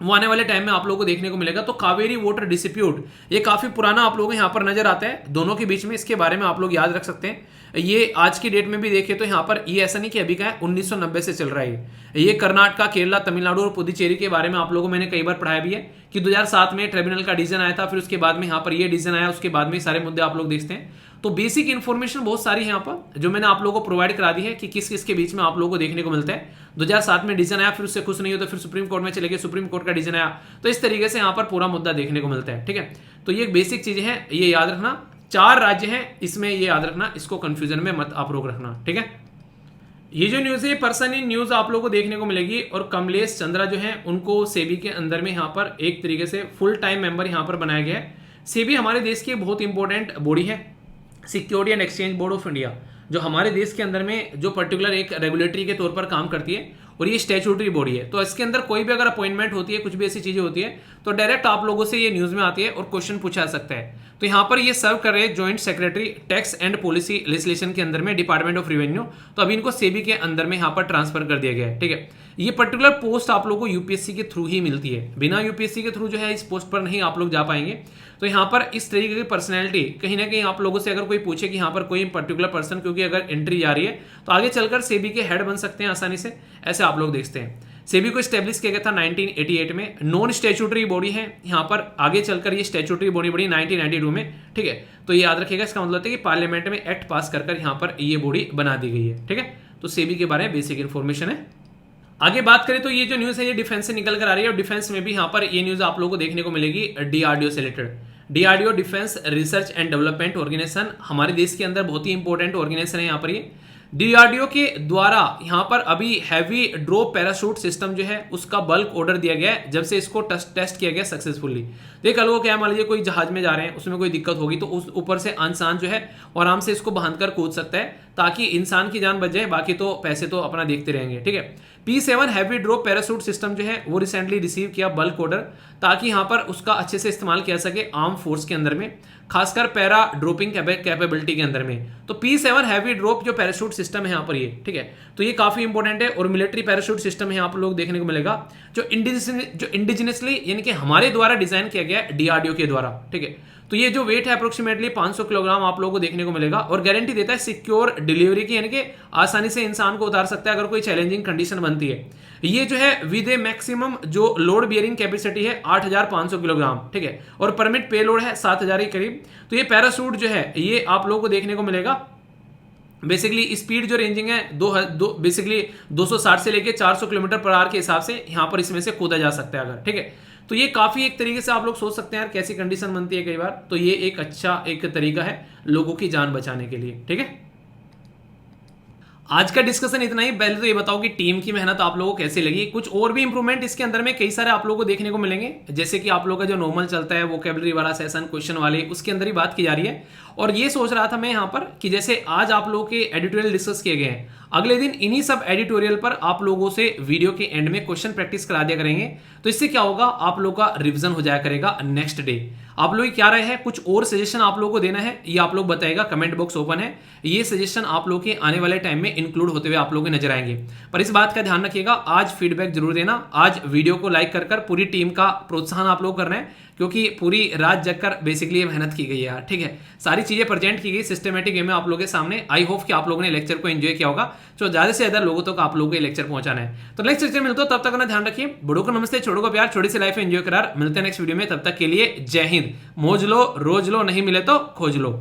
वो आने वाले टाइम में आप लोगों को देखने को मिलेगा। तो कावेरी वाटर डिस्प्यूट ये काफी पुराना आप लोगों को यहाँ पर नजर आता है दोनों के बीच में, इसके बारे में आप लोग याद रख सकते हैं। ये आज की डेट में भी देखें तो यहाँ पर ये ऐसा नहीं कि अभी का है, 1990 से चल रहा है ये। कर्नाटका, केरला, तमिलनाडु और पुदुचेरी के बारे में आप लोगों को मैंने कई बार पढ़ाया भी है कि 2007 में ट्रिब्यूनल का डिसीजन आया था, फिर उसके बाद में यहाँ पर ये डिसीजन आया, उसके बाद में सारे मुद्दे आप लोग देखते हैं। तो बेसिक इन्फॉर्मेशन बहुत सारी है यहाँ पर जो मैंने आप लोगों को प्रोवाइड करा दी है कि किस किस के बीच में आप लोगों को देखने को मिलता है। 2007 में डिसीजन आया, फिर उससे खुश नहीं हो तो फिर सुप्रीम कोर्ट में चले गए, सुप्रीम कोर्ट का डिसीजन आया, तो इस तरीके से यहाँ पर पूरा मुद्दा देखने को मिलता है। ठीक है, तो ये बेसिक चीजें हैं, ये याद रखना। 4 राज्य हैं इसमें, ये याद रखना, इसको कंफ्यूजन में मत आप लोग रखना। ठीक है, ये जो न्यूज है पर्सन इन न्यूज आप लोगों को देखने को मिलेगी, और कमलेश चंद्रा जो है उनको सेबी के अंदर में यहाँ पर एक तरीके से फुल टाइम मेंबर यहाँ पर बनाया गया है। सेबी हमारे देश की बहुत इंपॉर्टेंट बॉडी है, security and exchange board of India, जो हमारे देश के अंदर में जो पर्टिकुलर एक रेगुलेटरी के तौर पर काम करती है, और ये स्टैट्यूटरी बॉडी है। तो इसके अंदर कोई भी अगर अपॉइंटमेंट होती है, कुछ भी ऐसी चीजें होती है, तो डायरेक्ट आप लोगों से ये न्यूज में आती है और क्वेश्चन पूछा जा सकता है। तो यहाँ पर ये सर्व कर रहे हैं joint secretary tax and policy legislation के अंदर में, डिपार्टमेंट ऑफ रेवेन्यू। तो अभी इनको सेबी के अंदर में यहाँ पर ट्रांसफर कर दिया गया है, ठीक है। ये पर्टिकुलर पोस्ट आप लोगों को यूपीएससी के थ्रू ही मिलती है, बिना यूपीएससी के थ्रू जो है इस पोस्ट पर नहीं आप लोग जा पाएंगे। तो यहाँ पर इस तरीके की पर्सनैलिटी कहीं ना कहीं आप लोगों से अगर कोई पूछे कि यहाँ पर कोई पर्टिकुलर पर्सन, क्योंकि अगर एंट्री जा रही है तो आगे चलकर सेबी के हेड बन सकते हैं आसानी से, ऐसे आप लोग देखते हैं। सेबी को स्टैब्लिश किया गया था 1988 में, नॉन स्टैट्यूटरी बॉडी है यहाँ पर, आगे चलकर ये स्टैट्यूटरी बॉडी बड़ी 1992 में, ठीक है। तो ये याद रखिएगा, इसका मतलब है कि पार्लियामेंट में एक्ट पास कर यहाँ पर ये बॉडी बना दी गई है, ठीक है। तो सेबी के बारे में बेसिक इन्फॉर्मेशन है। आगे बात करें तो ये जो न्यूज़ है ये डिफेंस से निकल कर आ रही है, और डिफेंस में भी यहाँ पर ये न्यूज़ आप लोगों को देखने को मिलेगी डीआरडीओ से related. DRDO defence research and development organisation हमारे देश के अंदर बहुत ही इंपॉर्टेंट ऑर्गेनाइजेशन है यहाँ पर। ये डीआरडीओ के द्वारा यहाँ पर अभी हैवी ड्रॉप पैराशूट सिस्टम जो है उसका बल्क ऑर्डर दिया गया है, जब से इसको टेस्ट किया गया सक्सेसफुली। तो कल वो क्या, मान लीजिए कोई जहाज में जा रहे हैं, उसमें कोई दिक्कत होगी तो उस ऊपर से इंसान जो है आराम से इसको बांध कर कूद सकता है, ताकि इंसान की जान बच जाए, बाकी तो पैसे तो अपना देखते रहेंगे, ठीक है। P7 heavy drop parachute system जो है वो रिसेंटली रिसीव किया बल्क ऑर्डर, ताकि यहाँ पर उसका अच्छे से इस्तेमाल किया सके आर्म फोर्स के अंदर में, खासकर पैरा ड्रॉपिंग कैपेबिलिटी के अंदर में। तो P7 हैवी ड्रॉप जो पैराशूट सिस्टम है यहाँ पर ये, ठीक है, तो ये काफी इंपॉर्टेंट है। और मिलिट्री पैराशूट सिस्टम है यहाँ पर लोग देखने को मिलेगा जो इंडिजिनसली यानी कि हमारे द्वारा डिजाइन किया गया है डीआरडीओ के द्वारा, ठीक है। तो ये जो वेट है अप्रोक्सीमेटली 500 किलोग्राम आप लोगों को देखने को मिलेगा, और गारंटी देता है सिक्योर डिलीवरी की, यानी कि आसानी से इंसान को उतार सकता है अगर कोई चैलेंजिंग कंडीशन बनती है। ये जो है विद ए मैक्सिमम जो लोड बियरिंग कैपेसिटी है 8500 किलोग्राम, ठीक है, और परमिट पे लोड है 7000 के करीब। तो ये पैराशूट जो है ये आप लोगों को देखने को मिलेगा। बेसिकली स्पीड जो रेंजिंग है बेसिकली 260 से लेके 400 किलोमीटर पर आवर के हिसाब से यहाँ पर इसमें से कूदा जा सकता है अगर, ठीक है। तो ये काफी एक तरीके से आप लोग सोच सकते हैं यार कैसी कंडीशन बनती है कई बार, तो ये एक अच्छा एक तरीका है लोगों की जान बचाने के लिए, ठीक है। आज का डिस्कशन इतना ही। पहले तो ये बताओ कि टीम की मेहनत आप लोगों को कैसी लगी। कुछ और भी इंप्रूवमेंट इसके अंदर में कई सारे आप लोगों को देखने को मिलेंगे, जैसे कि आप लोगों का जो नॉर्मल चलता है वोकैबुलरी वाला सेशन क्वेश्चन वाले, उसके अंदर ही बात की जा रही है। और ये सोच रहा था मैं यहाँ पर कि जैसे आज आप लोगों के एडिटोरियल डिस्कस किए गए हैं, अगले दिन इन्हीं सब एडिटोरियल पर आप लोगों से वीडियो के एंड में क्वेश्चन प्रैक्टिस करा दिया करेंगे। तो इससे क्या होगा, आप लोगों का रिवीजन हो जाया करेगा नेक्स्ट डे। आप लोग क्या रहे हैं, कुछ और सजेशन आप लोगों को देना है, ये आप लोग बताएगा, कमेंट बॉक्स ओपन है। ये सजेशन आप लोग के आने वाले टाइम में इंक्लूड होते हुए आप लोगों को नजर आएंगे। पर इस बात का ध्यान रखिएगा, आज फीडबैक जरूर देना, आज वीडियो को लाइक कर पूरी टीम का प्रोत्साहन आप लोग कर रहे हैं, क्योंकि पूरी रात जगकर बेसिकली मेहनत की गई है यार, ठीक है। सारी चीजें प्रेजेंट की गई सिस्टमेटिक वे में आप लोगों के सामने। आई होप कि आप लोगों ने लेक्चर को एंजॉय किया होगा, तो ज्यादा से ज्यादा लोगों तक आप लोगों को लेक्चर पहुंचाना है। तो नेक्स्ट लेक्चर मिलते हो, तब तक अपना ध्यान रखिए। बड़ों को नमस्ते, छोड़ों को प्यार, छोटी सी लाइफ एंजॉय करार। मिलते हैं नेक्स्ट वीडियो में, तब तक के लिए जय हिंद। मौज लो, रोज लो, नहीं मिले तो खोज लो।